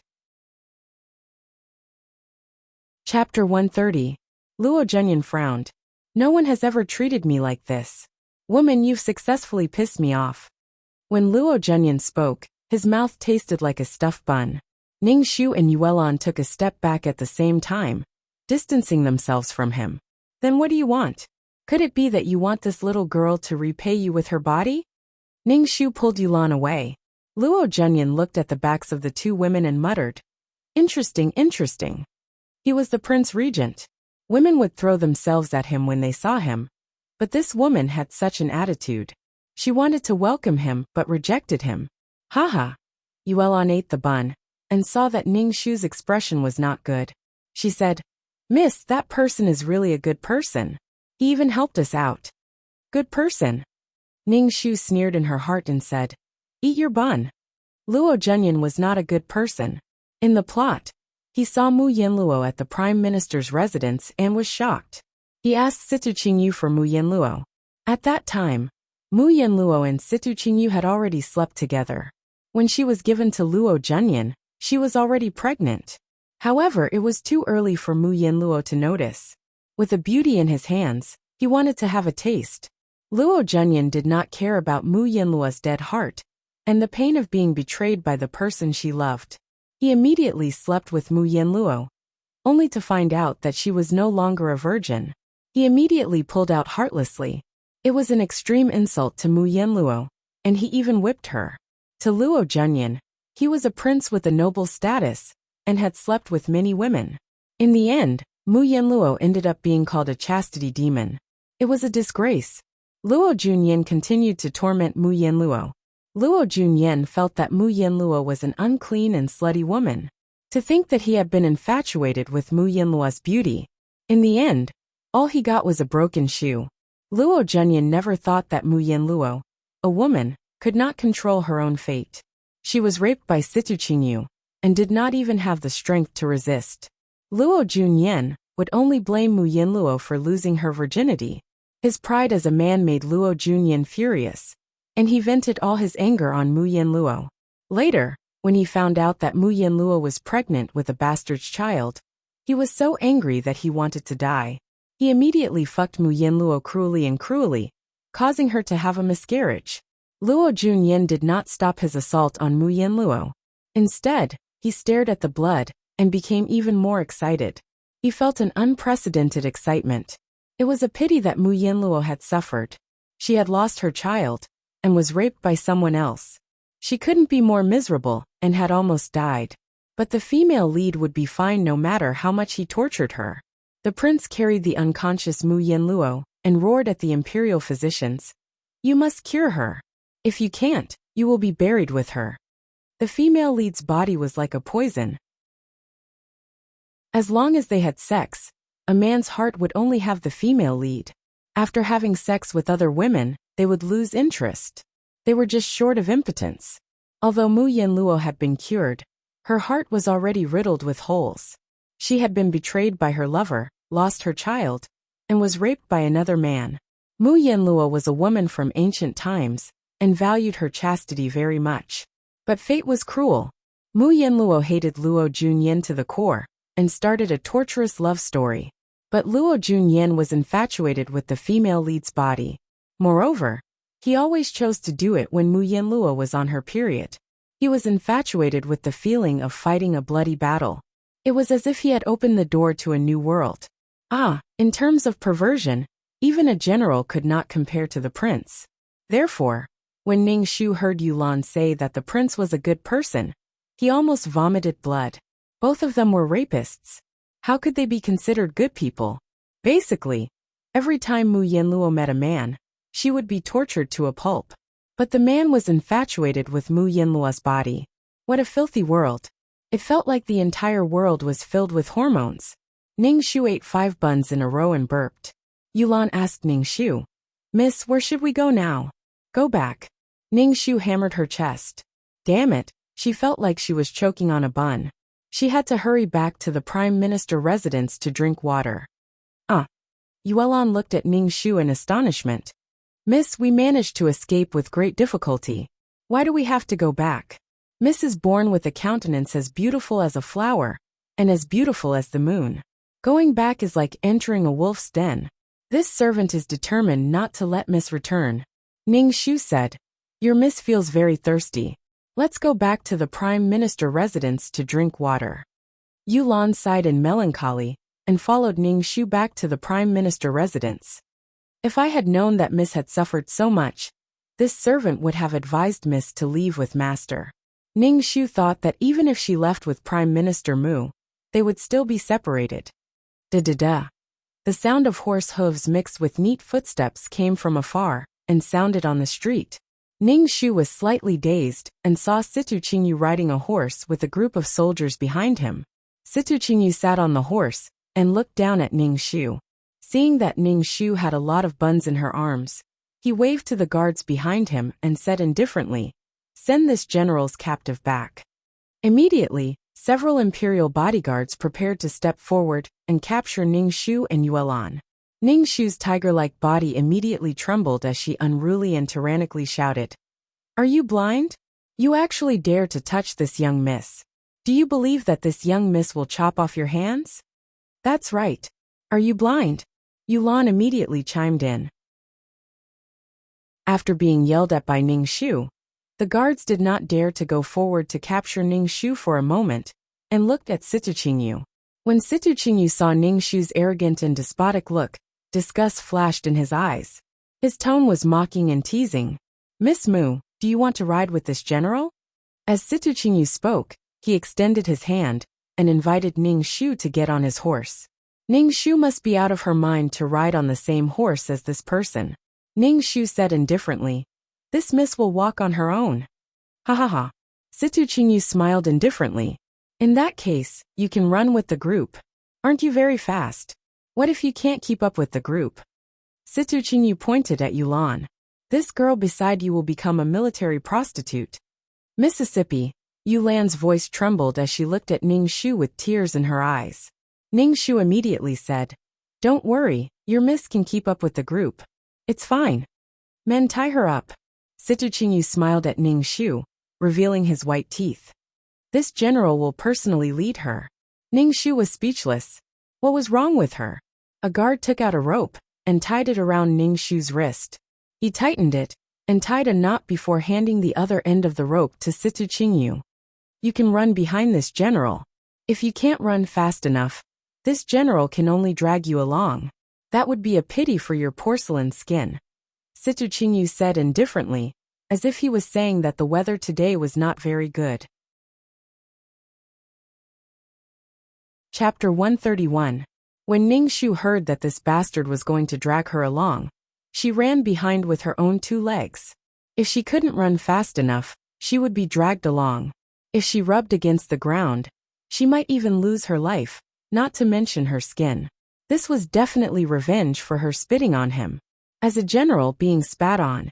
Chapter 130. Luo Zhenyan frowned. "No one has ever treated me like this. Woman, you've successfully pissed me off." When Luo Zhenyan spoke, his mouth tasted like a stuffed bun. Ning Shu and Yuelan took a step back at the same time, distancing themselves from him. "Then what do you want? Could it be that you want this little girl to repay you with her body?" Ning Shu pulled Yuelan away. Luo Zhenyan looked at the backs of the two women and muttered, "Interesting, interesting." He was the Prince Regent. Women would throw themselves at him when they saw him, but this woman had such an attitude. She wanted to welcome him but rejected him. Haha. Yuelan ate the bun and saw that Ning Shu's expression was not good. She said, "Miss, that person is really a good person. He even helped us out." "Good person?" Ning Shu sneered in her heart and said, "Eat your bun." Luo Zhenyan was not a good person. In the plot, he saw Mu Yanluo at the Prime Minister's residence and was shocked. He asked Situ Qingyu for Mu Yanluo. At that time, Mu Yanluo and Situ Qingyu had already slept together. When she was given to Luo Zhenyan, she was already pregnant. However, it was too early for Mu Yanluo to notice. With a beauty in his hands, he wanted to have a taste. Luo Zhenyan did not care about Mu Yanluo's dead heart and the pain of being betrayed by the person she loved. He immediately slept with Mu Yanluo, only to find out that she was no longer a virgin. He immediately pulled out heartlessly. It was an extreme insult to Mu Yanluo, and he even whipped her. To Luo Zhenyan, he was a prince with a noble status and had slept with many women. In the end, Mu Yanluo ended up being called a chastity demon. It was a disgrace. Luo Junyan continued to torment Mu Yanluo. Luo Junyan felt that Mu Yanluo was an unclean and slutty woman. To think that he had been infatuated with Mu Yanluo's beauty. In the end, all he got was a broken shoe. Luo Zhenyan never thought that Mu Yanluo, a woman, could not control her own fate. She was raped by Situ Qingyu and did not even have the strength to resist. Luo Junyan would only blame Mu Yanluo for losing her virginity. His pride as a man made Luo Junyan furious, and he vented all his anger on Mu Yanluo. Later, when he found out that Mu Yanluo was pregnant with a bastard child, he was so angry that he wanted to die. He immediately fucked Mu Yanluo cruelly, causing her to have a miscarriage. Luo Junyan did not stop his assault on Mu Yanluo. Instead, he stared at the blood and became even more excited. He felt an unprecedented excitement. It was a pity that Mu Yanluo had suffered. She had lost her child and was raped by someone else. She couldn't be more miserable and had almost died. But the female lead would be fine no matter how much he tortured her. The prince carried the unconscious Mu Yanluo and roared at the imperial physicians, "You must cure her. If you can't, you will be buried with her." The female lead's body was like a poison. As long as they had sex, a man's heart would only have the female lead. After having sex with other women, they would lose interest. They were just short of impotence. Although Mu Yanluo had been cured, her heart was already riddled with holes. She had been betrayed by her lover, lost her child, and was raped by another man. Mu Yanluo was a woman from ancient times and valued her chastity very much. But fate was cruel. Mu Yanluo hated Luo Junyan to the core and started a torturous love story. But Luo Junyan was infatuated with the female lead's body. Moreover, he always chose to do it when Mu Yanluo was on her period. He was infatuated with the feeling of fighting a bloody battle. It was as if he had opened the door to a new world. In terms of perversion, even a general could not compare to the prince. Therefore, when Ning Shu heard Yuelan say that the prince was a good person, he almost vomited blood. Both of them were rapists. How could they be considered good people? Basically, every time Mu Yanluo met a man, she would be tortured to a pulp. But the man was infatuated with Mu Yanluo's body. What a filthy world. It felt like the entire world was filled with hormones. Ning Shu ate 5 buns in a row and burped. Yulan asked Ning Shu, "Miss, where should we go now?" "Go back." Ning Shu hammered her chest. Damn it, she felt like she was choking on a bun. She had to hurry back to the Prime Minister residence to drink water. Yulan looked at Ning Shu in astonishment. "Miss, we managed to escape with great difficulty. Why do we have to go back? Miss is born with a countenance as beautiful as a flower, and as beautiful as the moon. Going back is like entering a wolf's den. This servant is determined not to let Miss return." Ning Shu said, "Your Miss feels very thirsty. Let's go back to the Prime Minister residence to drink water." Yulan sighed in melancholy, and followed Ning Shu back to the Prime Minister residence. If I had known that Miss had suffered so much, this servant would have advised Miss to leave with Master. Ning Shu thought that even if she left with Prime Minister Mu, they would still be separated. Da-da-da. The sound of horse hooves mixed with neat footsteps came from afar, and sounded on the street. Ning Shu was slightly dazed, and saw Situ Qingyu riding a horse with a group of soldiers behind him. Situ Qingyu sat on the horse, and looked down at Ning Shu. Seeing that Ning Shu had a lot of buns in her arms, he waved to the guards behind him and said indifferently, "Send this general's captive back." Immediately, several imperial bodyguards prepared to step forward and capture Ning Shu and Yulan. Ning Shu's tiger-like body immediately trembled as she unruly and tyrannically shouted, "Are you blind? You actually dare to touch this young miss? Do you believe that this young miss will chop off your hands? That's right. Are you blind?" Yulan immediately chimed in. After being yelled at by Ning Shu, the guards did not dare to go forward to capture Ning Shu for a moment, and looked at Situ Qingyu. When Situ Qingyu saw Ning Shu's arrogant and despotic look, disgust flashed in his eyes. His tone was mocking and teasing. "Miss Mu, do you want to ride with this general?" As Situ Qingyu spoke, he extended his hand, and invited Ning Shu to get on his horse. Ning Shu must be out of her mind to ride on the same horse as this person. Ning Shu said indifferently, "This miss will walk on her own." "Ha ha ha." Situ Qingyu smiled indifferently. "In that case, you can run with the group. Aren't you very fast? What if you can't keep up with the group?" Situ Qingyu pointed at Yulan. "This girl beside you will become a military prostitute." "Mississippi." Yulan's voice trembled as she looked at Ning Shu with tears in her eyes. Ning Shu immediately said, "Don't worry, your miss can keep up with the group. It's fine. Men, tie her up." Situ Qingyu smiled at Ning Shu, revealing his white teeth. "This general will personally lead her." Ning Shu was speechless. What was wrong with her? A guard took out a rope, and tied it around Ning Shu's wrist. He tightened it, and tied a knot before handing the other end of the rope to Situ Qingyu. "You can run behind this general. If you can't run fast enough, this general can only drag you along. That would be a pity for your porcelain skin." Situ Qingyu said indifferently, as if he was saying that the weather today was not very good. Chapter 131. When Ning Shu heard that this bastard was going to drag her along, she ran behind with her own 2 legs. If she couldn't run fast enough, she would be dragged along. If she rubbed against the ground, she might even lose her life, not to mention her skin. This was definitely revenge for her spitting on him. As a general being spat on,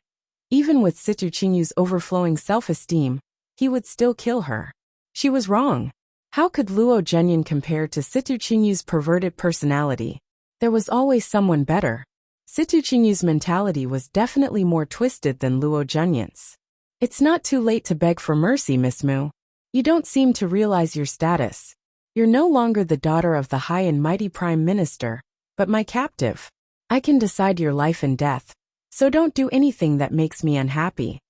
even with Situ Qingyu's overflowing self-esteem, he would still kill her. She was wrong. How could Luo Zhenyan compare to Situ Qingyu's perverted personality? There was always someone better. Situ Qingyu's mentality was definitely more twisted than Luo Zhenyan's. "It's not too late to beg for mercy, Miss Mu. You don't seem to realize your status. You're no longer the daughter of the high and mighty Prime Minister, but my captive. I can decide your life and death, so don't do anything that makes me unhappy."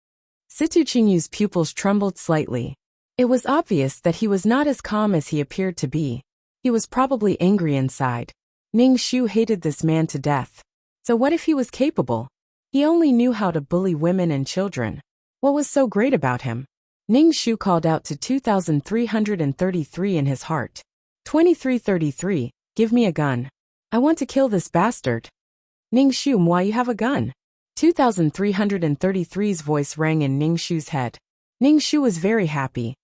Situ Qingyu's pupils trembled slightly. It was obvious that he was not as calm as he appeared to be. He was probably angry inside. Ning Shu hated this man to death. So what if he was capable? He only knew how to bully women and children. What was so great about him? Ning Shu called out to 2333 in his heart. 2333, give me a gun. I want to kill this bastard. Ning Shu, moi, you have a gun. 2333's voice rang in Ning Shu's head. Ning Shu was very happy.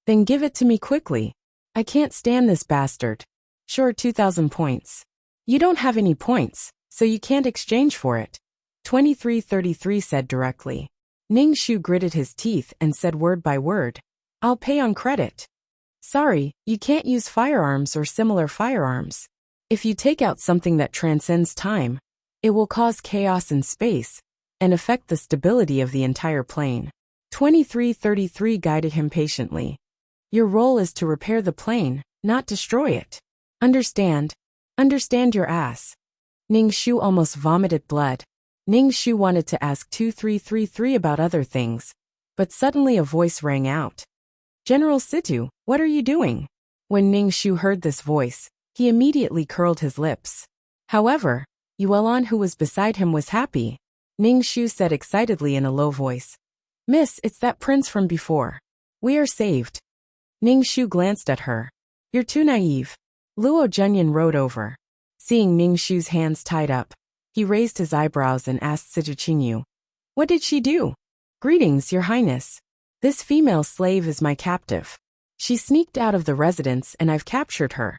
Then give it to me quickly. I can't stand this bastard. Sure, 2,000 points. You don't have any points, so you can't exchange for it. 2333 said directly. Ning Shu gritted his teeth and said word by word. I'll pay on credit. Sorry, you can't use firearms or similar firearms. If you take out something that transcends time, it will cause chaos in space and affect the stability of the entire plane. 2333 guided him patiently. Your role is to repair the plane, not destroy it. Understand? Understand your ass. Ning Shu almost vomited blood. Ning Shu wanted to ask 2333 about other things, but suddenly a voice rang out. General Situ, what are you doing? When Ning Shu heard this voice, he immediately curled his lips. However, Yuelan, who was beside him, was happy. Ning Shu said excitedly in a low voice. Miss, it's that prince from before. We are saved. Ning Shu glanced at her. You're too naive. Luo Zhenyan rode over. Seeing Ning Shu's hands tied up, he raised his eyebrows and asked Situ Qingyu. What did she do? Greetings, Your Highness. This female slave is my captive. She sneaked out of the residence and I've captured her.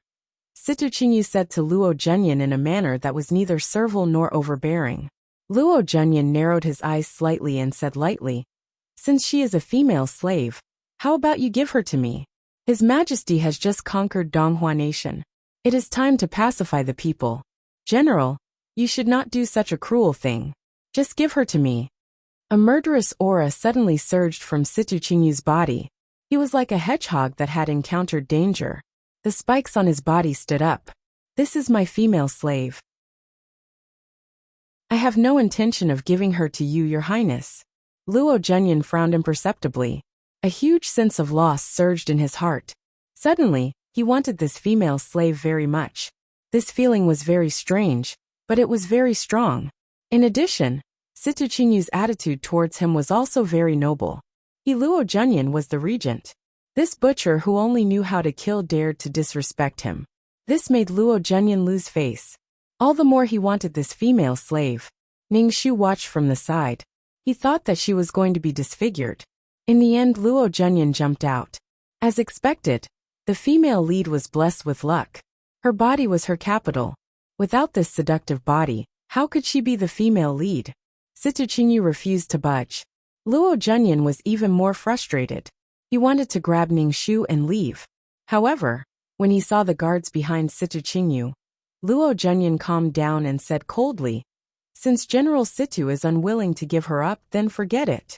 Situ Qingyu said to Luo Zhenyan in a manner that was neither servile nor overbearing. Luo Zhenyan narrowed his eyes slightly and said lightly, Since she is a female slave, how about you give her to me? His Majesty has just conquered Donghua Nation. It is time to pacify the people. General, you should not do such a cruel thing. Just give her to me. A murderous aura suddenly surged from Situ Qingyu's body. He was like a hedgehog that had encountered danger. The spikes on his body stood up. This is my female slave. I have no intention of giving her to you, Your Highness. Luo Zhenyan frowned imperceptibly. A huge sense of loss surged in his heart. Suddenly, he wanted this female slave very much. This feeling was very strange, but it was very strong. In addition, Situ Qingyu's attitude towards him was also very noble. Luo Zhenyan was the regent. This butcher who only knew how to kill dared to disrespect him. This made Luo Zhenyan lose face. All the more he wanted this female slave. Ning Shu watched from the side. He thought that she was going to be disfigured. In the end, Luo Zhenyan jumped out. As expected, the female lead was blessed with luck. Her body was her capital. Without this seductive body, how could she be the female lead? Situ Qingyu refused to budge. Luo Zhenyan was even more frustrated. He wanted to grab Ning Shu and leave. However, when he saw the guards behind Situ Qingyu, Luo Zhenyan calmed down and said coldly, Since General Situ is unwilling to give her up, then forget it.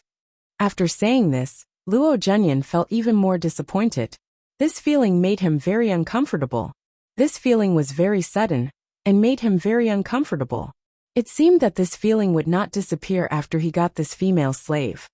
After saying this, Luo Zhenyan felt even more disappointed. This feeling made him very uncomfortable. This feeling was very sudden, and made him very uncomfortable. It seemed that this feeling would not disappear after he got this female slave.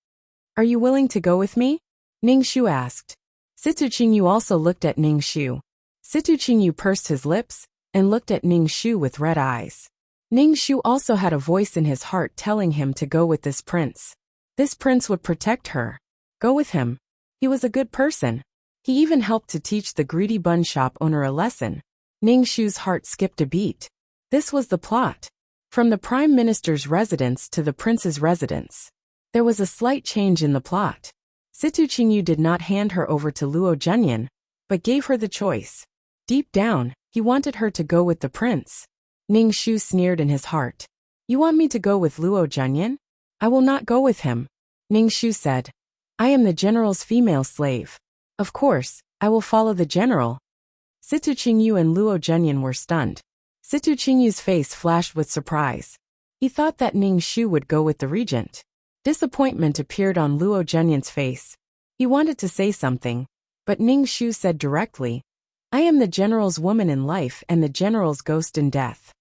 Are you willing to go with me? Ning Shu asked. Situ Qingyu also looked at Ning Shu. Situ Qingyu pursed his lips and looked at Ning Shu with red eyes. Ning Shu also had a voice in his heart telling him to go with this prince. This prince would protect her. Go with him. He was a good person. He even helped to teach the greedy bun shop owner a lesson. Ning Shu's heart skipped a beat. This was the plot. From the Prime Minister's residence to the prince's residence. There was a slight change in the plot. Situ Qingyu did not hand her over to Luo Zhenyan, but gave her the choice. Deep down, he wanted her to go with the prince. Ning Shu sneered in his heart. You want me to go with Luo Zhenyan? I will not go with him. Ning Shu said. I am the general's female slave. Of course, I will follow the general. Situ Qingyu and Luo Zhenyan were stunned. Situ Qingyu's face flashed with surprise. He thought that Ning Shu would go with the regent. Disappointment appeared on Luo Zhenyan's face. He wanted to say something, but Ning Shu said directly, I am the general's woman in life and the general's ghost in death.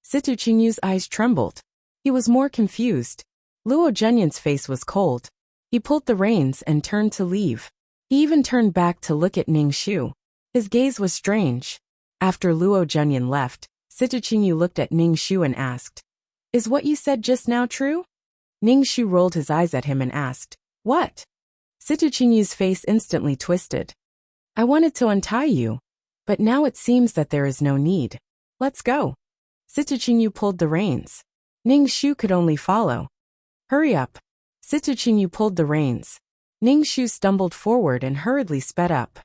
Situ Qingyu's eyes trembled. He was more confused. Luo Zhenyan's face was cold. He pulled the reins and turned to leave. He even turned back to look at Ning Shu. His gaze was strange. After Luo Zhenyan left, Situ Qingyu looked at Ning Shu and asked, Is what you said just now true? Ning Shu rolled his eyes at him and asked, What? Situ Qingyu's face instantly twisted. I wanted to untie you, but now it seems that there is no need. Let's go. Situ Qingyu pulled the reins. Ning Shu could only follow. Hurry up. Situ Qingyu pulled the reins. Ning Shu stumbled forward and hurriedly sped up.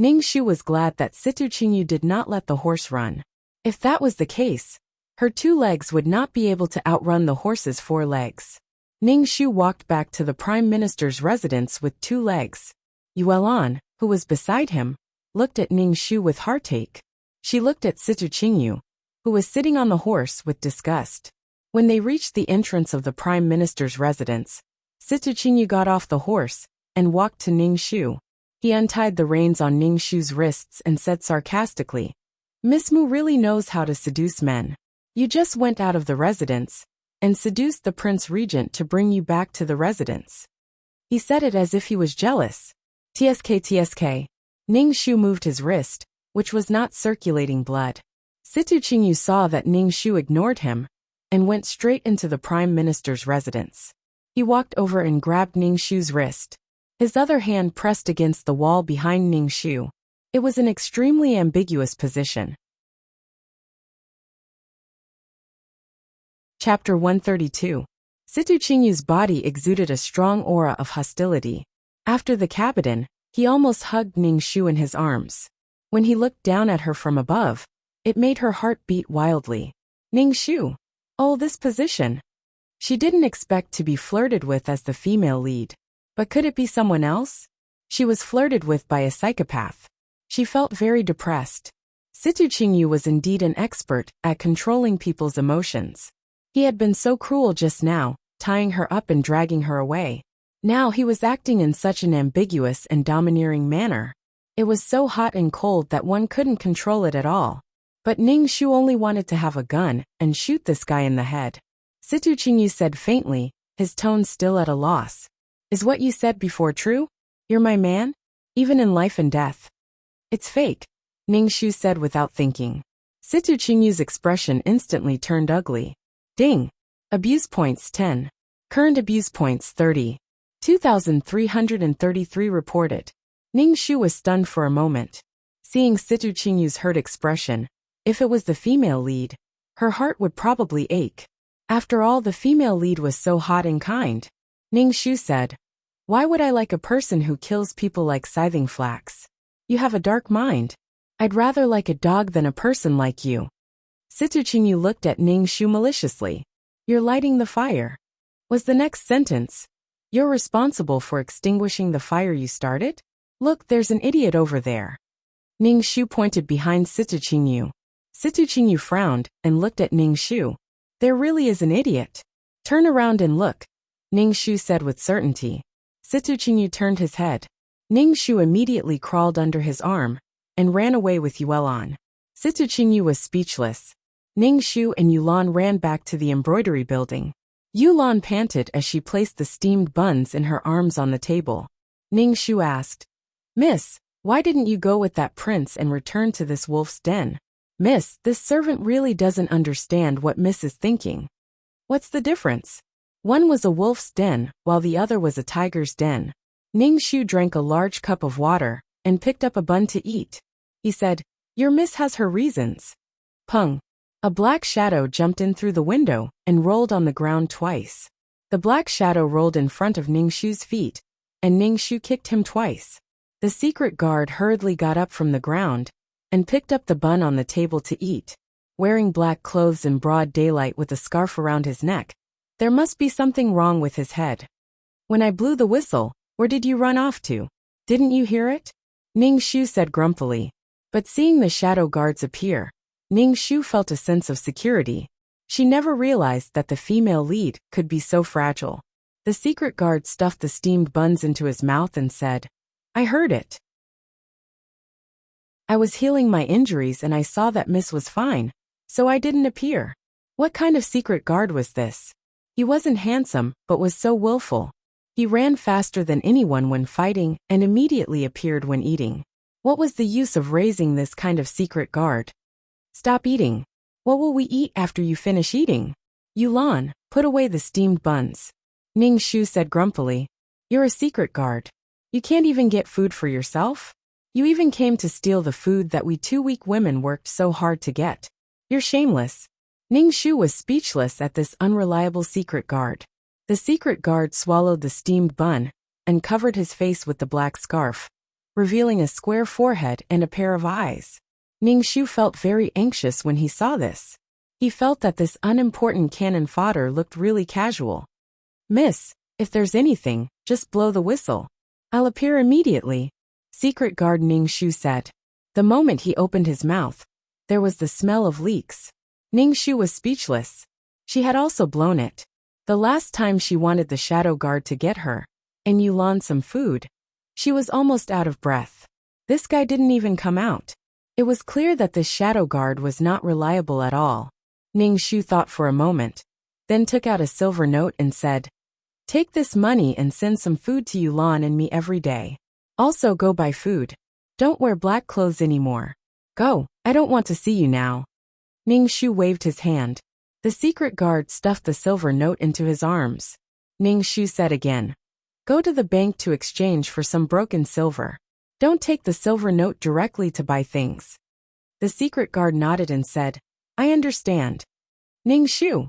Ning Shu was glad that Situ Qingyu did not let the horse run. If that was the case, her 2 legs would not be able to outrun the horse's 4 legs. Ning Shu walked back to the Prime Minister's residence with 2 legs. Yuelan, who was beside him, looked at Ning Shu with heartache. She looked at Situ Qingyu, who was sitting on the horse, with disgust. When they reached the entrance of the Prime Minister's residence, Situ Qingyu got off the horse and walked to Ning Shu. He untied the reins on Ning Shu's wrists and said sarcastically, "Miss Mu really knows how to seduce men. You just went out of the residence and seduced the Prince Regent to bring you back to the residence." He said it as if he was jealous. Tsk. Ning Shu moved his wrist, which was not circulating blood. Situ Qingyu saw that Ning Shu ignored him and went straight into the Prime Minister's residence. He walked over and grabbed Ning Shu's wrist. His other hand pressed against the wall behind Ning Shu. It was an extremely ambiguous position. Chapter 132. Situ Qingyu's body exuded a strong aura of hostility. After the Capitan, he almost hugged Ning Shu in his arms. When he looked down at her from above, it made her heart beat wildly. Ning Shu. Oh, this position. She didn't expect to be flirted with as the female lead. But could it be someone else? She was flirted with by a psychopath. She felt very depressed. Situ Qingyu was indeed an expert at controlling people's emotions. He had been so cruel just now, tying her up and dragging her away. Now he was acting in such an ambiguous and domineering manner. It was so hot and cold that one couldn't control it at all. But Ning Shu only wanted to have a gun and shoot this guy in the head. Situ Qingyu said faintly, his tone still at a loss. "Is what you said before true? You're my man? Even in life and death?" "It's fake," Ning Shu said without thinking. Situ Qingyu's expression instantly turned ugly. Ding. Abuse points 10. Current abuse points 30. 2,333 reported. Ning Shu was stunned for a moment. Seeing Situ Qingyu's hurt expression, if it was the female lead, her heart would probably ache. After all, the female lead was so hot and kind. Ning Shu said, "Why would I like a person who kills people like scything flax? You have a dark mind. I'd rather like a dog than a person like you." Situ Qingyu looked at Ning Shu maliciously. "You're lighting the fire," was the next sentence. "You're responsible for extinguishing the fire you started? Look, there's an idiot over there." Ning Shu pointed behind Situ Qingyu. Situ Qingyu frowned and looked at Ning Shu. "There really is an idiot. Turn around and look," Ning Shu said with certainty. Situ Qingyu turned his head. Ning Shu immediately crawled under his arm and ran away with Yuelan. Situ Qingyu was speechless. Ning Shu and Yulan ran back to the embroidery building. Yulan panted as she placed the steamed buns in her arms on the table. Ning Shu asked, "Miss, why didn't you go with that prince and return to this wolf's den?" "Miss, this servant really doesn't understand what Miss is thinking." "What's the difference?" One was a wolf's den, while the other was a tiger's den. Ning Shu drank a large cup of water and picked up a bun to eat. He said, "Your miss has her reasons." Pung. A black shadow jumped in through the window and rolled on the ground twice. The black shadow rolled in front of Ning Shu's feet, and Ning Shu kicked him twice. The secret guard hurriedly got up from the ground and picked up the bun on the table to eat. Wearing black clothes in broad daylight with a scarf around his neck, there must be something wrong with his head. "When I blew the whistle, where did you run off to? Didn't you hear it?" Ning Shu said grumpily. But seeing the shadow guards appear, Ning Shu felt a sense of security. She never realized that the female lead could be so fragile. The secret guard stuffed the steamed buns into his mouth and said, "I heard it. I was healing my injuries and I saw that Miss was fine, so I didn't appear." What kind of secret guard was this? He wasn't handsome, but was so willful. He ran faster than anyone when fighting and immediately appeared when eating. What was the use of raising this kind of secret guard? "Stop eating. What will we eat after you finish eating?" "Yulan, put away the steamed buns," Ning Shu said grumpily. "You're a secret guard. You can't even get food for yourself? You even came to steal the food that we 2 weak women worked so hard to get. You're shameless." Ning Shu was speechless at this unreliable secret guard. The secret guard swallowed the steamed bun and covered his face with the black scarf, revealing a square forehead and a pair of eyes. Ningxu felt very anxious when he saw this. He felt that this unimportant cannon fodder looked really casual. "Miss, if there's anything, just blow the whistle. I'll appear immediately," secret guard Ningxu said. The moment he opened his mouth, there was the smell of leeks. Ningxu was speechless. She had also blown it. The last time she wanted the shadow guard to get her and Yulan some food, she was almost out of breath. This guy didn't even come out. It was clear that this shadow guard was not reliable at all. Ningxu thought for a moment, then took out a silver note and said, "Take this money and send some food to Yulan and me every day. Also go buy food. Don't wear black clothes anymore. Go, I don't want to see you now." Ningxu waved his hand. The secret guard stuffed the silver note into his arms. Ningxu said again, "Go to the bank to exchange for some broken silver. Don't take the silver note directly to buy things." The secret guard nodded and said, "I understand." Ningxu.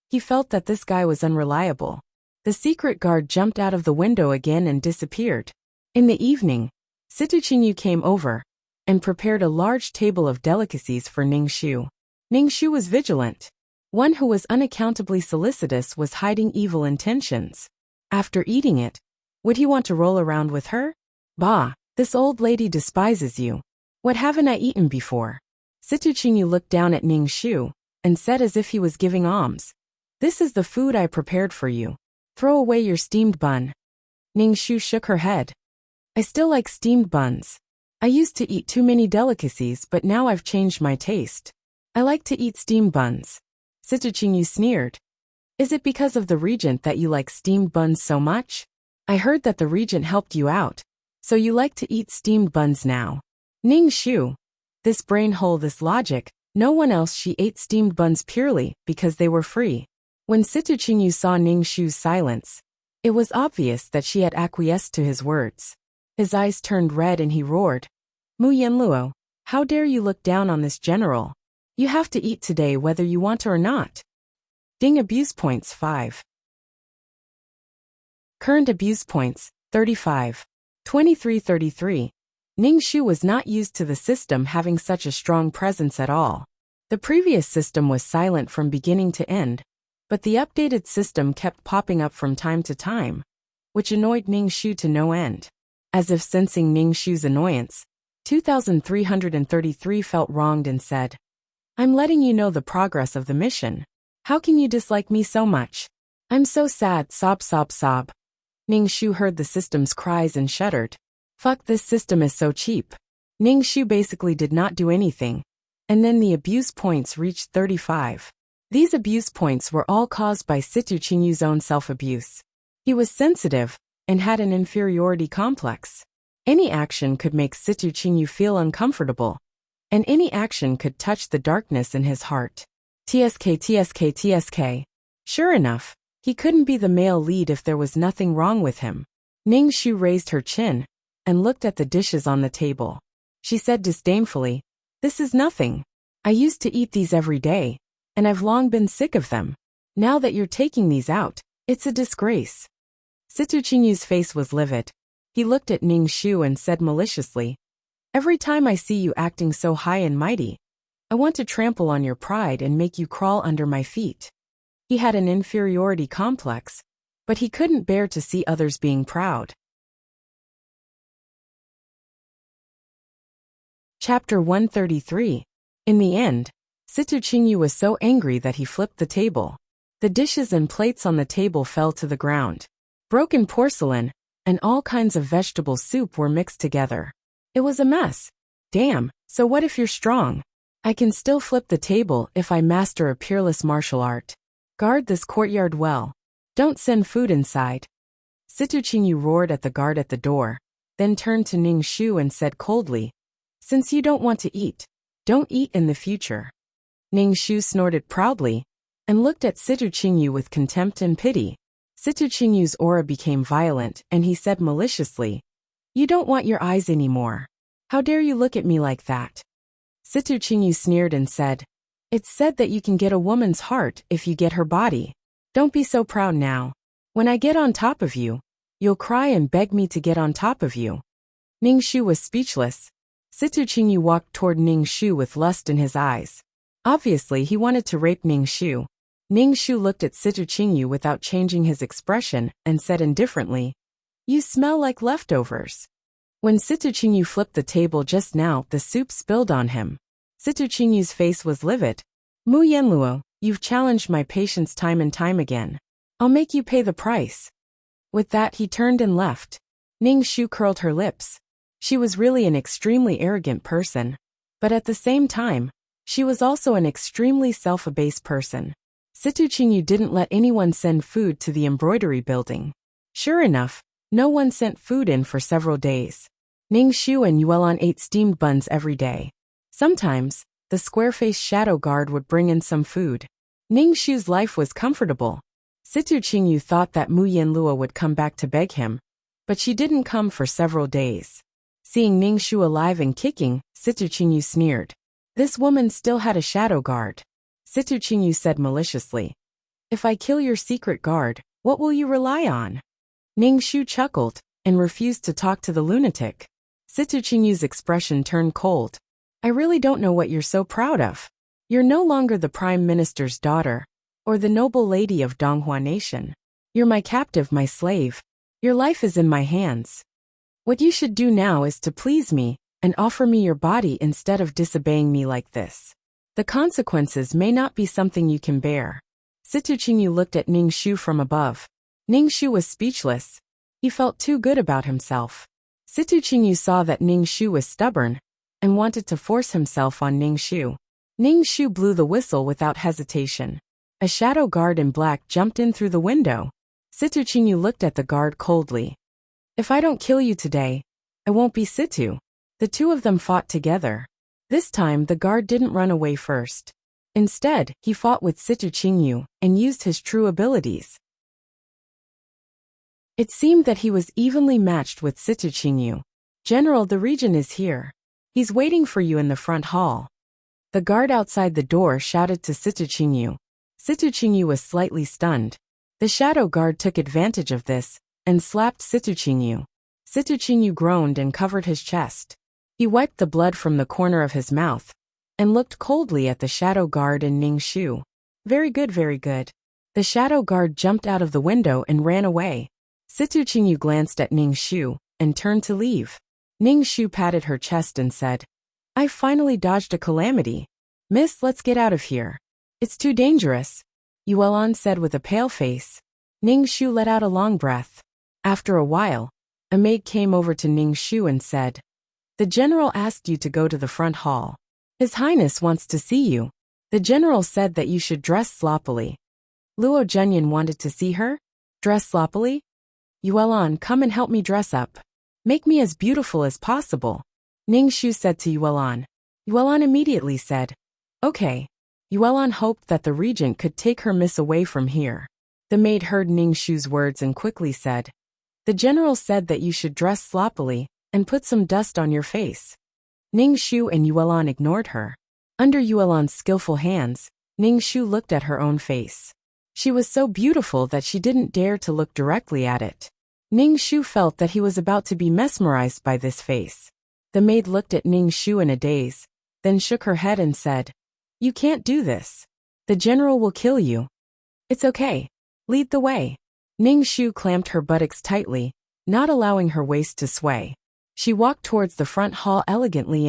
He felt that this guy was unreliable. The secret guard jumped out of the window again and disappeared. In the evening, Situchinyu came over and prepared a large table of delicacies for Ningxu. Ningxu was vigilant. One who was unaccountably solicitous was hiding evil intentions. After eating it, would he want to roll around with her? "Bah, this old lady despises you. What haven't I eaten before?" Situchinyu looked down at Ningxu and said as if he was giving alms, "This is the food I prepared for you. Throw away your steamed bun." Ningxu shook her head. "I still like steamed buns. I used to eat too many delicacies, but now I've changed my taste. I like to eat steamed buns." Situchinyu sneered. "Is it because of the regent that you like steamed buns so much? I heard that the regent helped you out, so you like to eat steamed buns now." Ningxu. This brain hole, this logic, no one else. She ate steamed buns purely because they were free. When Situchinyu saw Ningxu's silence, it was obvious that she had acquiesced to his words. His eyes turned red and he roared, "Mu Yanluo, how dare you look down on this general? You have to eat today whether you want to or not." Ding abuse points 5. Current abuse points 35. 2333. Ningxu was not used to the system having such a strong presence at all. The previous system was silent from beginning to end, but the updated system kept popping up from time to time, which annoyed Ningxu to no end. As if sensing Ningxu's annoyance, 2333 felt wronged and said, "I'm letting you know the progress of the mission. How can you dislike me so much? I'm so sad, sob sob sob." Ningxu heard the system's cries and shuddered. Fuck, this system is so cheap. Ningxu basically did not do anything. And then the abuse points reached 35. These abuse points were all caused by Situchinyu's own self-abuse. He was sensitive and had an inferiority complex. Any action could make Situchinyu feel uncomfortable, and any action could touch the darkness in his heart. TSK TSK TSK. Sure enough, he couldn't be the male lead if there was nothing wrong with him. Ningxu raised her chin and looked at the dishes on the table. She said disdainfully, "This is nothing. I used to eat these every day, and I've long been sick of them. Now that you're taking these out, it's a disgrace." Situchinyu's face was livid. He looked at Ningxu and said maliciously, "Every time I see you acting so high and mighty, I want to trample on your pride and make you crawl under my feet." He had an inferiority complex, but he couldn't bear to see others being proud. Chapter 133. In the end, Situchinyu was so angry that he flipped the table. The dishes and plates on the table fell to the ground. Broken porcelain and all kinds of vegetable soup were mixed together. It was a mess. Damn, so what if you're strong? I can still flip the table if I master a peerless martial art. Guard this courtyard well. Don't send food inside. Situchinyu roared at the guard at the door, then turned to Ningxu and said coldly, "Since you don't want to eat, don't eat in the future." Ningxu snorted proudly and looked at Situchinyu with contempt and pity. Situchinyu's aura became violent and he said maliciously, "You don't want your eyes anymore. How dare you look at me like that?" Situchinyu sneered and said, "It's said that you can get a woman's heart if you get her body. Don't be so proud now." When I get on top of you, you'll cry and beg me to get on top of you. Ningxu was speechless. Situ Qingyu walked toward Ningxu with lust in his eyes. Obviously, he wanted to rape Ningxu. Ningxu looked at Situ Qingyu without changing his expression and said indifferently, "You smell like leftovers." When Situ Qingyu flipped the table just now, the soup spilled on him. Situ Qingyu's face was livid. "Mu Yanluo, you've challenged my patience time and time again. I'll make you pay the price." With that, he turned and left. Ningxu curled her lips. She was really an extremely arrogant person. But at the same time, she was also an extremely self-abased person. Situ Qingyu didn't let anyone send food to the embroidery building. Sure enough, no one sent food in for several days. Ningxu and Yuelan ate steamed buns every day. Sometimes, the square-faced shadow guard would bring in some food. Ningxu's life was comfortable. Situ Qingyu thought that Mu Yanluo would come back to beg him, but she didn't come for several days. Seeing Ningxu alive and kicking, Situ Qingyu sneered. This woman still had a shadow guard. Situ Qingyu said maliciously, "If I kill your secret guard, what will you rely on?" Ningxu chuckled and refused to talk to the lunatic. Situ Qingyu's expression turned cold. "I really don't know what you're so proud of. You're no longer the prime minister's daughter, or the noble lady of Donghua Nation. You're my captive, my slave. Your life is in my hands. What you should do now is to please me and offer me your body instead of disobeying me like this. The consequences may not be something you can bear." Situ Qingyu looked at Ningxu from above. Ningxu was speechless. He felt too good about himself. Situ Qingyu saw that Ningxu was stubborn and wanted to force himself on Ningxu. Ningxu blew the whistle without hesitation. A shadow guard in black jumped in through the window. Situ Qingyu looked at the guard coldly. "If I don't kill you today, I won't be Situ." The two of them fought together. This time the guard didn't run away first. Instead, he fought with Situ Qingyu and used his true abilities. It seemed that he was evenly matched with Situ Qingyu. "General, the regent is here. He's waiting for you in the front hall." The guard outside the door shouted to Situ Qingyu. Situ Qingyu was slightly stunned. The shadow guard took advantage of this and slapped Situ Qingyu. Situ Qingyu groaned and covered his chest. He wiped the blood from the corner of his mouth and looked coldly at the shadow guard and Ningxu. Very good, very good." The shadow guard jumped out of the window and ran away. Situ Qingyu glanced at Ningxu and turned to leave. Ningxu patted her chest and said, "I finally dodged a calamity. Miss, let's get out of here. It's too dangerous," Yuelan said with a pale face. Ningxu let out a long breath. After a while, a maid came over to Ningxu and said, "The general asked you to go to the front hall. His Highness wants to see you. The general said that you should dress sloppily." Luo Zhenyan wanted to see her? Dress sloppily? "Yuelan, come and help me dress up. Make me as beautiful as possible," Ningxu said to Yuelan. Yuelan immediately said, "Okay." Yuelan hoped that the regent could take her miss away from here. The maid heard Ningxu's words and quickly said, "The general said that you should dress sloppily and put some dust on your face." Ningxu and Yuelan ignored her. Under Yuelan's skillful hands, Ningxu looked at her own face. She was so beautiful that she didn't dare to look directly at it. Ningxu felt that he was about to be mesmerized by this face. The maid looked at Ningxu in a daze, then shook her head and said, "You can't do this. The general will kill you." "It's okay. Lead the way." Ningxu clamped her buttocks tightly, not allowing her waist to sway. She walked towards the front hall elegantly.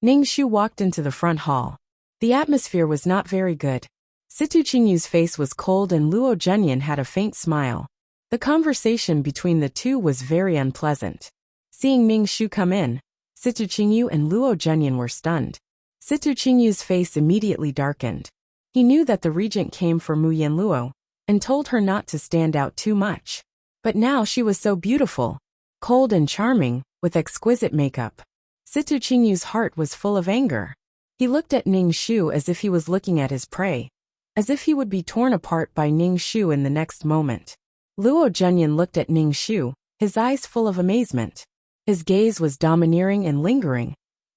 Ningxu walked into the front hall. The atmosphere was not very good. Situ Qingyu's face was cold and Luo Zhenyan had a faint smile. The conversation between the two was very unpleasant. Seeing Ningxu come in, Situ Qingyu and Luo Zhenyan were stunned. Situ Qingyu's face immediately darkened. He knew that the regent came for Mu Yanluo and told her not to stand out too much. But now she was so beautiful, cold and charming, with exquisite makeup. Situ Qingyu's heart was full of anger. He looked at Ningxu as if he was looking at his prey, as if he would be torn apart by Ningxu in the next moment. Luo Zhenyan looked at Ningxu, his eyes full of amazement. His gaze was domineering and lingering,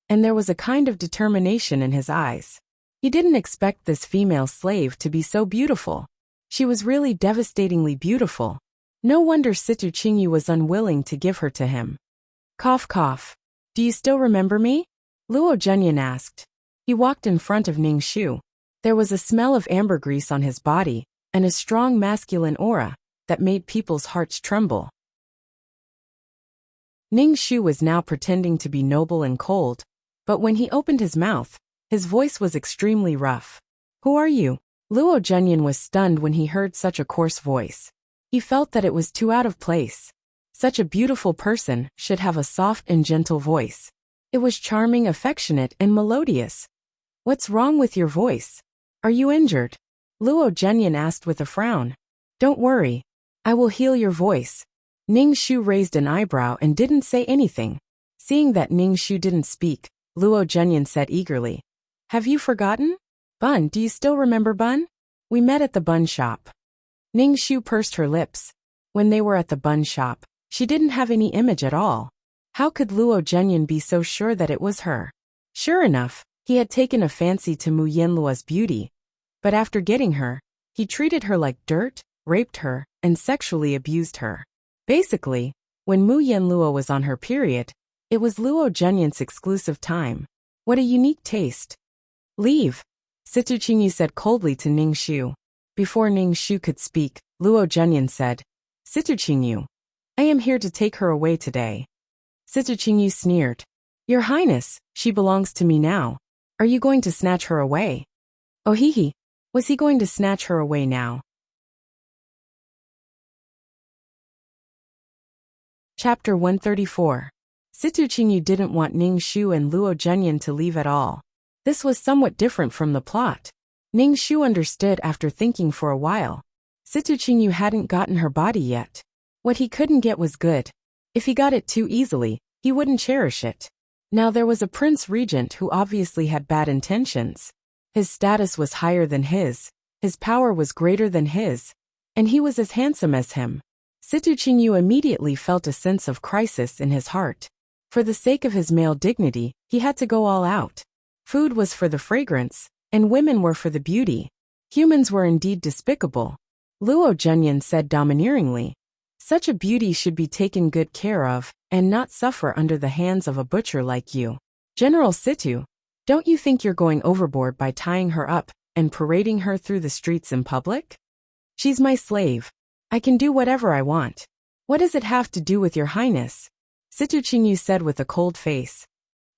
and there was a kind of determination in his eyes. He didn't expect this female slave to be so beautiful. She was really devastatingly beautiful. No wonder Situ Qingyu was unwilling to give her to him. Cough cough. Do you still remember me? Luo Zhenyan asked. He walked in front of Ning Shu. There was a smell of ambergris on his body, and a strong masculine aura that made people's hearts tremble. Ning Shu was now pretending to be noble and cold, but when he opened his mouth, his voice was extremely rough. Who are you? Luo Zhenyan was stunned when he heard such a coarse voice. He felt that it was too out of place. Such a beautiful person should have a soft and gentle voice. It was charming, affectionate, and melodious. What's wrong with your voice? Are you injured? Luo Zhenyan asked with a frown. Don't worry. I will heal your voice. Ning Shu raised an eyebrow and didn't say anything. Seeing that Ning Shu didn't speak, Luo Zhenyan said eagerly. Have you forgotten? Bun, do you still remember Bun? We met at the bun shop. Ning Shu pursed her lips. When they were at the bun shop, she didn't have any image at all. How could Luo Zhenyan be so sure that it was her? Sure enough, he had taken a fancy to Mu Yanluo's beauty. But after getting her, he treated her like dirt, raped her, and sexually abused her. Basically, when Mu Yanluo was on her period, it was Luo Zhenyan's exclusive time. What a unique taste. Leave, Situ Qingyu said coldly to Ning Shu. Before Ning Shu could speak, Luo Zhenyan said, Situ Qingyu, I am here to take her away today. Situ Qingyu sneered. Your Highness, she belongs to me now. Are you going to snatch her away? Oh hee hee, was he going to snatch her away now? Chapter 134. Situ Qingyu didn't want Ning Shu and Luo Zhenyan to leave at all. This was somewhat different from the plot. Ning Shu understood after thinking for a while. Situ Qingyu hadn't gotten her body yet. What he couldn't get was good. If he got it too easily, he wouldn't cherish it. Now there was a prince regent who obviously had bad intentions. His status was higher than his power was greater than his, and he was as handsome as him. Situ Qingyu immediately felt a sense of crisis in his heart. For the sake of his male dignity, he had to go all out. Food was for the fragrance, and women were for the beauty. Humans were indeed despicable. Luo Zhenyan said domineeringly, such a beauty should be taken good care of, and not suffer under the hands of a butcher like you. General Situ, don't you think you're going overboard by tying her up and parading her through the streets in public? She's my slave. I can do whatever I want. What does it have to do with your Highness? Situ Qingyu said with a cold face.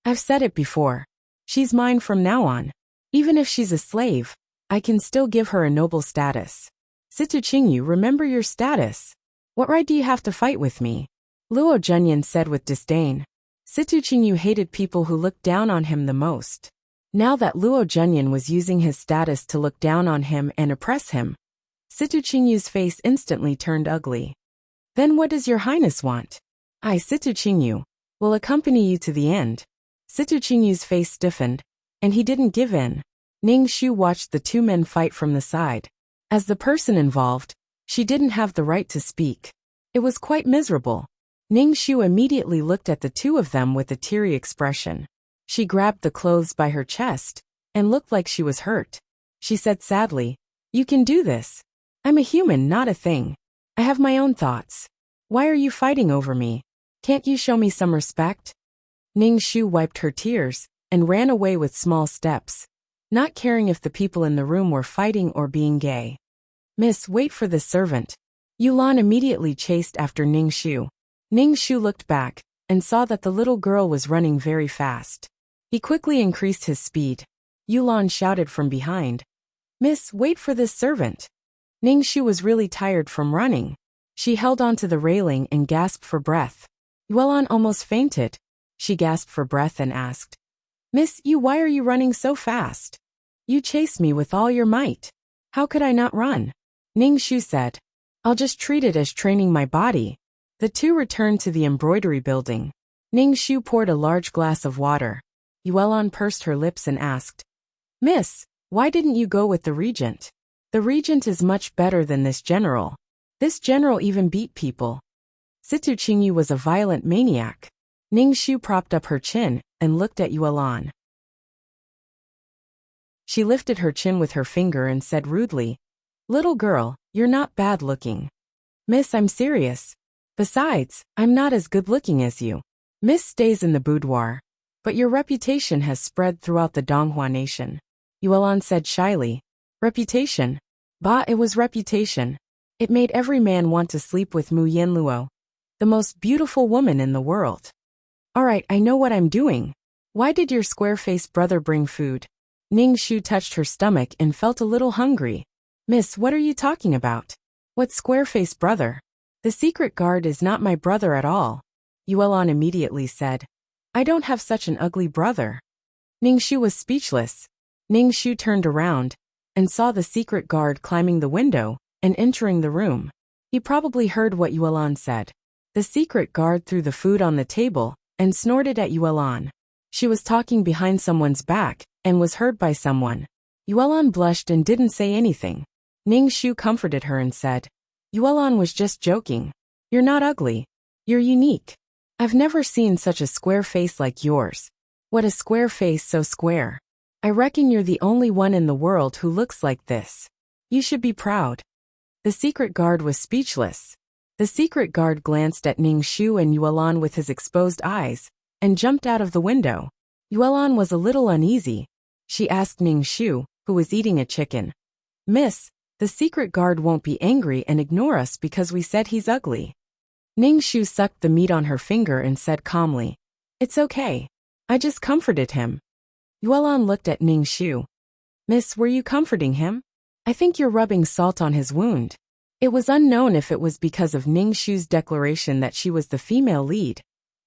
I've said it before. She's mine from now on. Even if she's a slave, I can still give her a noble status. Situ Qingyu, remember your status. What right do you have to fight with me? Luo Zhenyan said with disdain. Situ Qingyu hated people who looked down on him the most. Now that Luo Zhenyan was using his status to look down on him and oppress him, Situ Qingyu's face instantly turned ugly. Then what does your Highness want? I, Situ Qingyu, will accompany you to the end. Situ Qingyu's face stiffened, and he didn't give in. Ning Shu watched the two men fight from the side. As the person involved, she didn't have the right to speak. It was quite miserable. Ning Shu immediately looked at the two of them with a teary expression. She grabbed the clothes by her chest and looked like she was hurt. She said sadly, you can do this. I'm a human, not a thing. I have my own thoughts. Why are you fighting over me? Can't you show me some respect? Ning Shu wiped her tears and ran away with small steps, not caring if the people in the room were fighting or being gay. Miss, wait for the servant. Yulan immediately chased after Ning Shu. Ning Shu looked back and saw that the little girl was running very fast. He quickly increased his speed. Yulan shouted from behind. Miss, wait for this servant. Ning Shu was really tired from running. She held onto the railing and gasped for breath. Yulan almost fainted. She gasped for breath and asked, Miss, why are you running so fast? You chased me with all your might. How could I not run? Ning Shu said, I'll just treat it as training my body. The two returned to the embroidery building. Ning Shu poured a large glass of water. Yulan pursed her lips and asked, Miss, why didn't you go with the regent? The regent is much better than this general. This general even beat people. Situ Qingyu was a violent maniac. Ning Shu propped up her chin and looked at Yulan. She lifted her chin with her finger and said rudely, Little girl, you're not bad looking. Miss, I'm serious. Besides, I'm not as good looking as you. Miss stays in the boudoir. But your reputation has spread throughout the Donghua nation. Yuelan said shyly. Reputation? Bah, it was reputation. It made every man want to sleep with Mu Yanluo, the most beautiful woman in the world. Alright, I know what I'm doing. Why did your square-faced brother bring food? Ning Shu touched her stomach and felt a little hungry. Miss, what are you talking about? What square-faced brother? The secret guard is not my brother at all. Yuelan immediately said. I don't have such an ugly brother. Ning Shu was speechless. Ning Shu turned around and saw the secret guard climbing the window and entering the room. He probably heard what Yuelan said. The secret guard threw the food on the table and snorted at Yuelan. She was talking behind someone's back and was heard by someone. Yuelan blushed and didn't say anything. Ning Shu comforted her and said, Yuelan was just joking. You're not ugly. You're unique. I've never seen such a square face like yours. What a square face, so square. I reckon you're the only one in the world who looks like this. You should be proud. The secret guard was speechless. The secret guard glanced at Ning Shu and Yuelan with his exposed eyes and jumped out of the window. Yuelan was a little uneasy. She asked Ning Shu, who was eating a chicken. Miss, the secret guard won't be angry and ignore us because we said he's ugly. Ning Shu sucked the meat on her finger and said calmly, It's okay. I just comforted him. Yuelan looked at Ning Shu. Miss, were you comforting him? I think you're rubbing salt on his wound. It was unknown if it was because of Ning Shu's declaration that she was the female lead,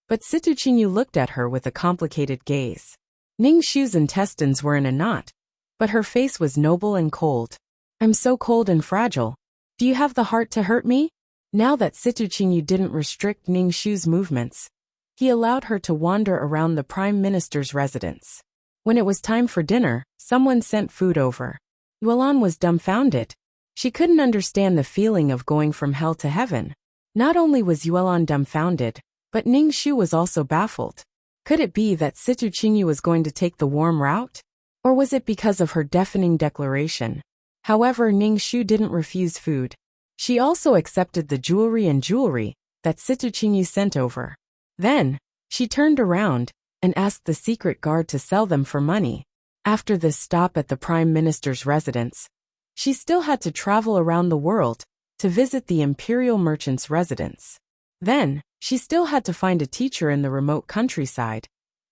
but Situ Qingyu looked at her with a complicated gaze. Ning Shu's intestines were in a knot, but her face was noble and cold. I'm so cold and fragile. Do you have the heart to hurt me? Now that Situ Qingyu didn't restrict Ning Shu's movements, he allowed her to wander around the Prime Minister's residence. When it was time for dinner, someone sent food over. Yuelan was dumbfounded. She couldn't understand the feeling of going from hell to heaven. Not only was Yuelan dumbfounded, but Ning Shu was also baffled. Could it be that Situ Qingyu was going to take the warm route? Or was it because of her deafening declaration? However, Ning Shu didn't refuse food. She also accepted the jewelry that Situ Qingyu sent over. Then, she turned around and asked the secret guard to sell them for money. After this stop at the Prime Minister's residence, she still had to travel around the world to visit the imperial merchant's residence. Then, she still had to find a teacher in the remote countryside,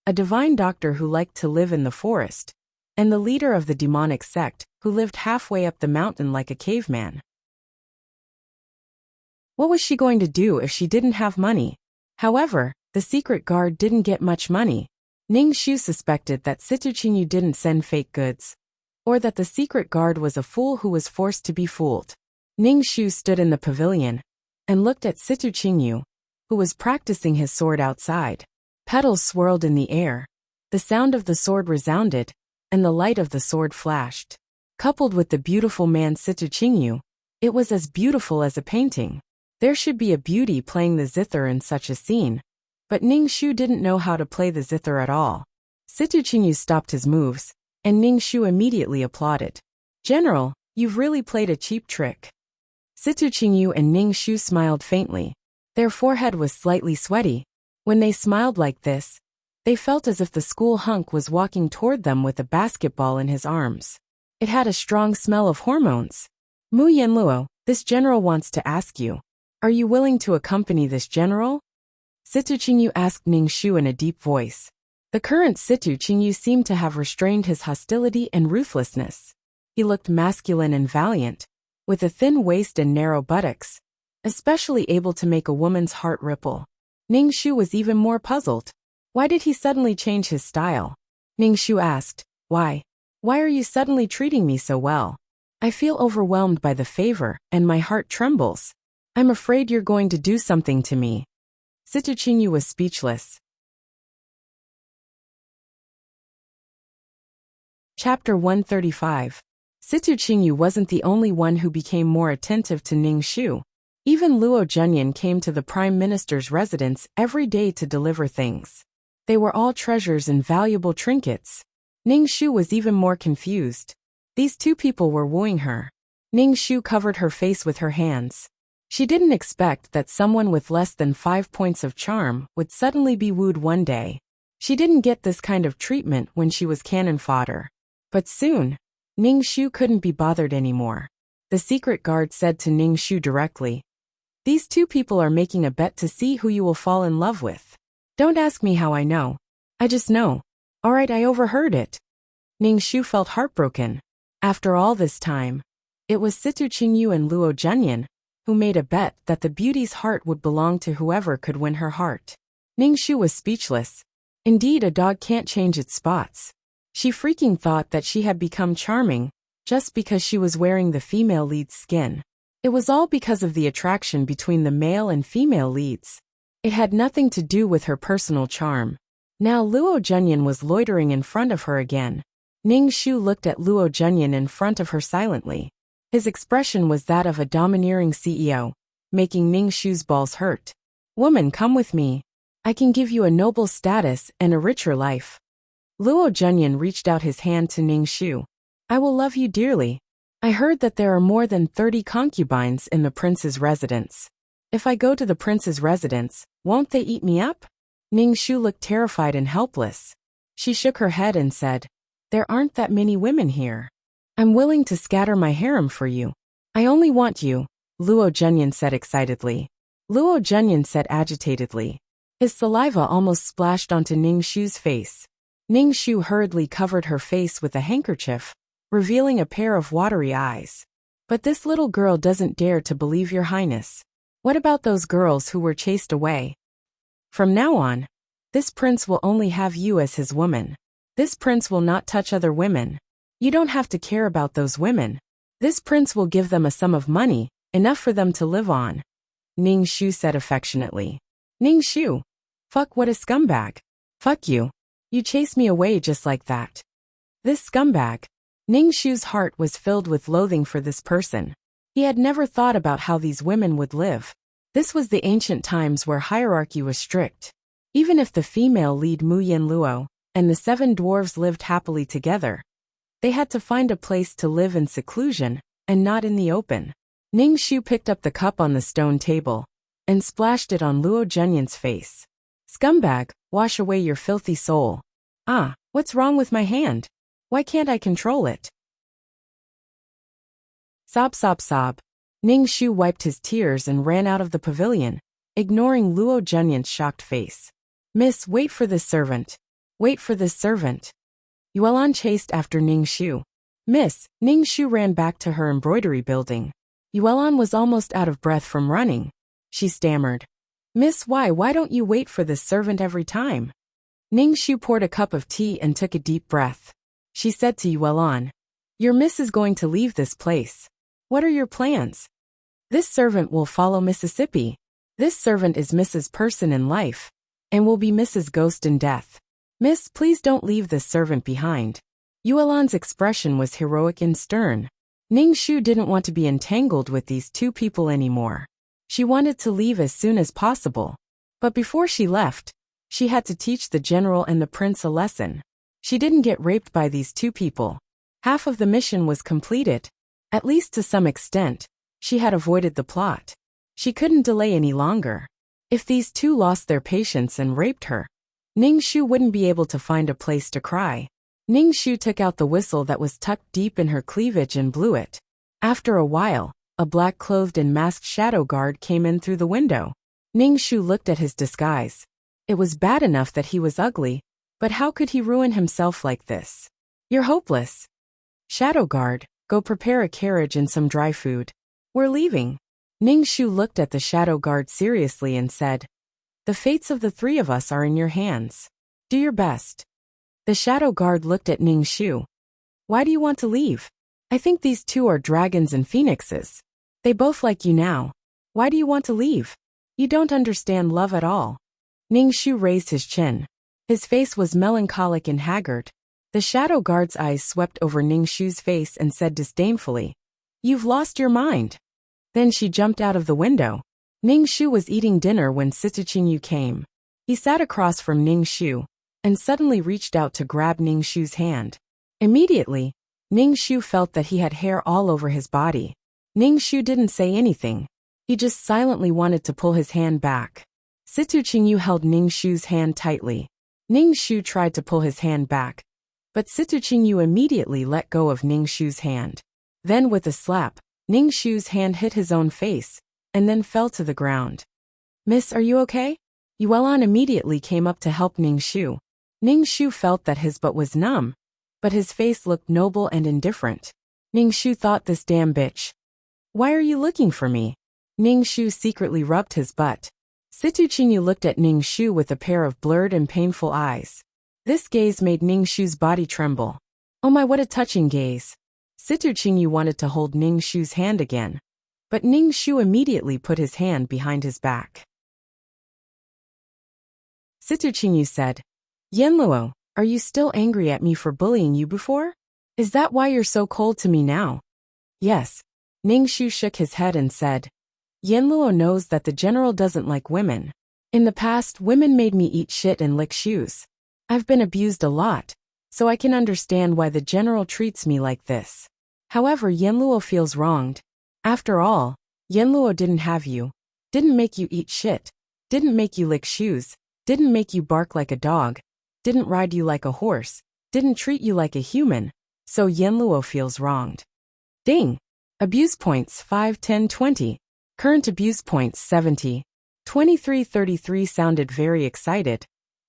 a divine doctor who liked to live in the forest, and the leader of the demonic sect who lived halfway up the mountain like a caveman. What was she going to do if she didn't have money? However, the secret guard didn't get much money. Ning Shu suspected that Situ Qingyu didn't send fake goods, or that the secret guard was a fool who was forced to be fooled. Ning Shu stood in the pavilion and looked at Situ Qingyu, who was practicing his sword outside. Petals swirled in the air. The sound of the sword resounded, and the light of the sword flashed. Coupled with the beautiful man Situ Qingyu, it was as beautiful as a painting. There should be a beauty playing the zither in such a scene, but Ning Shu didn't know how to play the zither at all. Situ Qingyu stopped his moves, and Ning Shu immediately applauded. General, you've really played a cheap trick. Situ Qingyu and Ning Shu smiled faintly. Their forehead was slightly sweaty. When they smiled like this, they felt as if the school hunk was walking toward them with a basketball in his arms. It had a strong smell of hormones. Mu Yanluo, this general wants to ask you, are you willing to accompany this general? Situ Qingyu asked Ning Shu in a deep voice. The current Situ Qingyu seemed to have restrained his hostility and ruthlessness. He looked masculine and valiant, with a thin waist and narrow buttocks, especially able to make a woman's heart ripple. Ning Shu was even more puzzled. Why did he suddenly change his style? Ning Shu asked, Why? Why are you suddenly treating me so well? I feel overwhelmed by the favor, and my heart trembles. I'm afraid you're going to do something to me. Situ Qingyu was speechless. Chapter 135. Situ Qingyu wasn't the only one who became more attentive to Ning Shu. Even Luo Junyan came to the Prime Minister's residence every day to deliver things. They were all treasures and valuable trinkets. Ning Shu was even more confused. These two people were wooing her. Ning Shu covered her face with her hands. She didn't expect that someone with less than 5 points of charm would suddenly be wooed one day. She didn't get this kind of treatment when she was cannon fodder. But soon, Ning Shu couldn't be bothered anymore. The secret guard said to Ning Shu directly, "These two people are making a bet to see who you will fall in love with. Don't ask me how I know. I just know. Alright, I overheard it." Ning Shu felt heartbroken. After all this time, it was Situ Qingyu and Luo Zhenyan who made a bet that the beauty's heart would belong to whoever could win her heart. Ning Shu was speechless. Indeed, a dog can't change its spots. She freaking thought that she had become charming just because she was wearing the female lead's skin. It was all because of the attraction between the male and female leads. It had nothing to do with her personal charm. Now Luo Zhenyan was loitering in front of her again. Ning Shu looked at Luo Zhenyan in front of her silently. His expression was that of a domineering CEO, making Ning Shu's balls hurt. "Woman, come with me. I can give you a noble status and a richer life." Luo Zhenyan reached out his hand to Ning Shu. "I will love you dearly. I heard that there are more than 30 concubines in the prince's residence. If I go to the prince's residence, won't they eat me up?" Ning Shu looked terrified and helpless. She shook her head and said, "There aren't that many women here. I'm willing to scatter my harem for you. I only want you," Luo Zhenyan said excitedly. Luo Zhenyan said agitatedly. His saliva almost splashed onto Ning Shu's face. Ning Shu hurriedly covered her face with a handkerchief, revealing a pair of watery eyes. "But this little girl doesn't dare to believe your highness. What about those girls who were chased away? From now on, this prince will only have you as his woman. This prince will not touch other women. You don't have to care about those women. This prince will give them a sum of money, enough for them to live on," Ning Shu said affectionately. "Ning Shu? Fuck, what a scumbag. Fuck you. You chased me away just like that. This scumbag." Ning Shu's heart was filled with loathing for this person. He had never thought about how these women would live. This was the ancient times where hierarchy was strict. Even if the female lead Mu Yin Luo and the 7 dwarves lived happily together, they had to find a place to live in seclusion and not in the open. Ning Shu picked up the cup on the stone table and splashed it on Luo Zhenyan's face. "Scumbag, wash away your filthy soul." "Ah, what's wrong with my hand? Why can't I control it?" Sob, sob, sob. Ning Shu wiped his tears and ran out of the pavilion, ignoring Luo Zhenyan's shocked face. "Miss, wait for this servant. Wait for this servant." Yuelan chased after Ning Shu. "Miss," Ning Shu ran back to her embroidery building. Yuelan was almost out of breath from running. She stammered, "Miss, why don't you wait for this servant every time?" Ning Shu poured a cup of tea and took a deep breath. She said to Yuelan, "Your miss is going to leave this place. What are your plans?" "This servant will follow Mississippi. This servant is Mrs. Person in life, and will be Mrs. Ghost in death. Miss, please don't leave this servant behind." Yuelan's expression was heroic and stern. Ning Shu didn't want to be entangled with these two people anymore. She wanted to leave as soon as possible. But before she left, she had to teach the general and the prince a lesson. She didn't get raped by these two people. Half of the mission was completed. At least to some extent, she had avoided the plot. She couldn't delay any longer. If these two lost their patience and raped her, Ning Shu wouldn't be able to find a place to cry. Ning Shu took out the whistle that was tucked deep in her cleavage and blew it. After a while, a black-clothed and masked shadow guard came in through the window. Ning Shu looked at his disguise. It was bad enough that he was ugly, but how could he ruin himself like this? "You're hopeless. Shadow guard, go prepare a carriage and some dry food. We're leaving." Ning Shu looked at the shadow guard seriously and said, "The fates of the 3 of us are in your hands. Do your best." The shadow guard looked at Ning Shu. "Why do you want to leave? I think these 2 are dragons and phoenixes. They both like you now. Why do you want to leave? You don't understand love at all." Ning Shu raised his chin. His face was melancholic and haggard. The shadow guard's eyes swept over Ning Shu's face and said disdainfully, "You've lost your mind." Then she jumped out of the window. Ning Shu was eating dinner when Situ Qingyu came. He sat across from Ning Shu and suddenly reached out to grab Ning Shu's hand. Immediately, Ning Shu felt that he had hair all over his body. Ning Shu didn't say anything. He just silently wanted to pull his hand back. Situ Qingyu held Ning Shu's hand tightly. Ning Shu tried to pull his hand back, but Situ Qingyu immediately let go of Ning Shu's hand. Then with a slap, Ning Shu's hand hit his own face, and then fell to the ground. "Miss, are you okay?" Yuelan immediately came up to help Ning Shu. Ning Shu felt that his butt was numb, but his face looked noble and indifferent. Ning Shu thought, this damn bitch. "Why are you looking for me?" Ning Shu secretly rubbed his butt. Situ Qingyu looked at Ning Shu with a pair of blurred and painful eyes. This gaze made Ning Shu's body tremble. Oh my, what a touching gaze. Situ Qingyu wanted to hold Ning Shu's hand again, but Ning Shu immediately put his hand behind his back. Situ Qingyu said, "Yanluo, are you still angry at me for bullying you before? Is that why you're so cold to me now?" "Yes." Ning Shu shook his head and said, "Yanluo knows that the general doesn't like women. In the past, women made me eat shit and lick shoes. I've been abused a lot, so I can understand why the general treats me like this. However, Yanluo feels wronged. After all, Yanluo didn't have you, didn't make you eat shit, didn't make you lick shoes, didn't make you bark like a dog, didn't ride you like a horse, didn't treat you like a human, so Yanluo feels wronged." Ding! Abuse points 5, 10, 20. Current abuse points 70. 2333 sounded very excited,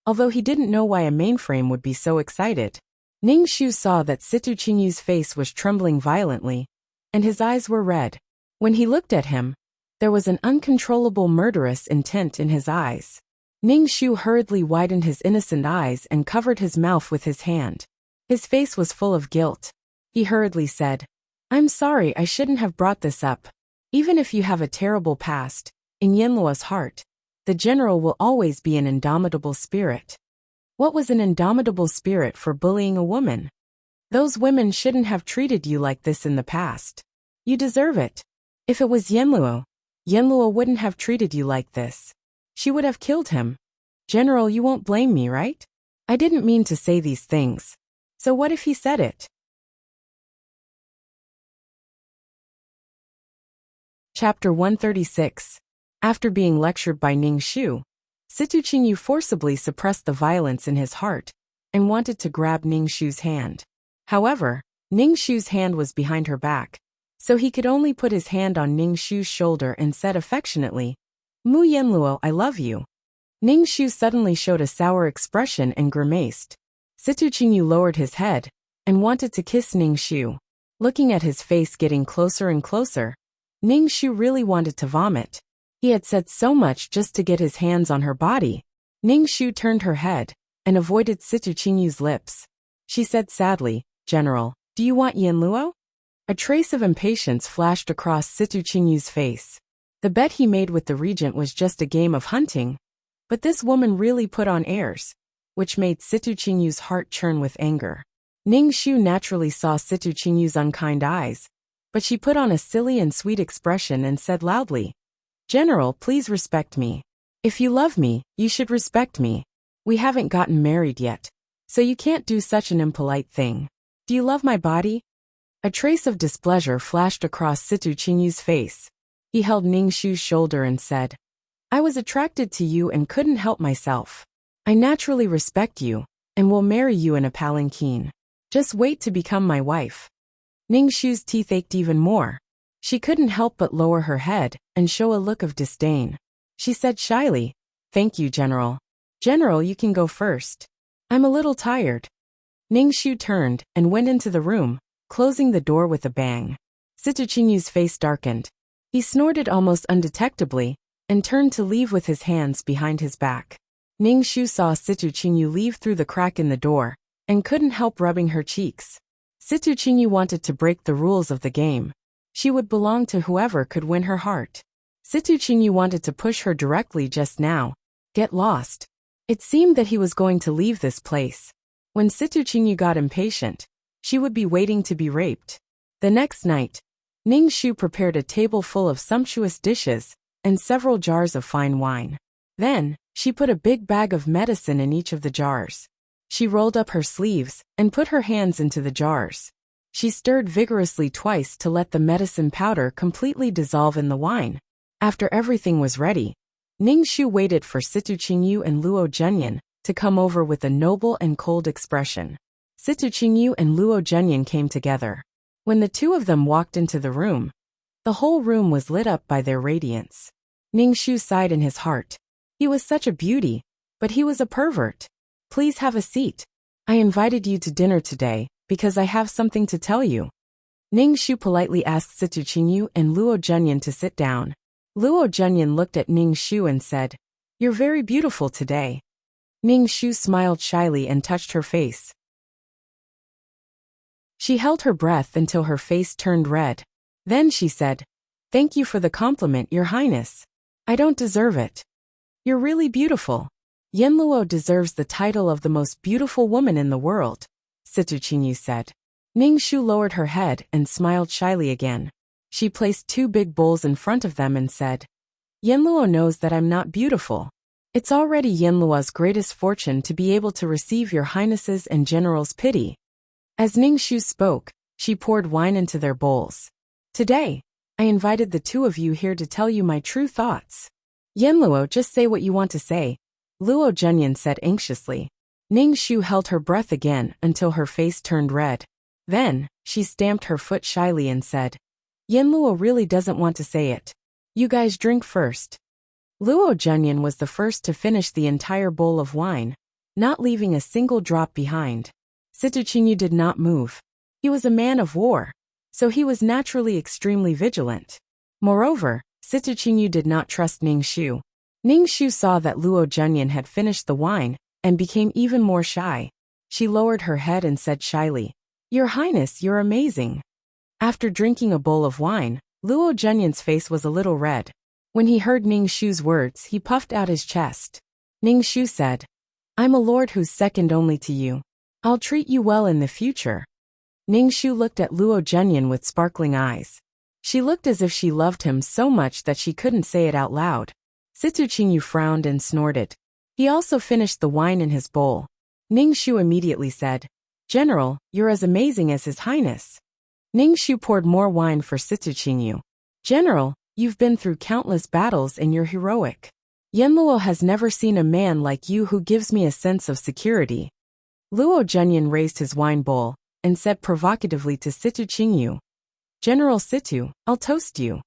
although he didn't know why a mainframe would be so excited. Ning Shu saw that Situ Qingyu's face was trembling violently, and his eyes were red. When he looked at him, there was an uncontrollable murderous intent in his eyes. Ning Shu hurriedly widened his innocent eyes and covered his mouth with his hand. His face was full of guilt. He hurriedly said, "I'm sorry, I shouldn't have brought this up. Even if you have a terrible past, in Yanluo's heart, the general will always be an indomitable spirit." What was an indomitable spirit for bullying a woman? Those women shouldn't have treated you like this in the past. You deserve it. If it was Yanluo, Yanluo wouldn't have treated you like this. She would have killed him. General, you won't blame me, right? I didn't mean to say these things. So what if he said it? Chapter 136. After being lectured by Ning Shu, Situ Qingyu forcibly suppressed the violence in his heart and wanted to grab Ning Shu's hand. However, Ning Shu's hand was behind her back, so he could only put his hand on Ning Shu's shoulder and said affectionately, "Mu Yanluo, I love you." Ning Shu suddenly showed a sour expression and grimaced. Situ Qingyu lowered his head and wanted to kiss Ning Shu. Looking at his face getting closer and closer, Ning Shu really wanted to vomit. He had said so much just to get his hands on her body. Ning Shu turned her head and avoided Situ Qingyu's lips. She said sadly, "General, do you want Yanluo?" A trace of impatience flashed across Situ Qingyu's face. The bet he made with the regent was just a game of hunting, but this woman really put on airs, which made Situ Qingyu's heart churn with anger. Ning Shu naturally saw Situ Qingyu's unkind eyes, but she put on a silly and sweet expression and said loudly, "General, please respect me. If you love me, you should respect me. We haven't gotten married yet, so you can't do such an impolite thing. Do you love my body?" A trace of displeasure flashed across Situ Qingyu's face. He held Ning Shu's shoulder and said, "I was attracted to you and couldn't help myself. I naturally respect you, and will marry you in a palanquin. Just wait to become my wife." Ning Shu's teeth ached even more. She couldn't help but lower her head and show a look of disdain. She said shyly, "Thank you, General. General, you can go first. I'm a little tired." Ning Shu turned and went into the room, closing the door with a bang. Situ Qingyu's face darkened. He snorted almost undetectably and turned to leave with his hands behind his back. Ning Shu saw Situ Qingyu leave through the crack in the door and couldn't help rubbing her cheeks. Situ Qingyu wanted to break the rules of the game. She would belong to whoever could win her heart. Situ Qingyu wanted to push her directly just now. Get lost. It seemed that he was going to leave this place. When Situ Qingyu got impatient, she would be waiting to be raped. The next night, Ning Shu prepared a table full of sumptuous dishes and several jars of fine wine. Then, she put a big bag of medicine in each of the jars. She rolled up her sleeves and put her hands into the jars. She stirred vigorously twice to let the medicine powder completely dissolve in the wine. After everything was ready, Ningxu waited for Situ Qingyu and Luo Zhenyan to come over with a noble and cold expression. Situ Qingyu and Luo Zhenyan came together. When the two of them walked into the room, the whole room was lit up by their radiance. Ningxu sighed in his heart. He was such a beauty, but he was a pervert. Please have a seat. I invited you to dinner today because I have something to tell you. Ningxu politely asked Situ Qingyu and Luo Zhenyan to sit down. Luo Zhenyan looked at Ningxu and said, "You're very beautiful today." Ningxu smiled shyly and touched her face. She held her breath until her face turned red. Then she said, "Thank you for the compliment, Your Highness. I don't deserve it. You're really beautiful. Yanluo deserves the title of the most beautiful woman in the world," Situ Qingyu said. Ningxu lowered her head and smiled shyly again. She placed two big bowls in front of them and said, "Yanluo knows that I'm not beautiful. It's already Yanluo's greatest fortune to be able to receive Your Highness's and General's pity." As Ningxu spoke, she poured wine into their bowls. "Today, I invited the two of you here to tell you my true thoughts." "Yanluo, just say what you want to say," Luo Zhenyan said anxiously. Ningxu held her breath again until her face turned red. Then, she stamped her foot shyly and said, "Yanluo really doesn't want to say it. You guys drink first." Luo Zhenyan was the first to finish the entire bowl of wine, not leaving a single drop behind. Situ Qingyu did not move. He was a man of war, so he was naturally extremely vigilant. Moreover, Situ Qingyu did not trust Ningxu. Ningxu saw that Luo Zhenyan had finished the wine and became even more shy. She lowered her head and said shyly, "Your Highness, you're amazing." After drinking a bowl of wine, Luo Zhenyan's face was a little red. When he heard Ningxu's words, he puffed out his chest. Ningxu said, "I'm a lord who's second only to you. I'll treat you well in the future." Ningxu looked at Luo Zhenyan with sparkling eyes. She looked as if she loved him so much that she couldn't say it out loud. Situ Qingyu frowned and snorted. He also finished the wine in his bowl. Ningxu immediately said, "General, you're as amazing as His Highness." Ningxu poured more wine for Situ Qingyu. "General, you've been through countless battles and you're heroic. Yanluo has never seen a man like you who gives me a sense of security." Luo Zhenyan raised his wine bowl and said provocatively to Situ Qingyu, "General Situ, I'll toast you."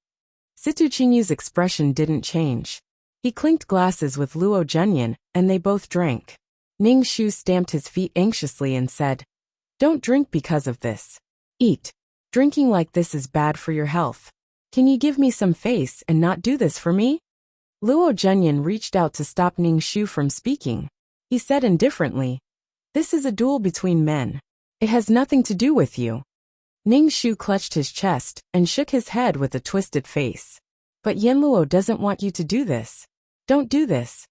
Situ Qingyu's expression didn't change. He clinked glasses with Luo Zhenyan, and they both drank. Ningxu stamped his feet anxiously and said, "Don't drink because of this. Eat. Drinking like this is bad for your health. Can you give me some face and not do this for me?" Luo Zhenyan reached out to stop Ningxu from speaking. He said indifferently, "This is a duel between men. It has nothing to do with you." Ningxu clutched his chest and shook his head with a twisted face. "But Yanluo doesn't want you to do this. Don't do this.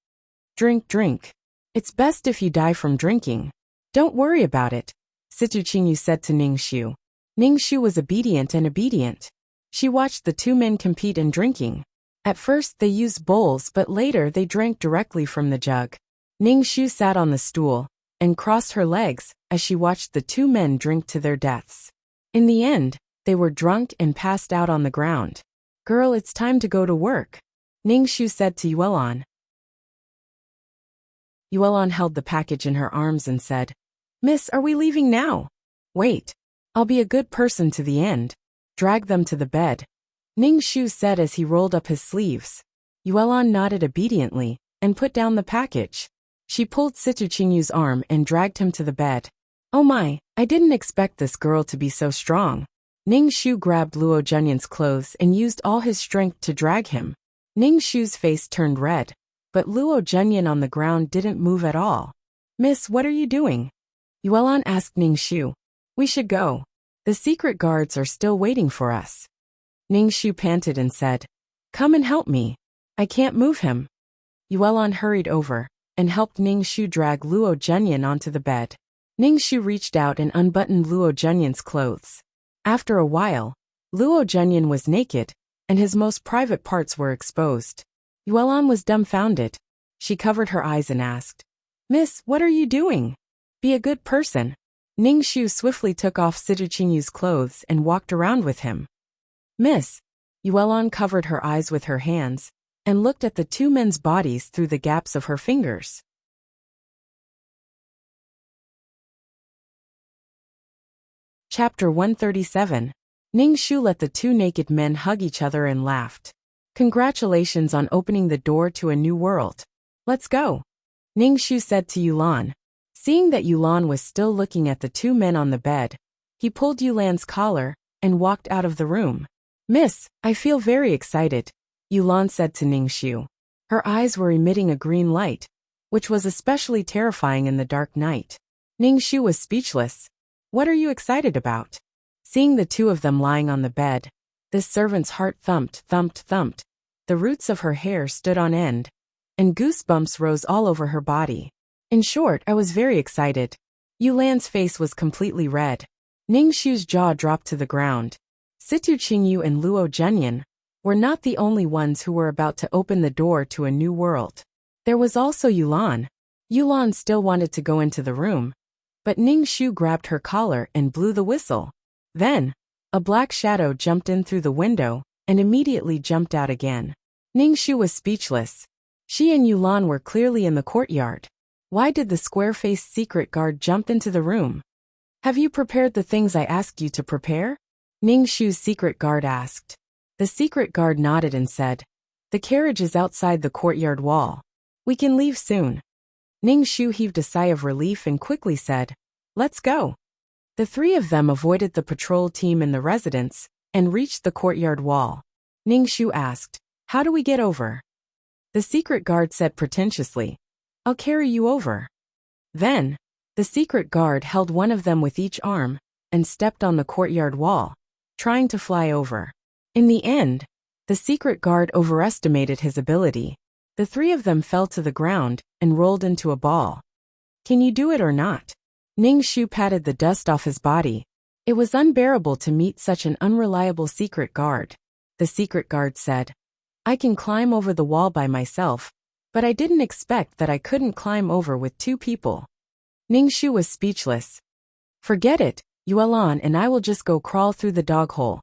Drink. It's best if you die from drinking. Don't worry about it," Situ Qingyu said to Ningxu. Ningxu was obedient. She watched the two men compete in drinking. At first they used bowls, but later they drank directly from the jug. Ningxu sat on the stool and crossed her legs as she watched the two men drink to their deaths. In the end, they were drunk and passed out on the ground. "Girl, it's time to go to work," Ningxu said to Yuelon. Yuelon held the package in her arms and said, "Miss, are we leaving now?" "Wait. I'll be a good person to the end. Drag them to the bed," Ningxu said as he rolled up his sleeves. Yuelon nodded obediently and put down the package. She pulled Situ Qingyu's arm and dragged him to the bed. "Oh my, I didn't expect this girl to be so strong." Ningxu grabbed Luo Zhenyan's clothes and used all his strength to drag him. Ningxu's face turned red, but Luo Zhenyan on the ground didn't move at all. "Miss, what are you doing?" Yuelon asked Ningxu. "We should go. The secret guards are still waiting for us." Ningxu panted and said, "Come and help me. I can't move him." Yuelon hurried over and helped Ningxu drag Luo Zhenyan onto the bed. Ningxu reached out and unbuttoned Luo Zhenyan's clothes. After a while, Luo Zhenyan was naked, and his most private parts were exposed. Yuelon was dumbfounded. She covered her eyes and asked, "Miss, what are you doing? Be a good person." Ning Shu swiftly took off Sijuqingyu's clothes and walked around with him. Miss. Yuelon covered her eyes with her hands and looked at the two men's bodies through the gaps of her fingers. Chapter 137. Ning Shu let the two naked men hug each other and laughed. Congratulations on opening the door to a new world. Let's go. Ning Shu said to Yulan. Seeing that Yulan was still looking at the two men on the bed, he pulled Yulan's collar and walked out of the room. Miss, I feel very excited, Yulan said to Ning Shu. Her eyes were emitting a green light, which was especially terrifying in the dark night. Ning Shu was speechless. What are you excited about? Seeing the two of them lying on the bed, this servant's heart thumped, thumped, thumped. The roots of her hair stood on end, and goosebumps rose all over her body. In short, I was very excited. Yulan's face was completely red. Ning Shu's jaw dropped to the ground. Sijuqingyu and Luo Zhenyan were not the only ones who were about to open the door to a new world. There was also Yulan. Yulan still wanted to go into the room, but Ning Shu grabbed her collar and blew the whistle. Then, a black shadow jumped in through the window and immediately jumped out again. Ning Shu was speechless. She and Yulan were clearly in the courtyard. Why did the square-faced secret guard jump into the room? Have you prepared the things I asked you to prepare? Ning Shu's secret guard asked. The secret guard nodded and said, The carriage is outside the courtyard wall. We can leave soon. Ning Shu heaved a sigh of relief and quickly said, Let's go. The three of them avoided the patrol team in the residence and reached the courtyard wall. Ning Shu asked, How do we get over? The secret guard said pretentiously, I'll carry you over. Then, the secret guard held one of them with each arm and stepped on the courtyard wall, trying to fly over. In the end, the secret guard overestimated his ability. The three of them fell to the ground and rolled into a ball. Can you do it or not? Ning Shu patted the dust off his body. It was unbearable to meet such an unreliable secret guard. The secret guard said, I can climb over the wall by myself, but I didn't expect that I couldn't climb over with two people. Ning Shu was speechless. Forget it, Yuelan and I will just go crawl through the dog hole,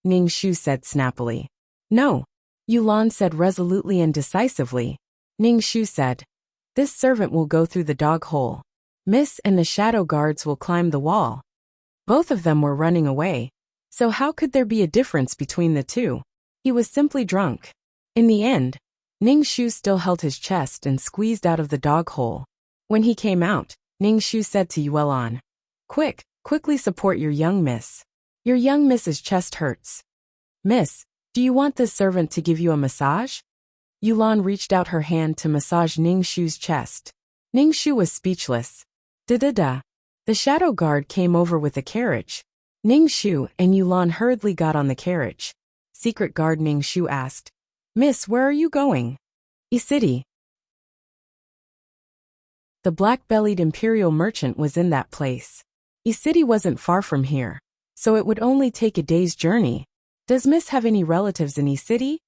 Ning Shu said snappily. No, Yulan said resolutely and decisively. Ning Shu said, This servant will go through the dog hole. Miss and the shadow guards will climb the wall. Both of them were running away, so how could there be a difference between the two? He was simply drunk. In the end, Ning Shu still held his chest and squeezed out of the dog hole. When he came out, Ning Shu said to Yuelan, Quickly support your young miss. Your young miss's chest hurts. Miss, do you want this servant to give you a massage? Yulan reached out her hand to massage Ning Shu's chest. Ning Shu was speechless. Da-da-da. The shadow guard came over with a carriage. Ning Shu and Yulan hurriedly got on the carriage. Secret guard Ning Shu asked, Miss, where are you going? E-City. The black-bellied imperial merchant was in that place. E-City wasn't far from here, so it would only take a day's journey. Does Miss have any relatives in E-City?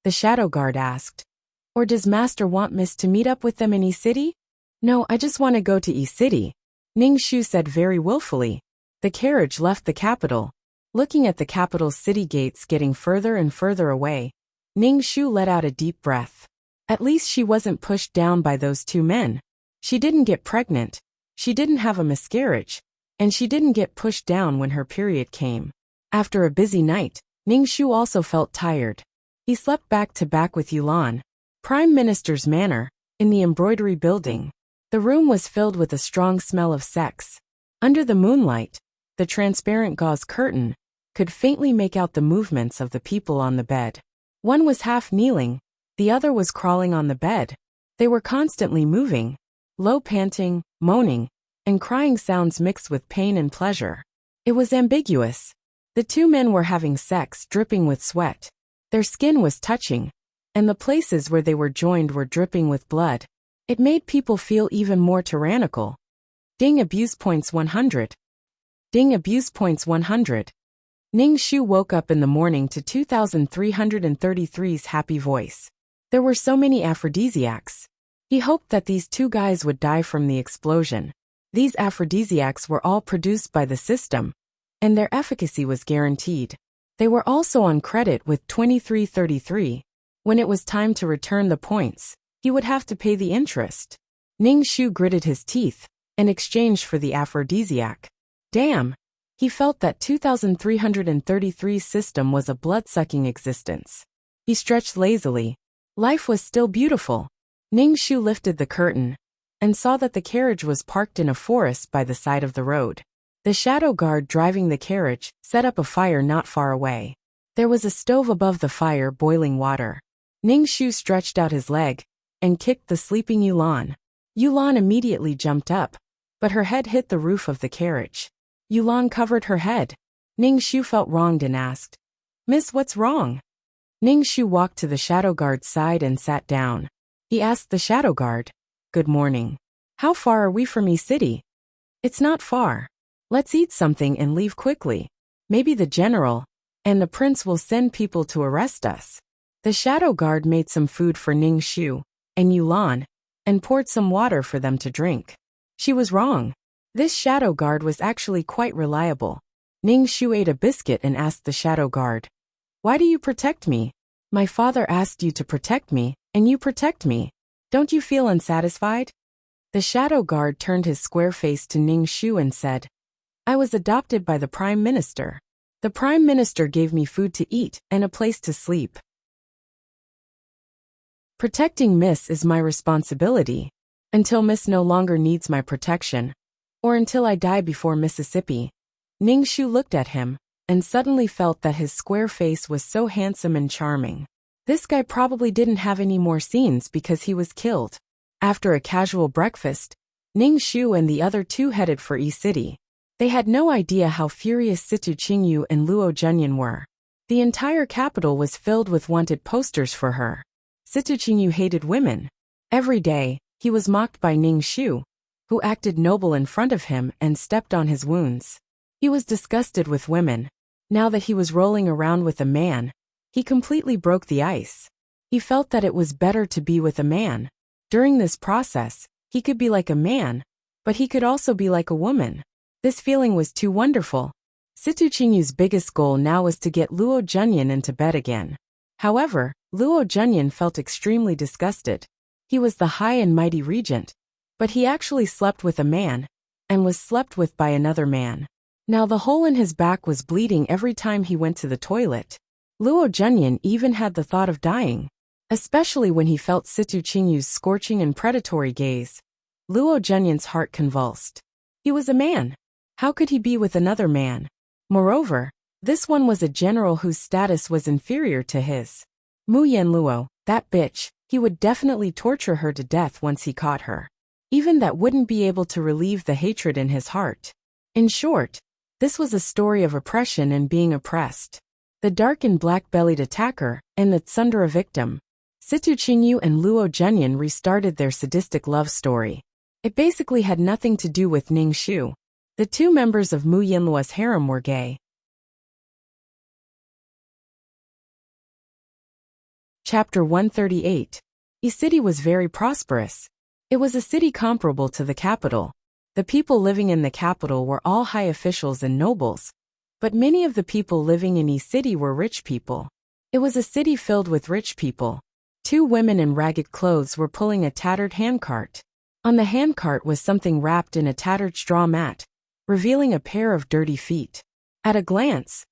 The shadow guard asked. Or does Master want Miss to meet up with them in E-City? No, I just want to go to E-City, Ning Shu said very willfully. The carriage left the capital. Looking at the capital's city gates getting further and further away, Ning Shu let out a deep breath. At least she wasn't pushed down by those two men. She didn't get pregnant, she didn't have a miscarriage, and she didn't get pushed down when her period came. After a busy night, Ning Shu also felt tired. He slept back to back with Yulan, Prime Minister's manor, in the embroidery building. The room was filled with a strong smell of sex. Under the moonlight, the transparent gauze curtain could faintly make out the movements of the people on the bed. One was half kneeling, the other was crawling on the bed. They were constantly moving, low panting, moaning, and crying sounds mixed with pain and pleasure. It was ambiguous. The two men were having sex dripping with sweat. Their skin was touching, and the places where they were joined were dripping with blood. It made people feel even more tyrannical. Ding abuse points 100. Ding abuse points 100. Ning Shu woke up in the morning to 2333's happy voice. There were so many aphrodisiacs. He hoped that these two guys would die from the explosion. These aphrodisiacs were all produced by the system, and their efficacy was guaranteed. They were also on credit with 2333. When it was time to return the points, he would have to pay the interest. Ning Shu gritted his teeth in exchange for the aphrodisiac. Damn! He felt that 2333 system was a blood-sucking existence. He stretched lazily. Life was still beautiful. Ning Shu lifted the curtain and saw that the carriage was parked in a forest by the side of the road. The shadow guard driving the carriage set up a fire not far away. There was a stove above the fire boiling water. Ning Shu stretched out his leg and kicked the sleeping Yulan. Yulan immediately jumped up, but her head hit the roof of the carriage. Yulan covered her head. Ning Shu felt wronged and asked, "Miss, what's wrong?" Ning Shu walked to the shadow guard's side and sat down. He asked the shadow guard, "Good morning. How far are we from E City?" "It's not far. Let's eat something and leave quickly. Maybe the general and the prince will send people to arrest us." The shadow guard made some food for Ning Shu and Yulan and poured some water for them to drink. She was wrong. This shadow guard was actually quite reliable. Ning Shu ate a biscuit and asked the shadow guard, "Why do you protect me? My father asked you to protect me, and you protect me. Don't you feel unsatisfied?" The shadow guard turned his square face to Ning Shu and said, "I was adopted by the Prime Minister. The Prime Minister gave me food to eat and a place to sleep. Protecting Miss is my responsibility, until Miss no longer needs my protection, or until I die before Mississippi." Ning Shu looked at him, and suddenly felt that his square face was so handsome and charming. This guy probably didn't have any more scenes because he was killed. After a casual breakfast, Ning Shu and the other two headed for E City. They had no idea how furious Situ Qingyu and Luo Zhenyan were. The entire capital was filled with wanted posters for her. Situ Qingyu hated women. Every day, he was mocked by Ning Shu, who acted noble in front of him and stepped on his wounds. He was disgusted with women. Now that he was rolling around with a man, he completely broke the ice. He felt that it was better to be with a man. During this process, he could be like a man, but he could also be like a woman. This feeling was too wonderful. Situ Qingyu's biggest goal now was to get Luo Zhenyan into bed again. However, Luo Zhenyan felt extremely disgusted. He was the high and mighty regent, but he actually slept with a man, and was slept with by another man. Now the hole in his back was bleeding every time he went to the toilet. Luo Zhenyan even had the thought of dying, especially when he felt Situ Qingyu's scorching and predatory gaze. Luo Zhenyan's heart convulsed. He was a man. How could he be with another man? Moreover, this one was a general whose status was inferior to his. Mu Yanluo, that bitch, he would definitely torture her to death once he caught her. Even that wouldn't be able to relieve the hatred in his heart. In short, this was a story of oppression and being oppressed. The dark and black-bellied attacker, and the tsundere victim. Situ Qingyu and Luo Zhenyan restarted their sadistic love story. It basically had nothing to do with Ning Shu. The two members of Mu Yinluo's harem were gay. Chapter 138. E City was very prosperous. It was a city comparable to the capital. The people living in the capital were all high officials and nobles, but many of the people living in E City were rich people. It was a city filled with rich people. Two women in ragged clothes were pulling a tattered handcart. On the handcart was something wrapped in a tattered straw mat, revealing a pair of dirty feet. At a glance,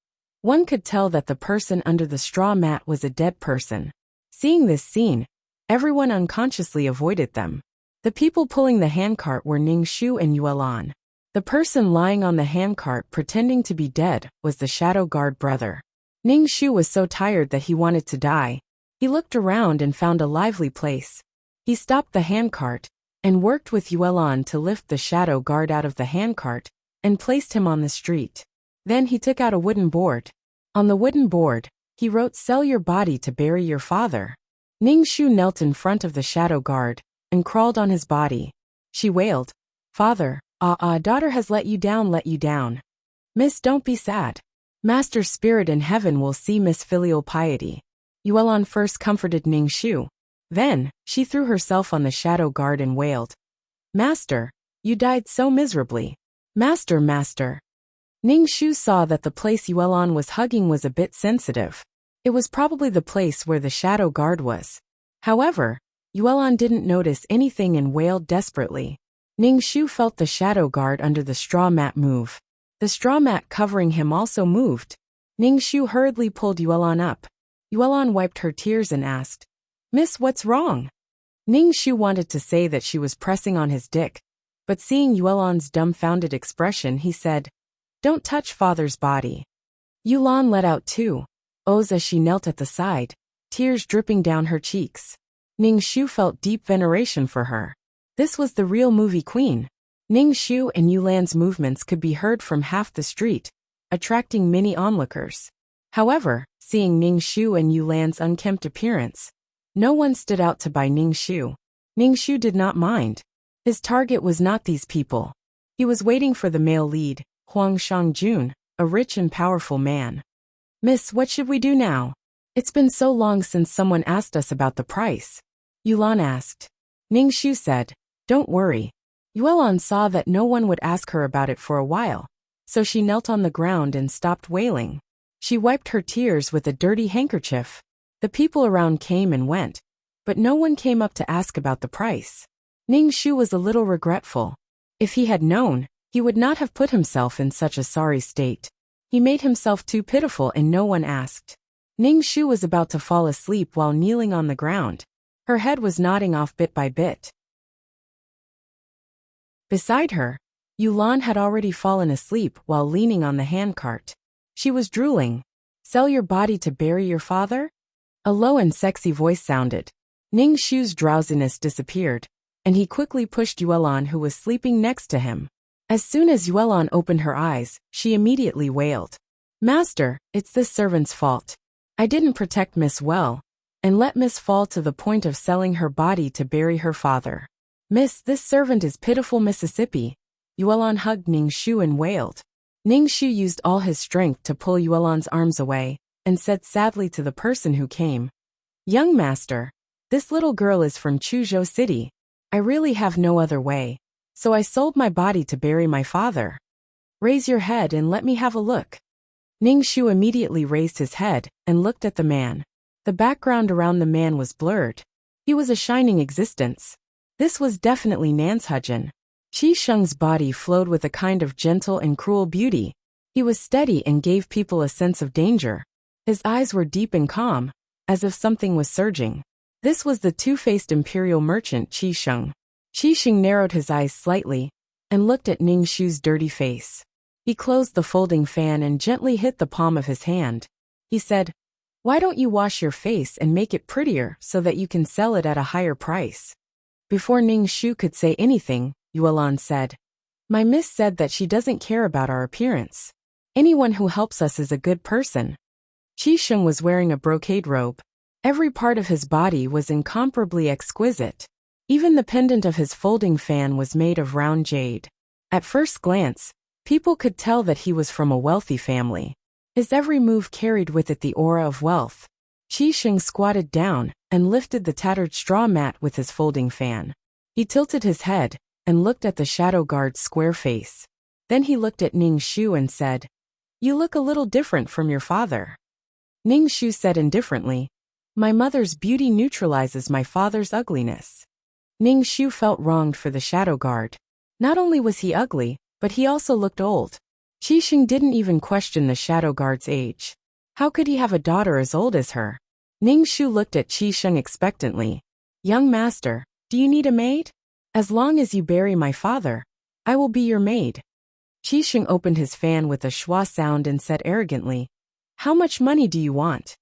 one could tell that the person under the straw mat was a dead person. Seeing this scene, everyone unconsciously avoided them. The people pulling the handcart were Ning Shu and Yuelan. The person lying on the handcart pretending to be dead was the shadow guard brother. Ning Shu was so tired that he wanted to die. He looked around and found a lively place. He stopped the handcart and worked with Yuelan to lift the shadow guard out of the handcart and placed him on the street. Then he took out a wooden board. On the wooden board, he wrote, "Sell your body to bury your father." Ning Shu knelt in front of the shadow guard and crawled on his body. She wailed, "Father, daughter has let you down, let you down. Miss, don't be sad. Master Spirit in heaven will see Miss filial piety." Yuelan first comforted Ning Shu. Then, she threw herself on the shadow guard and wailed, "Master, You died so miserably. Master, master. Ning Shu saw that the place Yuelon was hugging was a bit sensitive. It was probably the place where the shadow guard was. However, Yuelon didn't notice anything and wailed desperately. Ning Shu felt the shadow guard under the straw mat move. The straw mat covering him also moved. Ning Shu hurriedly pulled Yuelon up. Yuelon wiped her tears and asked, "Miss, what's wrong?" Ning Shu wanted to say that she was pressing on his dick, but seeing Yuelon's dumbfounded expression, he said, "Don't touch father's body." Yuelon let out two ohs as she knelt at the side, tears dripping down her cheeks. Ning Shu felt deep veneration for her. This was the real movie queen. Ning Shu and Yulan's movements could be heard from half the street, attracting many onlookers. However, seeing Ning Shu and Yulan's unkempt appearance, no one stood out to buy Ning Shu. Ning Shu did not mind. His target was not these people. He was waiting for the male lead, Huang Shangjun, a rich and powerful man. "Miss, what should we do now? It's been so long since someone asked us about the price," Yulan asked. Ning Shu said, "Don't worry." Yuelon saw that no one would ask her about it for a while, so she knelt on the ground and stopped wailing. She wiped her tears with a dirty handkerchief. The people around came and went, but no one came up to ask about the price. Ning Shu was a little regretful. If he had known, he would not have put himself in such a sorry state. He made himself too pitiful and no one asked. Ning Shu was about to fall asleep while kneeling on the ground. Her head was nodding off bit by bit. Beside her, Yulan had already fallen asleep while leaning on the handcart. She was drooling. "Sell your body to bury your father?" A low and sexy voice sounded. Ning Shu's drowsiness disappeared, and he quickly pushed Yuelon, who was sleeping next to him. As soon as Yuelon opened her eyes, she immediately wailed, "Master, it's this servant's fault. I didn't protect Miss well, and let Miss fall to the point of selling her body to bury her father. Miss, this servant is pitiful Mississippi." Yuelon hugged Ning Shu and wailed. Ning Shu used all his strength to pull Yuelon's arms away, and said sadly to the person who came, "Young master, this little girl is from Chuzhou City. I really have no other way, so I sold my body to bury my father. Raise your head and let me have a look." Ning Shu immediately raised his head and looked at the man. The background around the man was blurred. He was a shining existence. This was definitely Nanshujin. Qi Sheng's body flowed with a kind of gentle and cruel beauty. He was steady and gave people a sense of danger. His eyes were deep and calm, as if something was surging. This was the two-faced imperial merchant Qi Sheng. Qi Sheng narrowed his eyes slightly and looked at Ning Shu's dirty face. He closed the folding fan and gently hit the palm of his hand. He said, "Why don't you wash your face and make it prettier so that you can sell it at a higher price?" Before Ning Shu could say anything, Yuelon said, "My miss said that she doesn't care about our appearance. Anyone who helps us is a good person." Qi Sheng was wearing a brocade robe. Every part of his body was incomparably exquisite. Even the pendant of his folding fan was made of round jade. At first glance, people could tell that he was from a wealthy family. His every move carried with it the aura of wealth. Qi Sheng squatted down and lifted the tattered straw mat with his folding fan. He tilted his head and looked at the shadow guard's square face. Then he looked at Ning Shu and said, "You look a little different from your father." Ning Shu said indifferently, "My mother's beauty neutralizes my father's ugliness." Ning Shu felt wronged for the shadow guard. Not only was he ugly, but he also looked old. Qi Sheng didn't even question the shadow guard's age. How could he have a daughter as old as her? Ning Shu looked at Qi Sheng expectantly. "Young master, do you need a maid? As long as you bury my father, I will be your maid." Qi Sheng opened his fan with a schwa sound and said arrogantly, "How much money do you want?"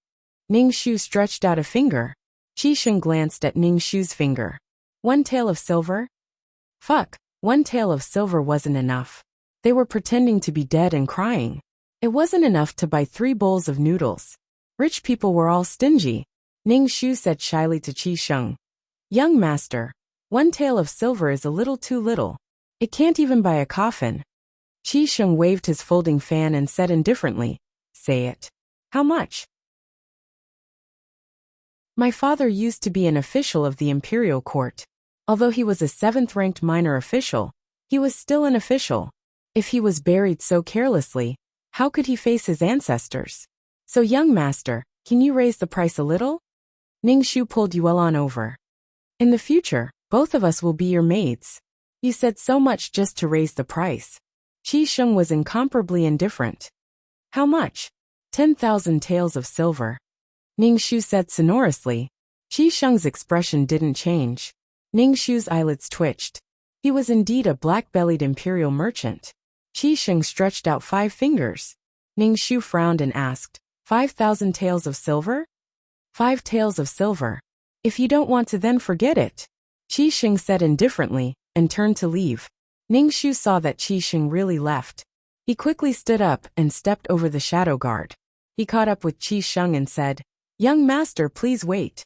Ning Shu stretched out a finger. Qi Sheng glanced at Ning Shu's finger. "1 tael of silver?" Fuck, 1 tael of silver wasn't enough. They were pretending to be dead and crying. It wasn't enough to buy 3 bowls of noodles. Rich people were all stingy. Ning Shu said shyly to Qi Sheng, "Young master, 1 tael of silver is a little too little. It can't even buy a coffin." Qi Sheng waved his folding fan and said indifferently, "Say it. How much?" "My father used to be an official of the imperial court. Although he was a 7th-ranked minor official, He was still an official. If he was buried so carelessly, how could he face his ancestors? So young master, can you raise the price a little? Ningxu pulled Yuelan over. In the future, both of us will be your maids. You said so much just to raise the price. Qi Sheng was incomparably indifferent. How much? 10,000 taels of silver. Ningxu said sonorously. Qi Sheng's expression didn't change. Ningxu's eyelids twitched. He was indeed a black-bellied imperial merchant. Qi Sheng stretched out 5 fingers. Ningxu frowned and asked, 5,000 taels of silver? 5 taels of silver. If you don't want to, then forget it. Qi Sheng said indifferently, and turned to leave. Ningxu saw that Qi Sheng really left. He quickly stood up and stepped over the shadow guard. He caught up with Qi Sheng and said, Young master, please wait.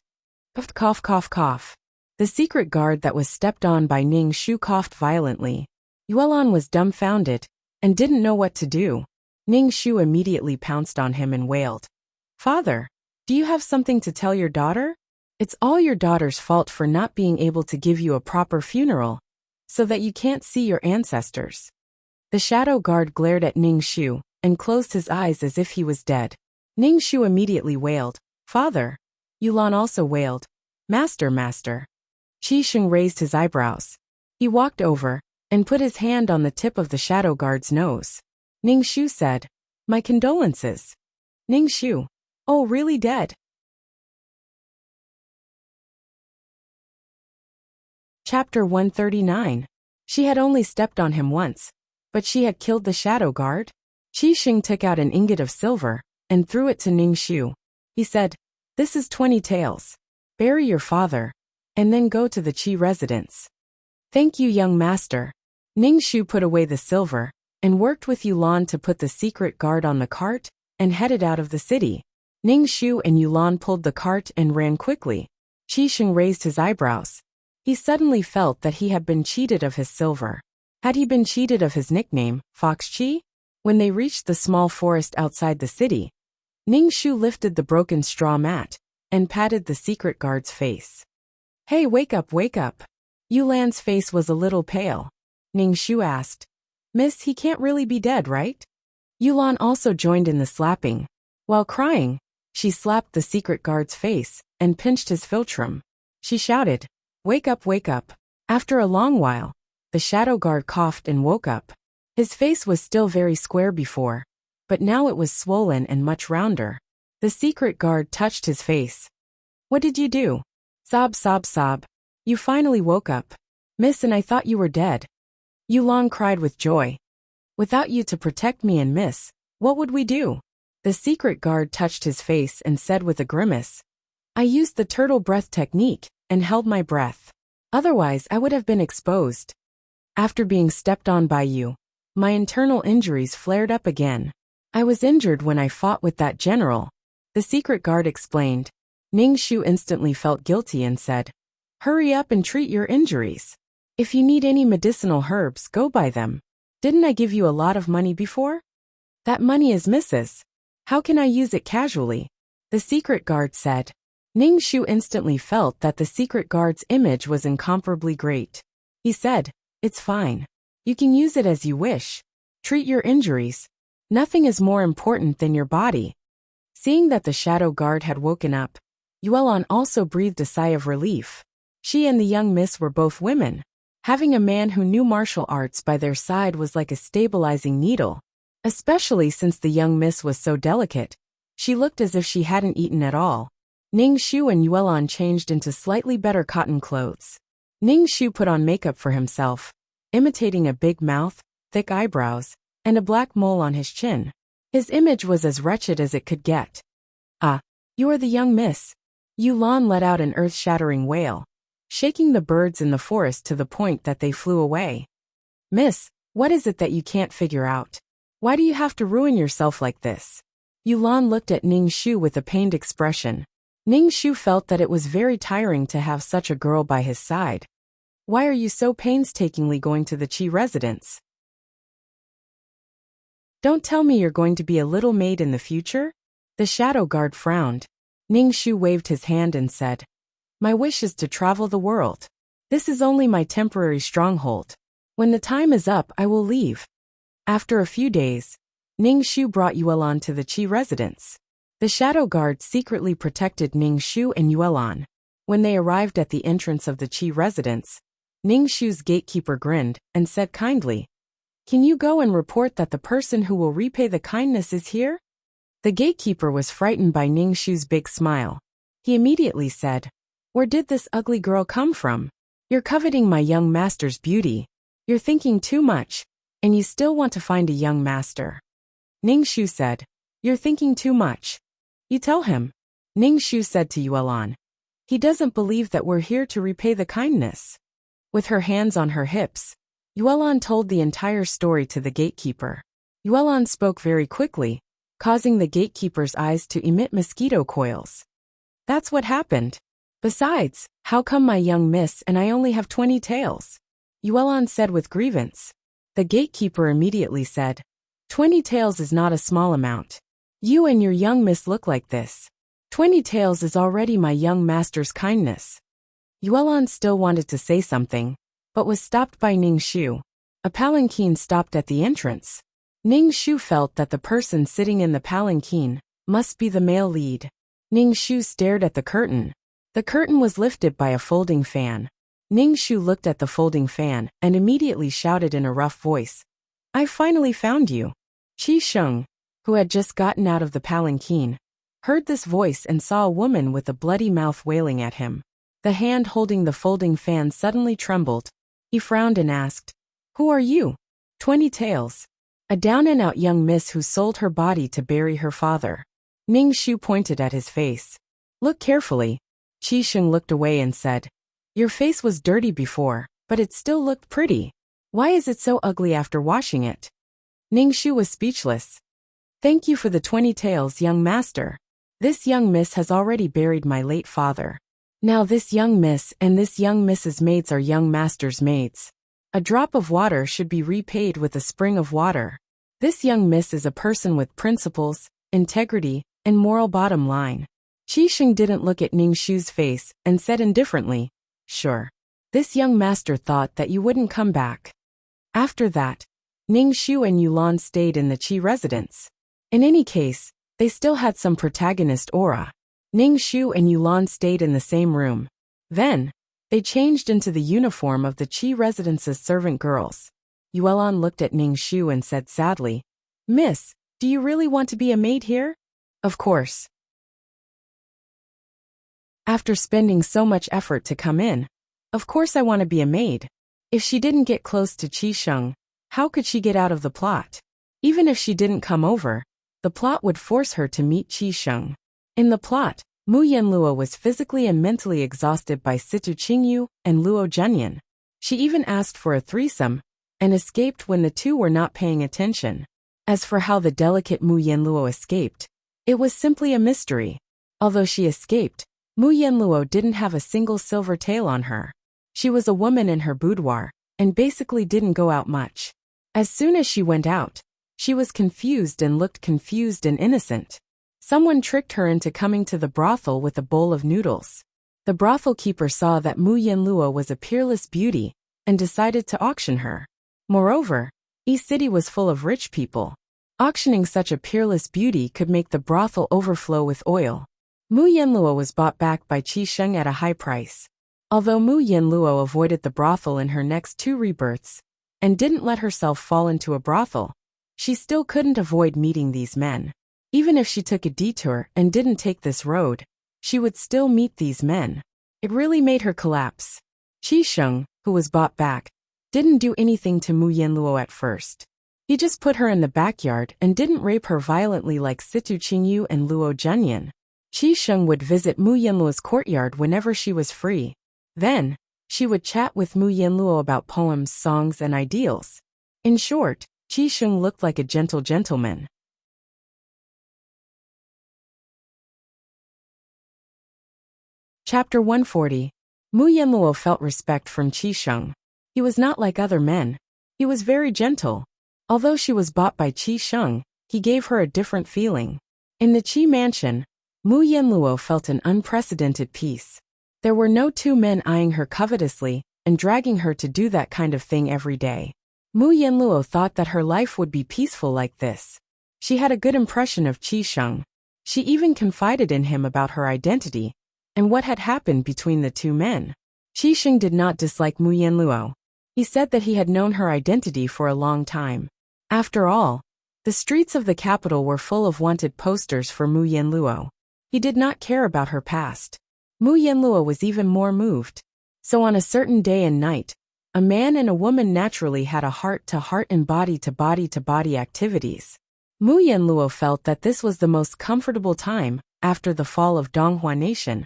Cough, cough, cough. The secret guard that was stepped on by Ningxu coughed violently. Yuelan was dumbfounded and didn't know what to do. Ningxu immediately pounced on him and wailed. Father, do you have something to tell your daughter? It's all your daughter's fault for not being able to give you a proper funeral, so that you can't see your ancestors. The shadow guard glared at Ningxu and closed his eyes as if he was dead. Ningxu immediately wailed, Father. Yuelan also wailed, Master, master. Qi Sheng raised his eyebrows. He walked over and put his hand on the tip of the shadow guard's nose. Ningxu said, My condolences. Ningxu. Oh, really dead? Chapter 139. She had only stepped on him once, but she had killed the shadow guard. Qi Sheng took out an ingot of silver and threw it to Ningxu. He said, This is 20 taels. Bury your father, and then go to the Qi residence. Thank you, young master. Ningxu put away the silver and worked with Yuelan to put the secret guard on the cart and headed out of the city. Ningxu and Yuelan pulled the cart and ran quickly. Qi Sheng raised his eyebrows. He suddenly felt that he had been cheated of his silver. Had he been cheated of his nickname, Fox Qi? When they reached the small forest outside the city, Ningxu lifted the broken straw mat and patted the secret guard's face. Hey, wake up, wake up. Yulan's face was a little pale. Ningxu asked, Miss, he can't really be dead, right? Yulan also joined in the slapping. While crying, she slapped the secret guard's face and pinched his philtrum. She shouted, Wake up, wake up. After a long while, the shadow guard coughed and woke up. His face was still very square before, but now it was swollen and much rounder. The secret guard touched his face. What did you do? Sob, sob, sob. You finally woke up. Miss, and I thought you were dead. Yulan cried with joy. Without you to protect me and Miss, what would we do? The secret guard touched his face and said with a grimace, I used the turtle breath technique and held my breath. Otherwise, I would have been exposed. After being stepped on by you, my internal injuries flared up again. I was injured when I fought with that general. The secret guard explained. Ningxu instantly felt guilty and said, Hurry up and treat your injuries. If you need any medicinal herbs, go buy them. Didn't I give you a lot of money before? That money is Mrs. How can I use it casually? The secret guard said. Ningxu instantly felt that the secret guard's image was incomparably great. He said, It's fine. You can use it as you wish. Treat your injuries. Nothing is more important than your body. Seeing that the shadow guard had woken up, Yuelan also breathed a sigh of relief. She and the young miss were both women. Having a man who knew martial arts by their side was like a stabilizing needle. Especially since the young miss was so delicate. She looked as if she hadn't eaten at all. Ningxu and Yuelan changed into slightly better cotton clothes. Ningxu put on makeup for himself, imitating a big mouth, thick eyebrows, and a black mole on his chin. His image was as wretched as it could get. Ah, you are the young miss. Yuelan let out an earth-shattering wail, shaking the birds in the forest to the point that they flew away. Miss, what is it that you can't figure out? Why do you have to ruin yourself like this? Yuelan looked at Ningxu with a pained expression. Ningxu felt that it was very tiring to have such a girl by his side. Why are you so painstakingly going to the Qi residence? Don't tell me you're going to be a little maid in the future? The shadow guard frowned. Ningxu waved his hand and said, My wish is to travel the world. This is only my temporary stronghold. When the time is up, I will leave. After a few days, Ning Shu brought Yuelan to the Qi residence. The shadow guard secretly protected Ning Shu and Yuelan. When they arrived at the entrance of the Qi residence, Ning Shu's gatekeeper grinned and said kindly, "Can you go and report that the person who will repay the kindness is here?" The gatekeeper was frightened by Ning Shu's big smile. He immediately said, "Where did this ugly girl come from? You're coveting my young master's beauty. You're thinking too much, and you still want to find a young master." Ning Shu said, "You're thinking too much. You tell him." Ning Shu said to Yuelan, "He doesn't believe that we're here to repay the kindness." With her hands on her hips, Yuelan told the entire story to the gatekeeper. Yuelan spoke very quickly, causing the gatekeeper's eyes to emit mosquito coils. "That's what happened. Besides, how come my young miss and I only have 20 taels?" Yuelan said with grievance. The gatekeeper immediately said, 20 taels is not a small amount. You and your young miss look like this. 20 taels is already my young master's kindness. Yuelan still wanted to say something, but was stopped by Ning Shu. A palanquin stopped at the entrance. Ning Shu felt that the person sitting in the palanquin must be the male lead. Ning Shu stared at the curtain. The curtain was lifted by a folding fan. Ning Shu looked at the folding fan and immediately shouted in a rough voice, "I finally found you." Qi Sheng, who had just gotten out of the palanquin, heard this voice and saw a woman with a bloody mouth wailing at him. The hand holding the folding fan suddenly trembled. He frowned and asked, "Who are you?" 20 taels. A down-and-out young miss who sold her body to bury her father. Ning Shu pointed at his face. "Look carefully." Qi Sheng looked away and said, "Your face was dirty before, but it still looked pretty. Why is it so ugly after washing it?" Ning Shu was speechless. "Thank you for the 20 taels, young master. This young miss has already buried my late father. Now this young miss and this young miss's maids are young master's maids. A drop of water should be repaid with a spring of water. This young miss is a person with principles, integrity, and moral bottom line." Qi Sheng didn't look at Ning Shu's face and said indifferently, "Sure. This young master thought that you wouldn't come back." After that, Ning Shu and Yuelan stayed in the Qi residence. In any case, they still had some protagonist aura. Ning Shu and Yuelan stayed in the same room. Then, they changed into the uniform of the Qi residence's servant girls. Yuelan looked at Ning Shu and said sadly, "Miss, do you really want to be a maid here?" "Of course. After spending so much effort to come in, of course I want to be a maid." If she didn't get close to Qi Sheng, how could she get out of the plot? Even if she didn't come over, the plot would force her to meet Qi Sheng. In the plot, Mu Yanluo was physically and mentally exhausted by Situ Qingyu and Luo Zhenyan. She even asked for a threesome, and escaped when the two were not paying attention. As for how the delicate Mu Yanluo escaped, it was simply a mystery. Although she escaped, Mu Yanluo didn't have a single silver tael on her. She was a woman in her boudoir, and basically didn't go out much. As soon as she went out, she was confused and looked confused and innocent. Someone tricked her into coming to the brothel with a bowl of noodles. The brothel keeper saw that Mu Yanluo was a peerless beauty, and decided to auction her. Moreover, East City was full of rich people. Auctioning such a peerless beauty could make the brothel overflow with oil. Mu Yanluo was bought back by Qi Sheng at a high price. Although Mu Yanluo avoided the brothel in her next 2 rebirths, and didn't let herself fall into a brothel, she still couldn't avoid meeting these men. Even if she took a detour and didn't take this road, she would still meet these men. It really made her collapse. Qi Sheng, who was bought back, didn't do anything to Mu Yanluo at first. He just put her in the backyard and didn't rape her violently like Situ Qingyu and Luo Zhenyan. Qi Sheng would visit Mu Yanluo's courtyard whenever she was free. Then, she would chat with Mu Yanluo about poems, songs, and ideals. In short, Qi Sheng looked like a gentle gentleman. Chapter 140. Mu Yanluo felt respect from Qi Sheng. He was not like other men. He was very gentle. Although she was bought by Qi Sheng, he gave her a different feeling. In the Qi mansion, Mu Yanluo felt an unprecedented peace. There were no 2 men eyeing her covetously, and dragging her to do that kind of thing every day. Mu Yanluo thought that her life would be peaceful like this. She had a good impression of Qi Sheng. She even confided in him about her identity and what had happened between the two men. Qi Sheng did not dislike Mu Yanluo. He said that he had known her identity for a long time. After all, the streets of the capital were full of wanted posters for Mu Yanluo. He did not care about her past. Mu Yanluo was even more moved. So on a certain day and night, a man and a woman naturally had a heart-to-heart and body-to-body activities. Mu Yanluo felt that this was the most comfortable time after the fall of Donghua Nation,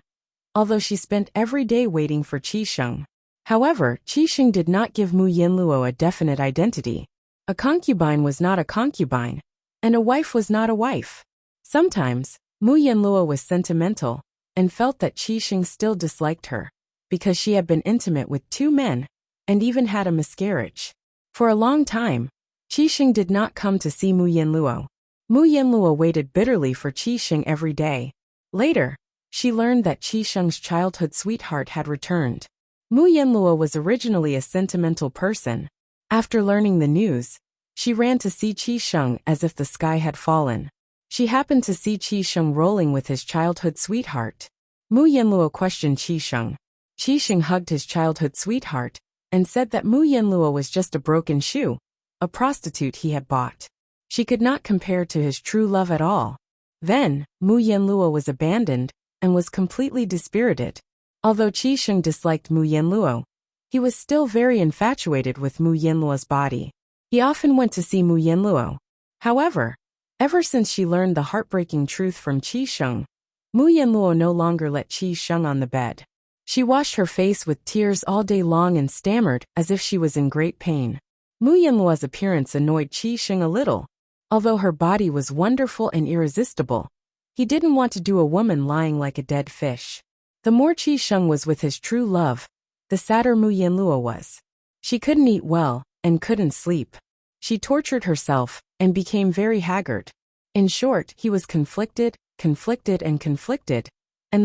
although she spent every day waiting for Qi Sheng. However, Qi Sheng did not give Mu Yanluo a definite identity. A concubine was not a concubine, and a wife was not a wife. Sometimes, Mu Yanluo was sentimental and felt that Qi Sheng still disliked her because she had been intimate with two men and even had a miscarriage. For a long time, Qi Sheng did not come to see Mu Yanluo. Mu Yanluo waited bitterly for Qi Sheng every day. Later, she learned that Qi Sheng's childhood sweetheart had returned. Mu Yanluo was originally a sentimental person. After learning the news, she ran to see Qi Sheng as if the sky had fallen. She happened to see Qi Sheng rolling with his childhood sweetheart. Mu Yanluo questioned Qi Sheng. Qi Sheng hugged his childhood sweetheart and said that Mu Yanluo was just a broken shoe, a prostitute he had bought. She could not compare to his true love at all. Then, Mu Yanluo was abandoned and was completely dispirited. Although Qi Sheng disliked Mu Yanluo, he was still very infatuated with Mu Yanluo's body. He often went to see Mu Yanluo. However, ever since she learned the heartbreaking truth from Qi Sheng, Mu Yanluo no longer let Qi Sheng on the bed. She washed her face with tears all day long and stammered as if she was in great pain. Mu Yanluo's appearance annoyed Qi Sheng a little. Although her body was wonderful and irresistible, he didn't want to do a woman lying like a dead fish. The more Qi Sheng was with his true love, the sadder Mu Yanluo was. She couldn't eat well and couldn't sleep. She tortured herself and became very haggard. In short, he was conflicted, and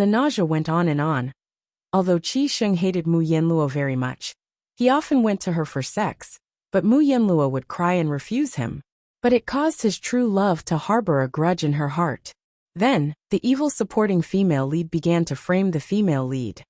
the nausea went on and on. Although Qi Sheng hated Mu Yanluo very much, he often went to her for sex, but Mu Yanluo would cry and refuse him. But it caused his true love to harbor a grudge in her heart. Then, the evil supporting female lead began to frame the female lead.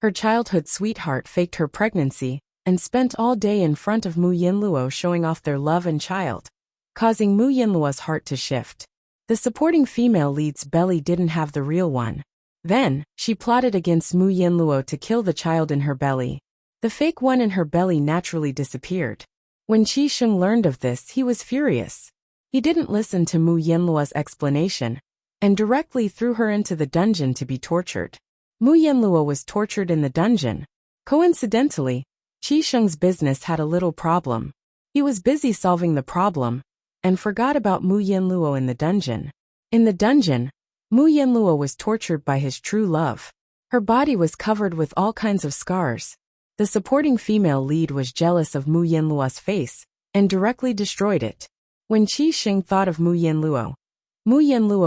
Her childhood sweetheart faked her pregnancy and spent all day in front of Mu Yanluo showing off their love and child, causing Mu Yanluo's heart to shift. The supporting female lead's belly didn't have the real one. Then, she plotted against Mu Yanluo to kill the child in her belly. The fake one in her belly naturally disappeared. When Qi Sheng learned of this, he was furious. He didn't listen to Mu Yanluo's explanation and directly threw her into the dungeon to be tortured. Mu Yanluo was tortured in the dungeon. Coincidentally, Qi Sheng's business had a little problem. He was busy solving the problem and forgot about Mu Yanluo in the dungeon. In the dungeon, Mu Yanluo was tortured by his true love. Her body was covered with all kinds of scars. The supporting female lead was jealous of Mu Yanluo's face and directly destroyed it. When Qi Sheng thought of Mu Yanluo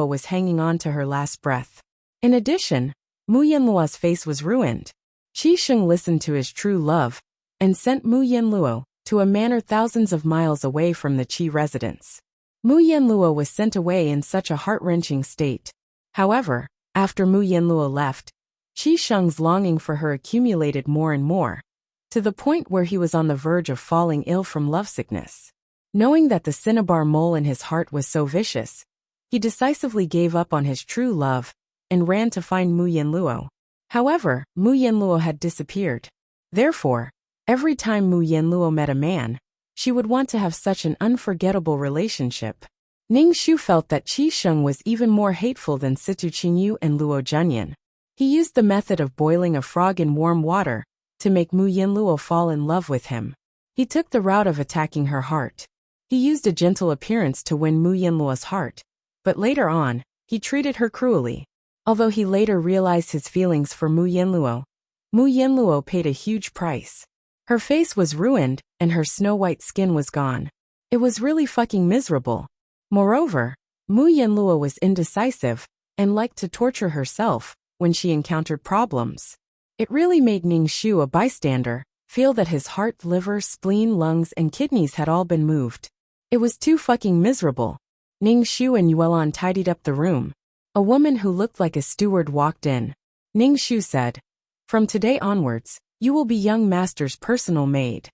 was hanging on to her last breath. In addition, Mu Yanluo's face was ruined. Qi Sheng listened to his true love and sent Mu Yanluo to a manor thousands of miles away from the Qi residence. Mu Yanluo was sent away in such a heart-wrenching state. However, after Mu Yanluo left, Qi Sheng's longing for her accumulated more and more, to the point where he was on the verge of falling ill from lovesickness. Knowing that the cinnabar mole in his heart was so vicious, he decisively gave up on his true love and ran to find Mu Yanluo. However, Mu Yanluo had disappeared. Therefore, every time Mu Yanluo met a man, she would want to have such an unforgettable relationship. Ning Xu felt that Qi Sheng was even more hateful than Situ Qingyu and Luo Zhenyan. He used the method of boiling a frog in warm water to make Mu Yanluo fall in love with him. He took the route of attacking her heart. He used a gentle appearance to win Mu Yanluo's heart, but later on, he treated her cruelly. Although he later realized his feelings for Mu Yanluo paid a huge price. Her face was ruined and her snow-white skin was gone. It was really fucking miserable. Moreover, Mu Yanluo was indecisive and liked to torture herself when she encountered problems. It really made Ning Shu, a bystander, feel that his heart, liver, spleen, lungs, and kidneys had all been moved. It was too fucking miserable. Ning Shu and Yuelan tidied up the room. A woman who looked like a steward walked in. Ning Shu said, "From today onwards, you will be young master's personal maid."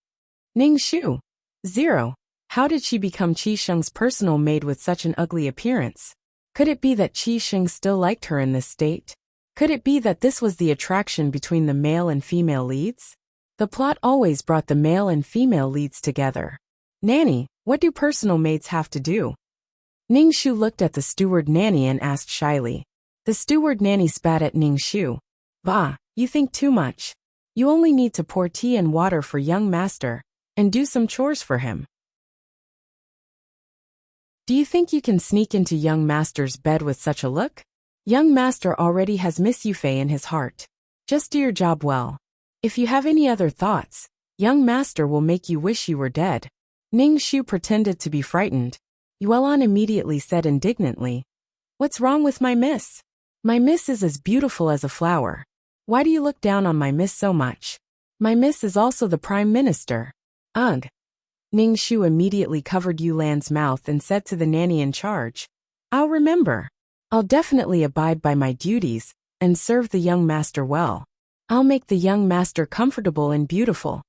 Ning Shu. 0. How did she become Qi Sheng's personal maid with such an ugly appearance? Could it be that Qi Sheng still liked her in this state? Could it be that this was the attraction between the male and female leads? The plot always brought the male and female leads together. Nanny, what do personal maids have to do? Ning Shu looked at the steward nanny and asked shyly. The steward nanny spat at Ning Shu. Bah, you think too much. You only need to pour tea and water for young master, and do some chores for him. Do you think you can sneak into young master's bed with such a look? Young master already has Miss Yufei in his heart. Just do your job well. If you have any other thoughts, young master will make you wish you were dead. Ning Shu pretended to be frightened. Yuelan immediately said indignantly, "What's wrong with my miss? My miss is as beautiful as a flower. Why do you look down on my miss so much? My miss is also the prime minister." Ugh. Ning Shu immediately covered Yulan's mouth and said to the nanny in charge, "I'll remember. I'll definitely abide by my duties and serve the young master well. I'll make the young master comfortable and beautiful."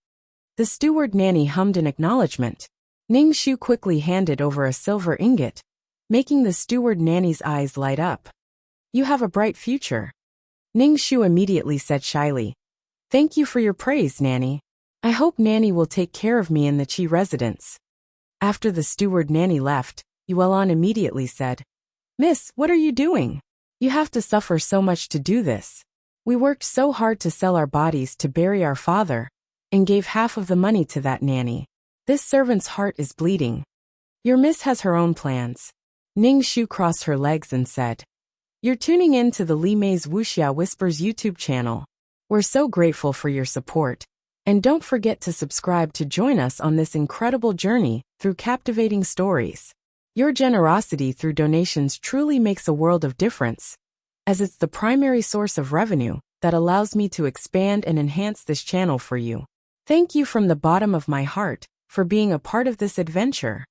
The steward nanny hummed in acknowledgement. Ning Shu quickly handed over a silver ingot, making the steward nanny's eyes light up. "You have a bright future." Ning Shu immediately said shyly, "Thank you for your praise, nanny. I hope nanny will take care of me in the Qi residence." After the steward nanny left, Yuelan immediately said, "Miss, what are you doing? You have to suffer so much to do this. We worked so hard to sell our bodies to bury our father, and gave half of the money to that nanny. This servant's heart is bleeding. Your miss has her own plans." Ning Shu crossed her legs and said, "You're tuning in to the Li Mei's Wuxia Whispers YouTube channel. We're so grateful for your support. And don't forget to subscribe to join us on this incredible journey through captivating stories. Your generosity through donations truly makes a world of difference, as it's the primary source of revenue that allows me to expand and enhance this channel for you. Thank you from the bottom of my heart for being a part of this adventure."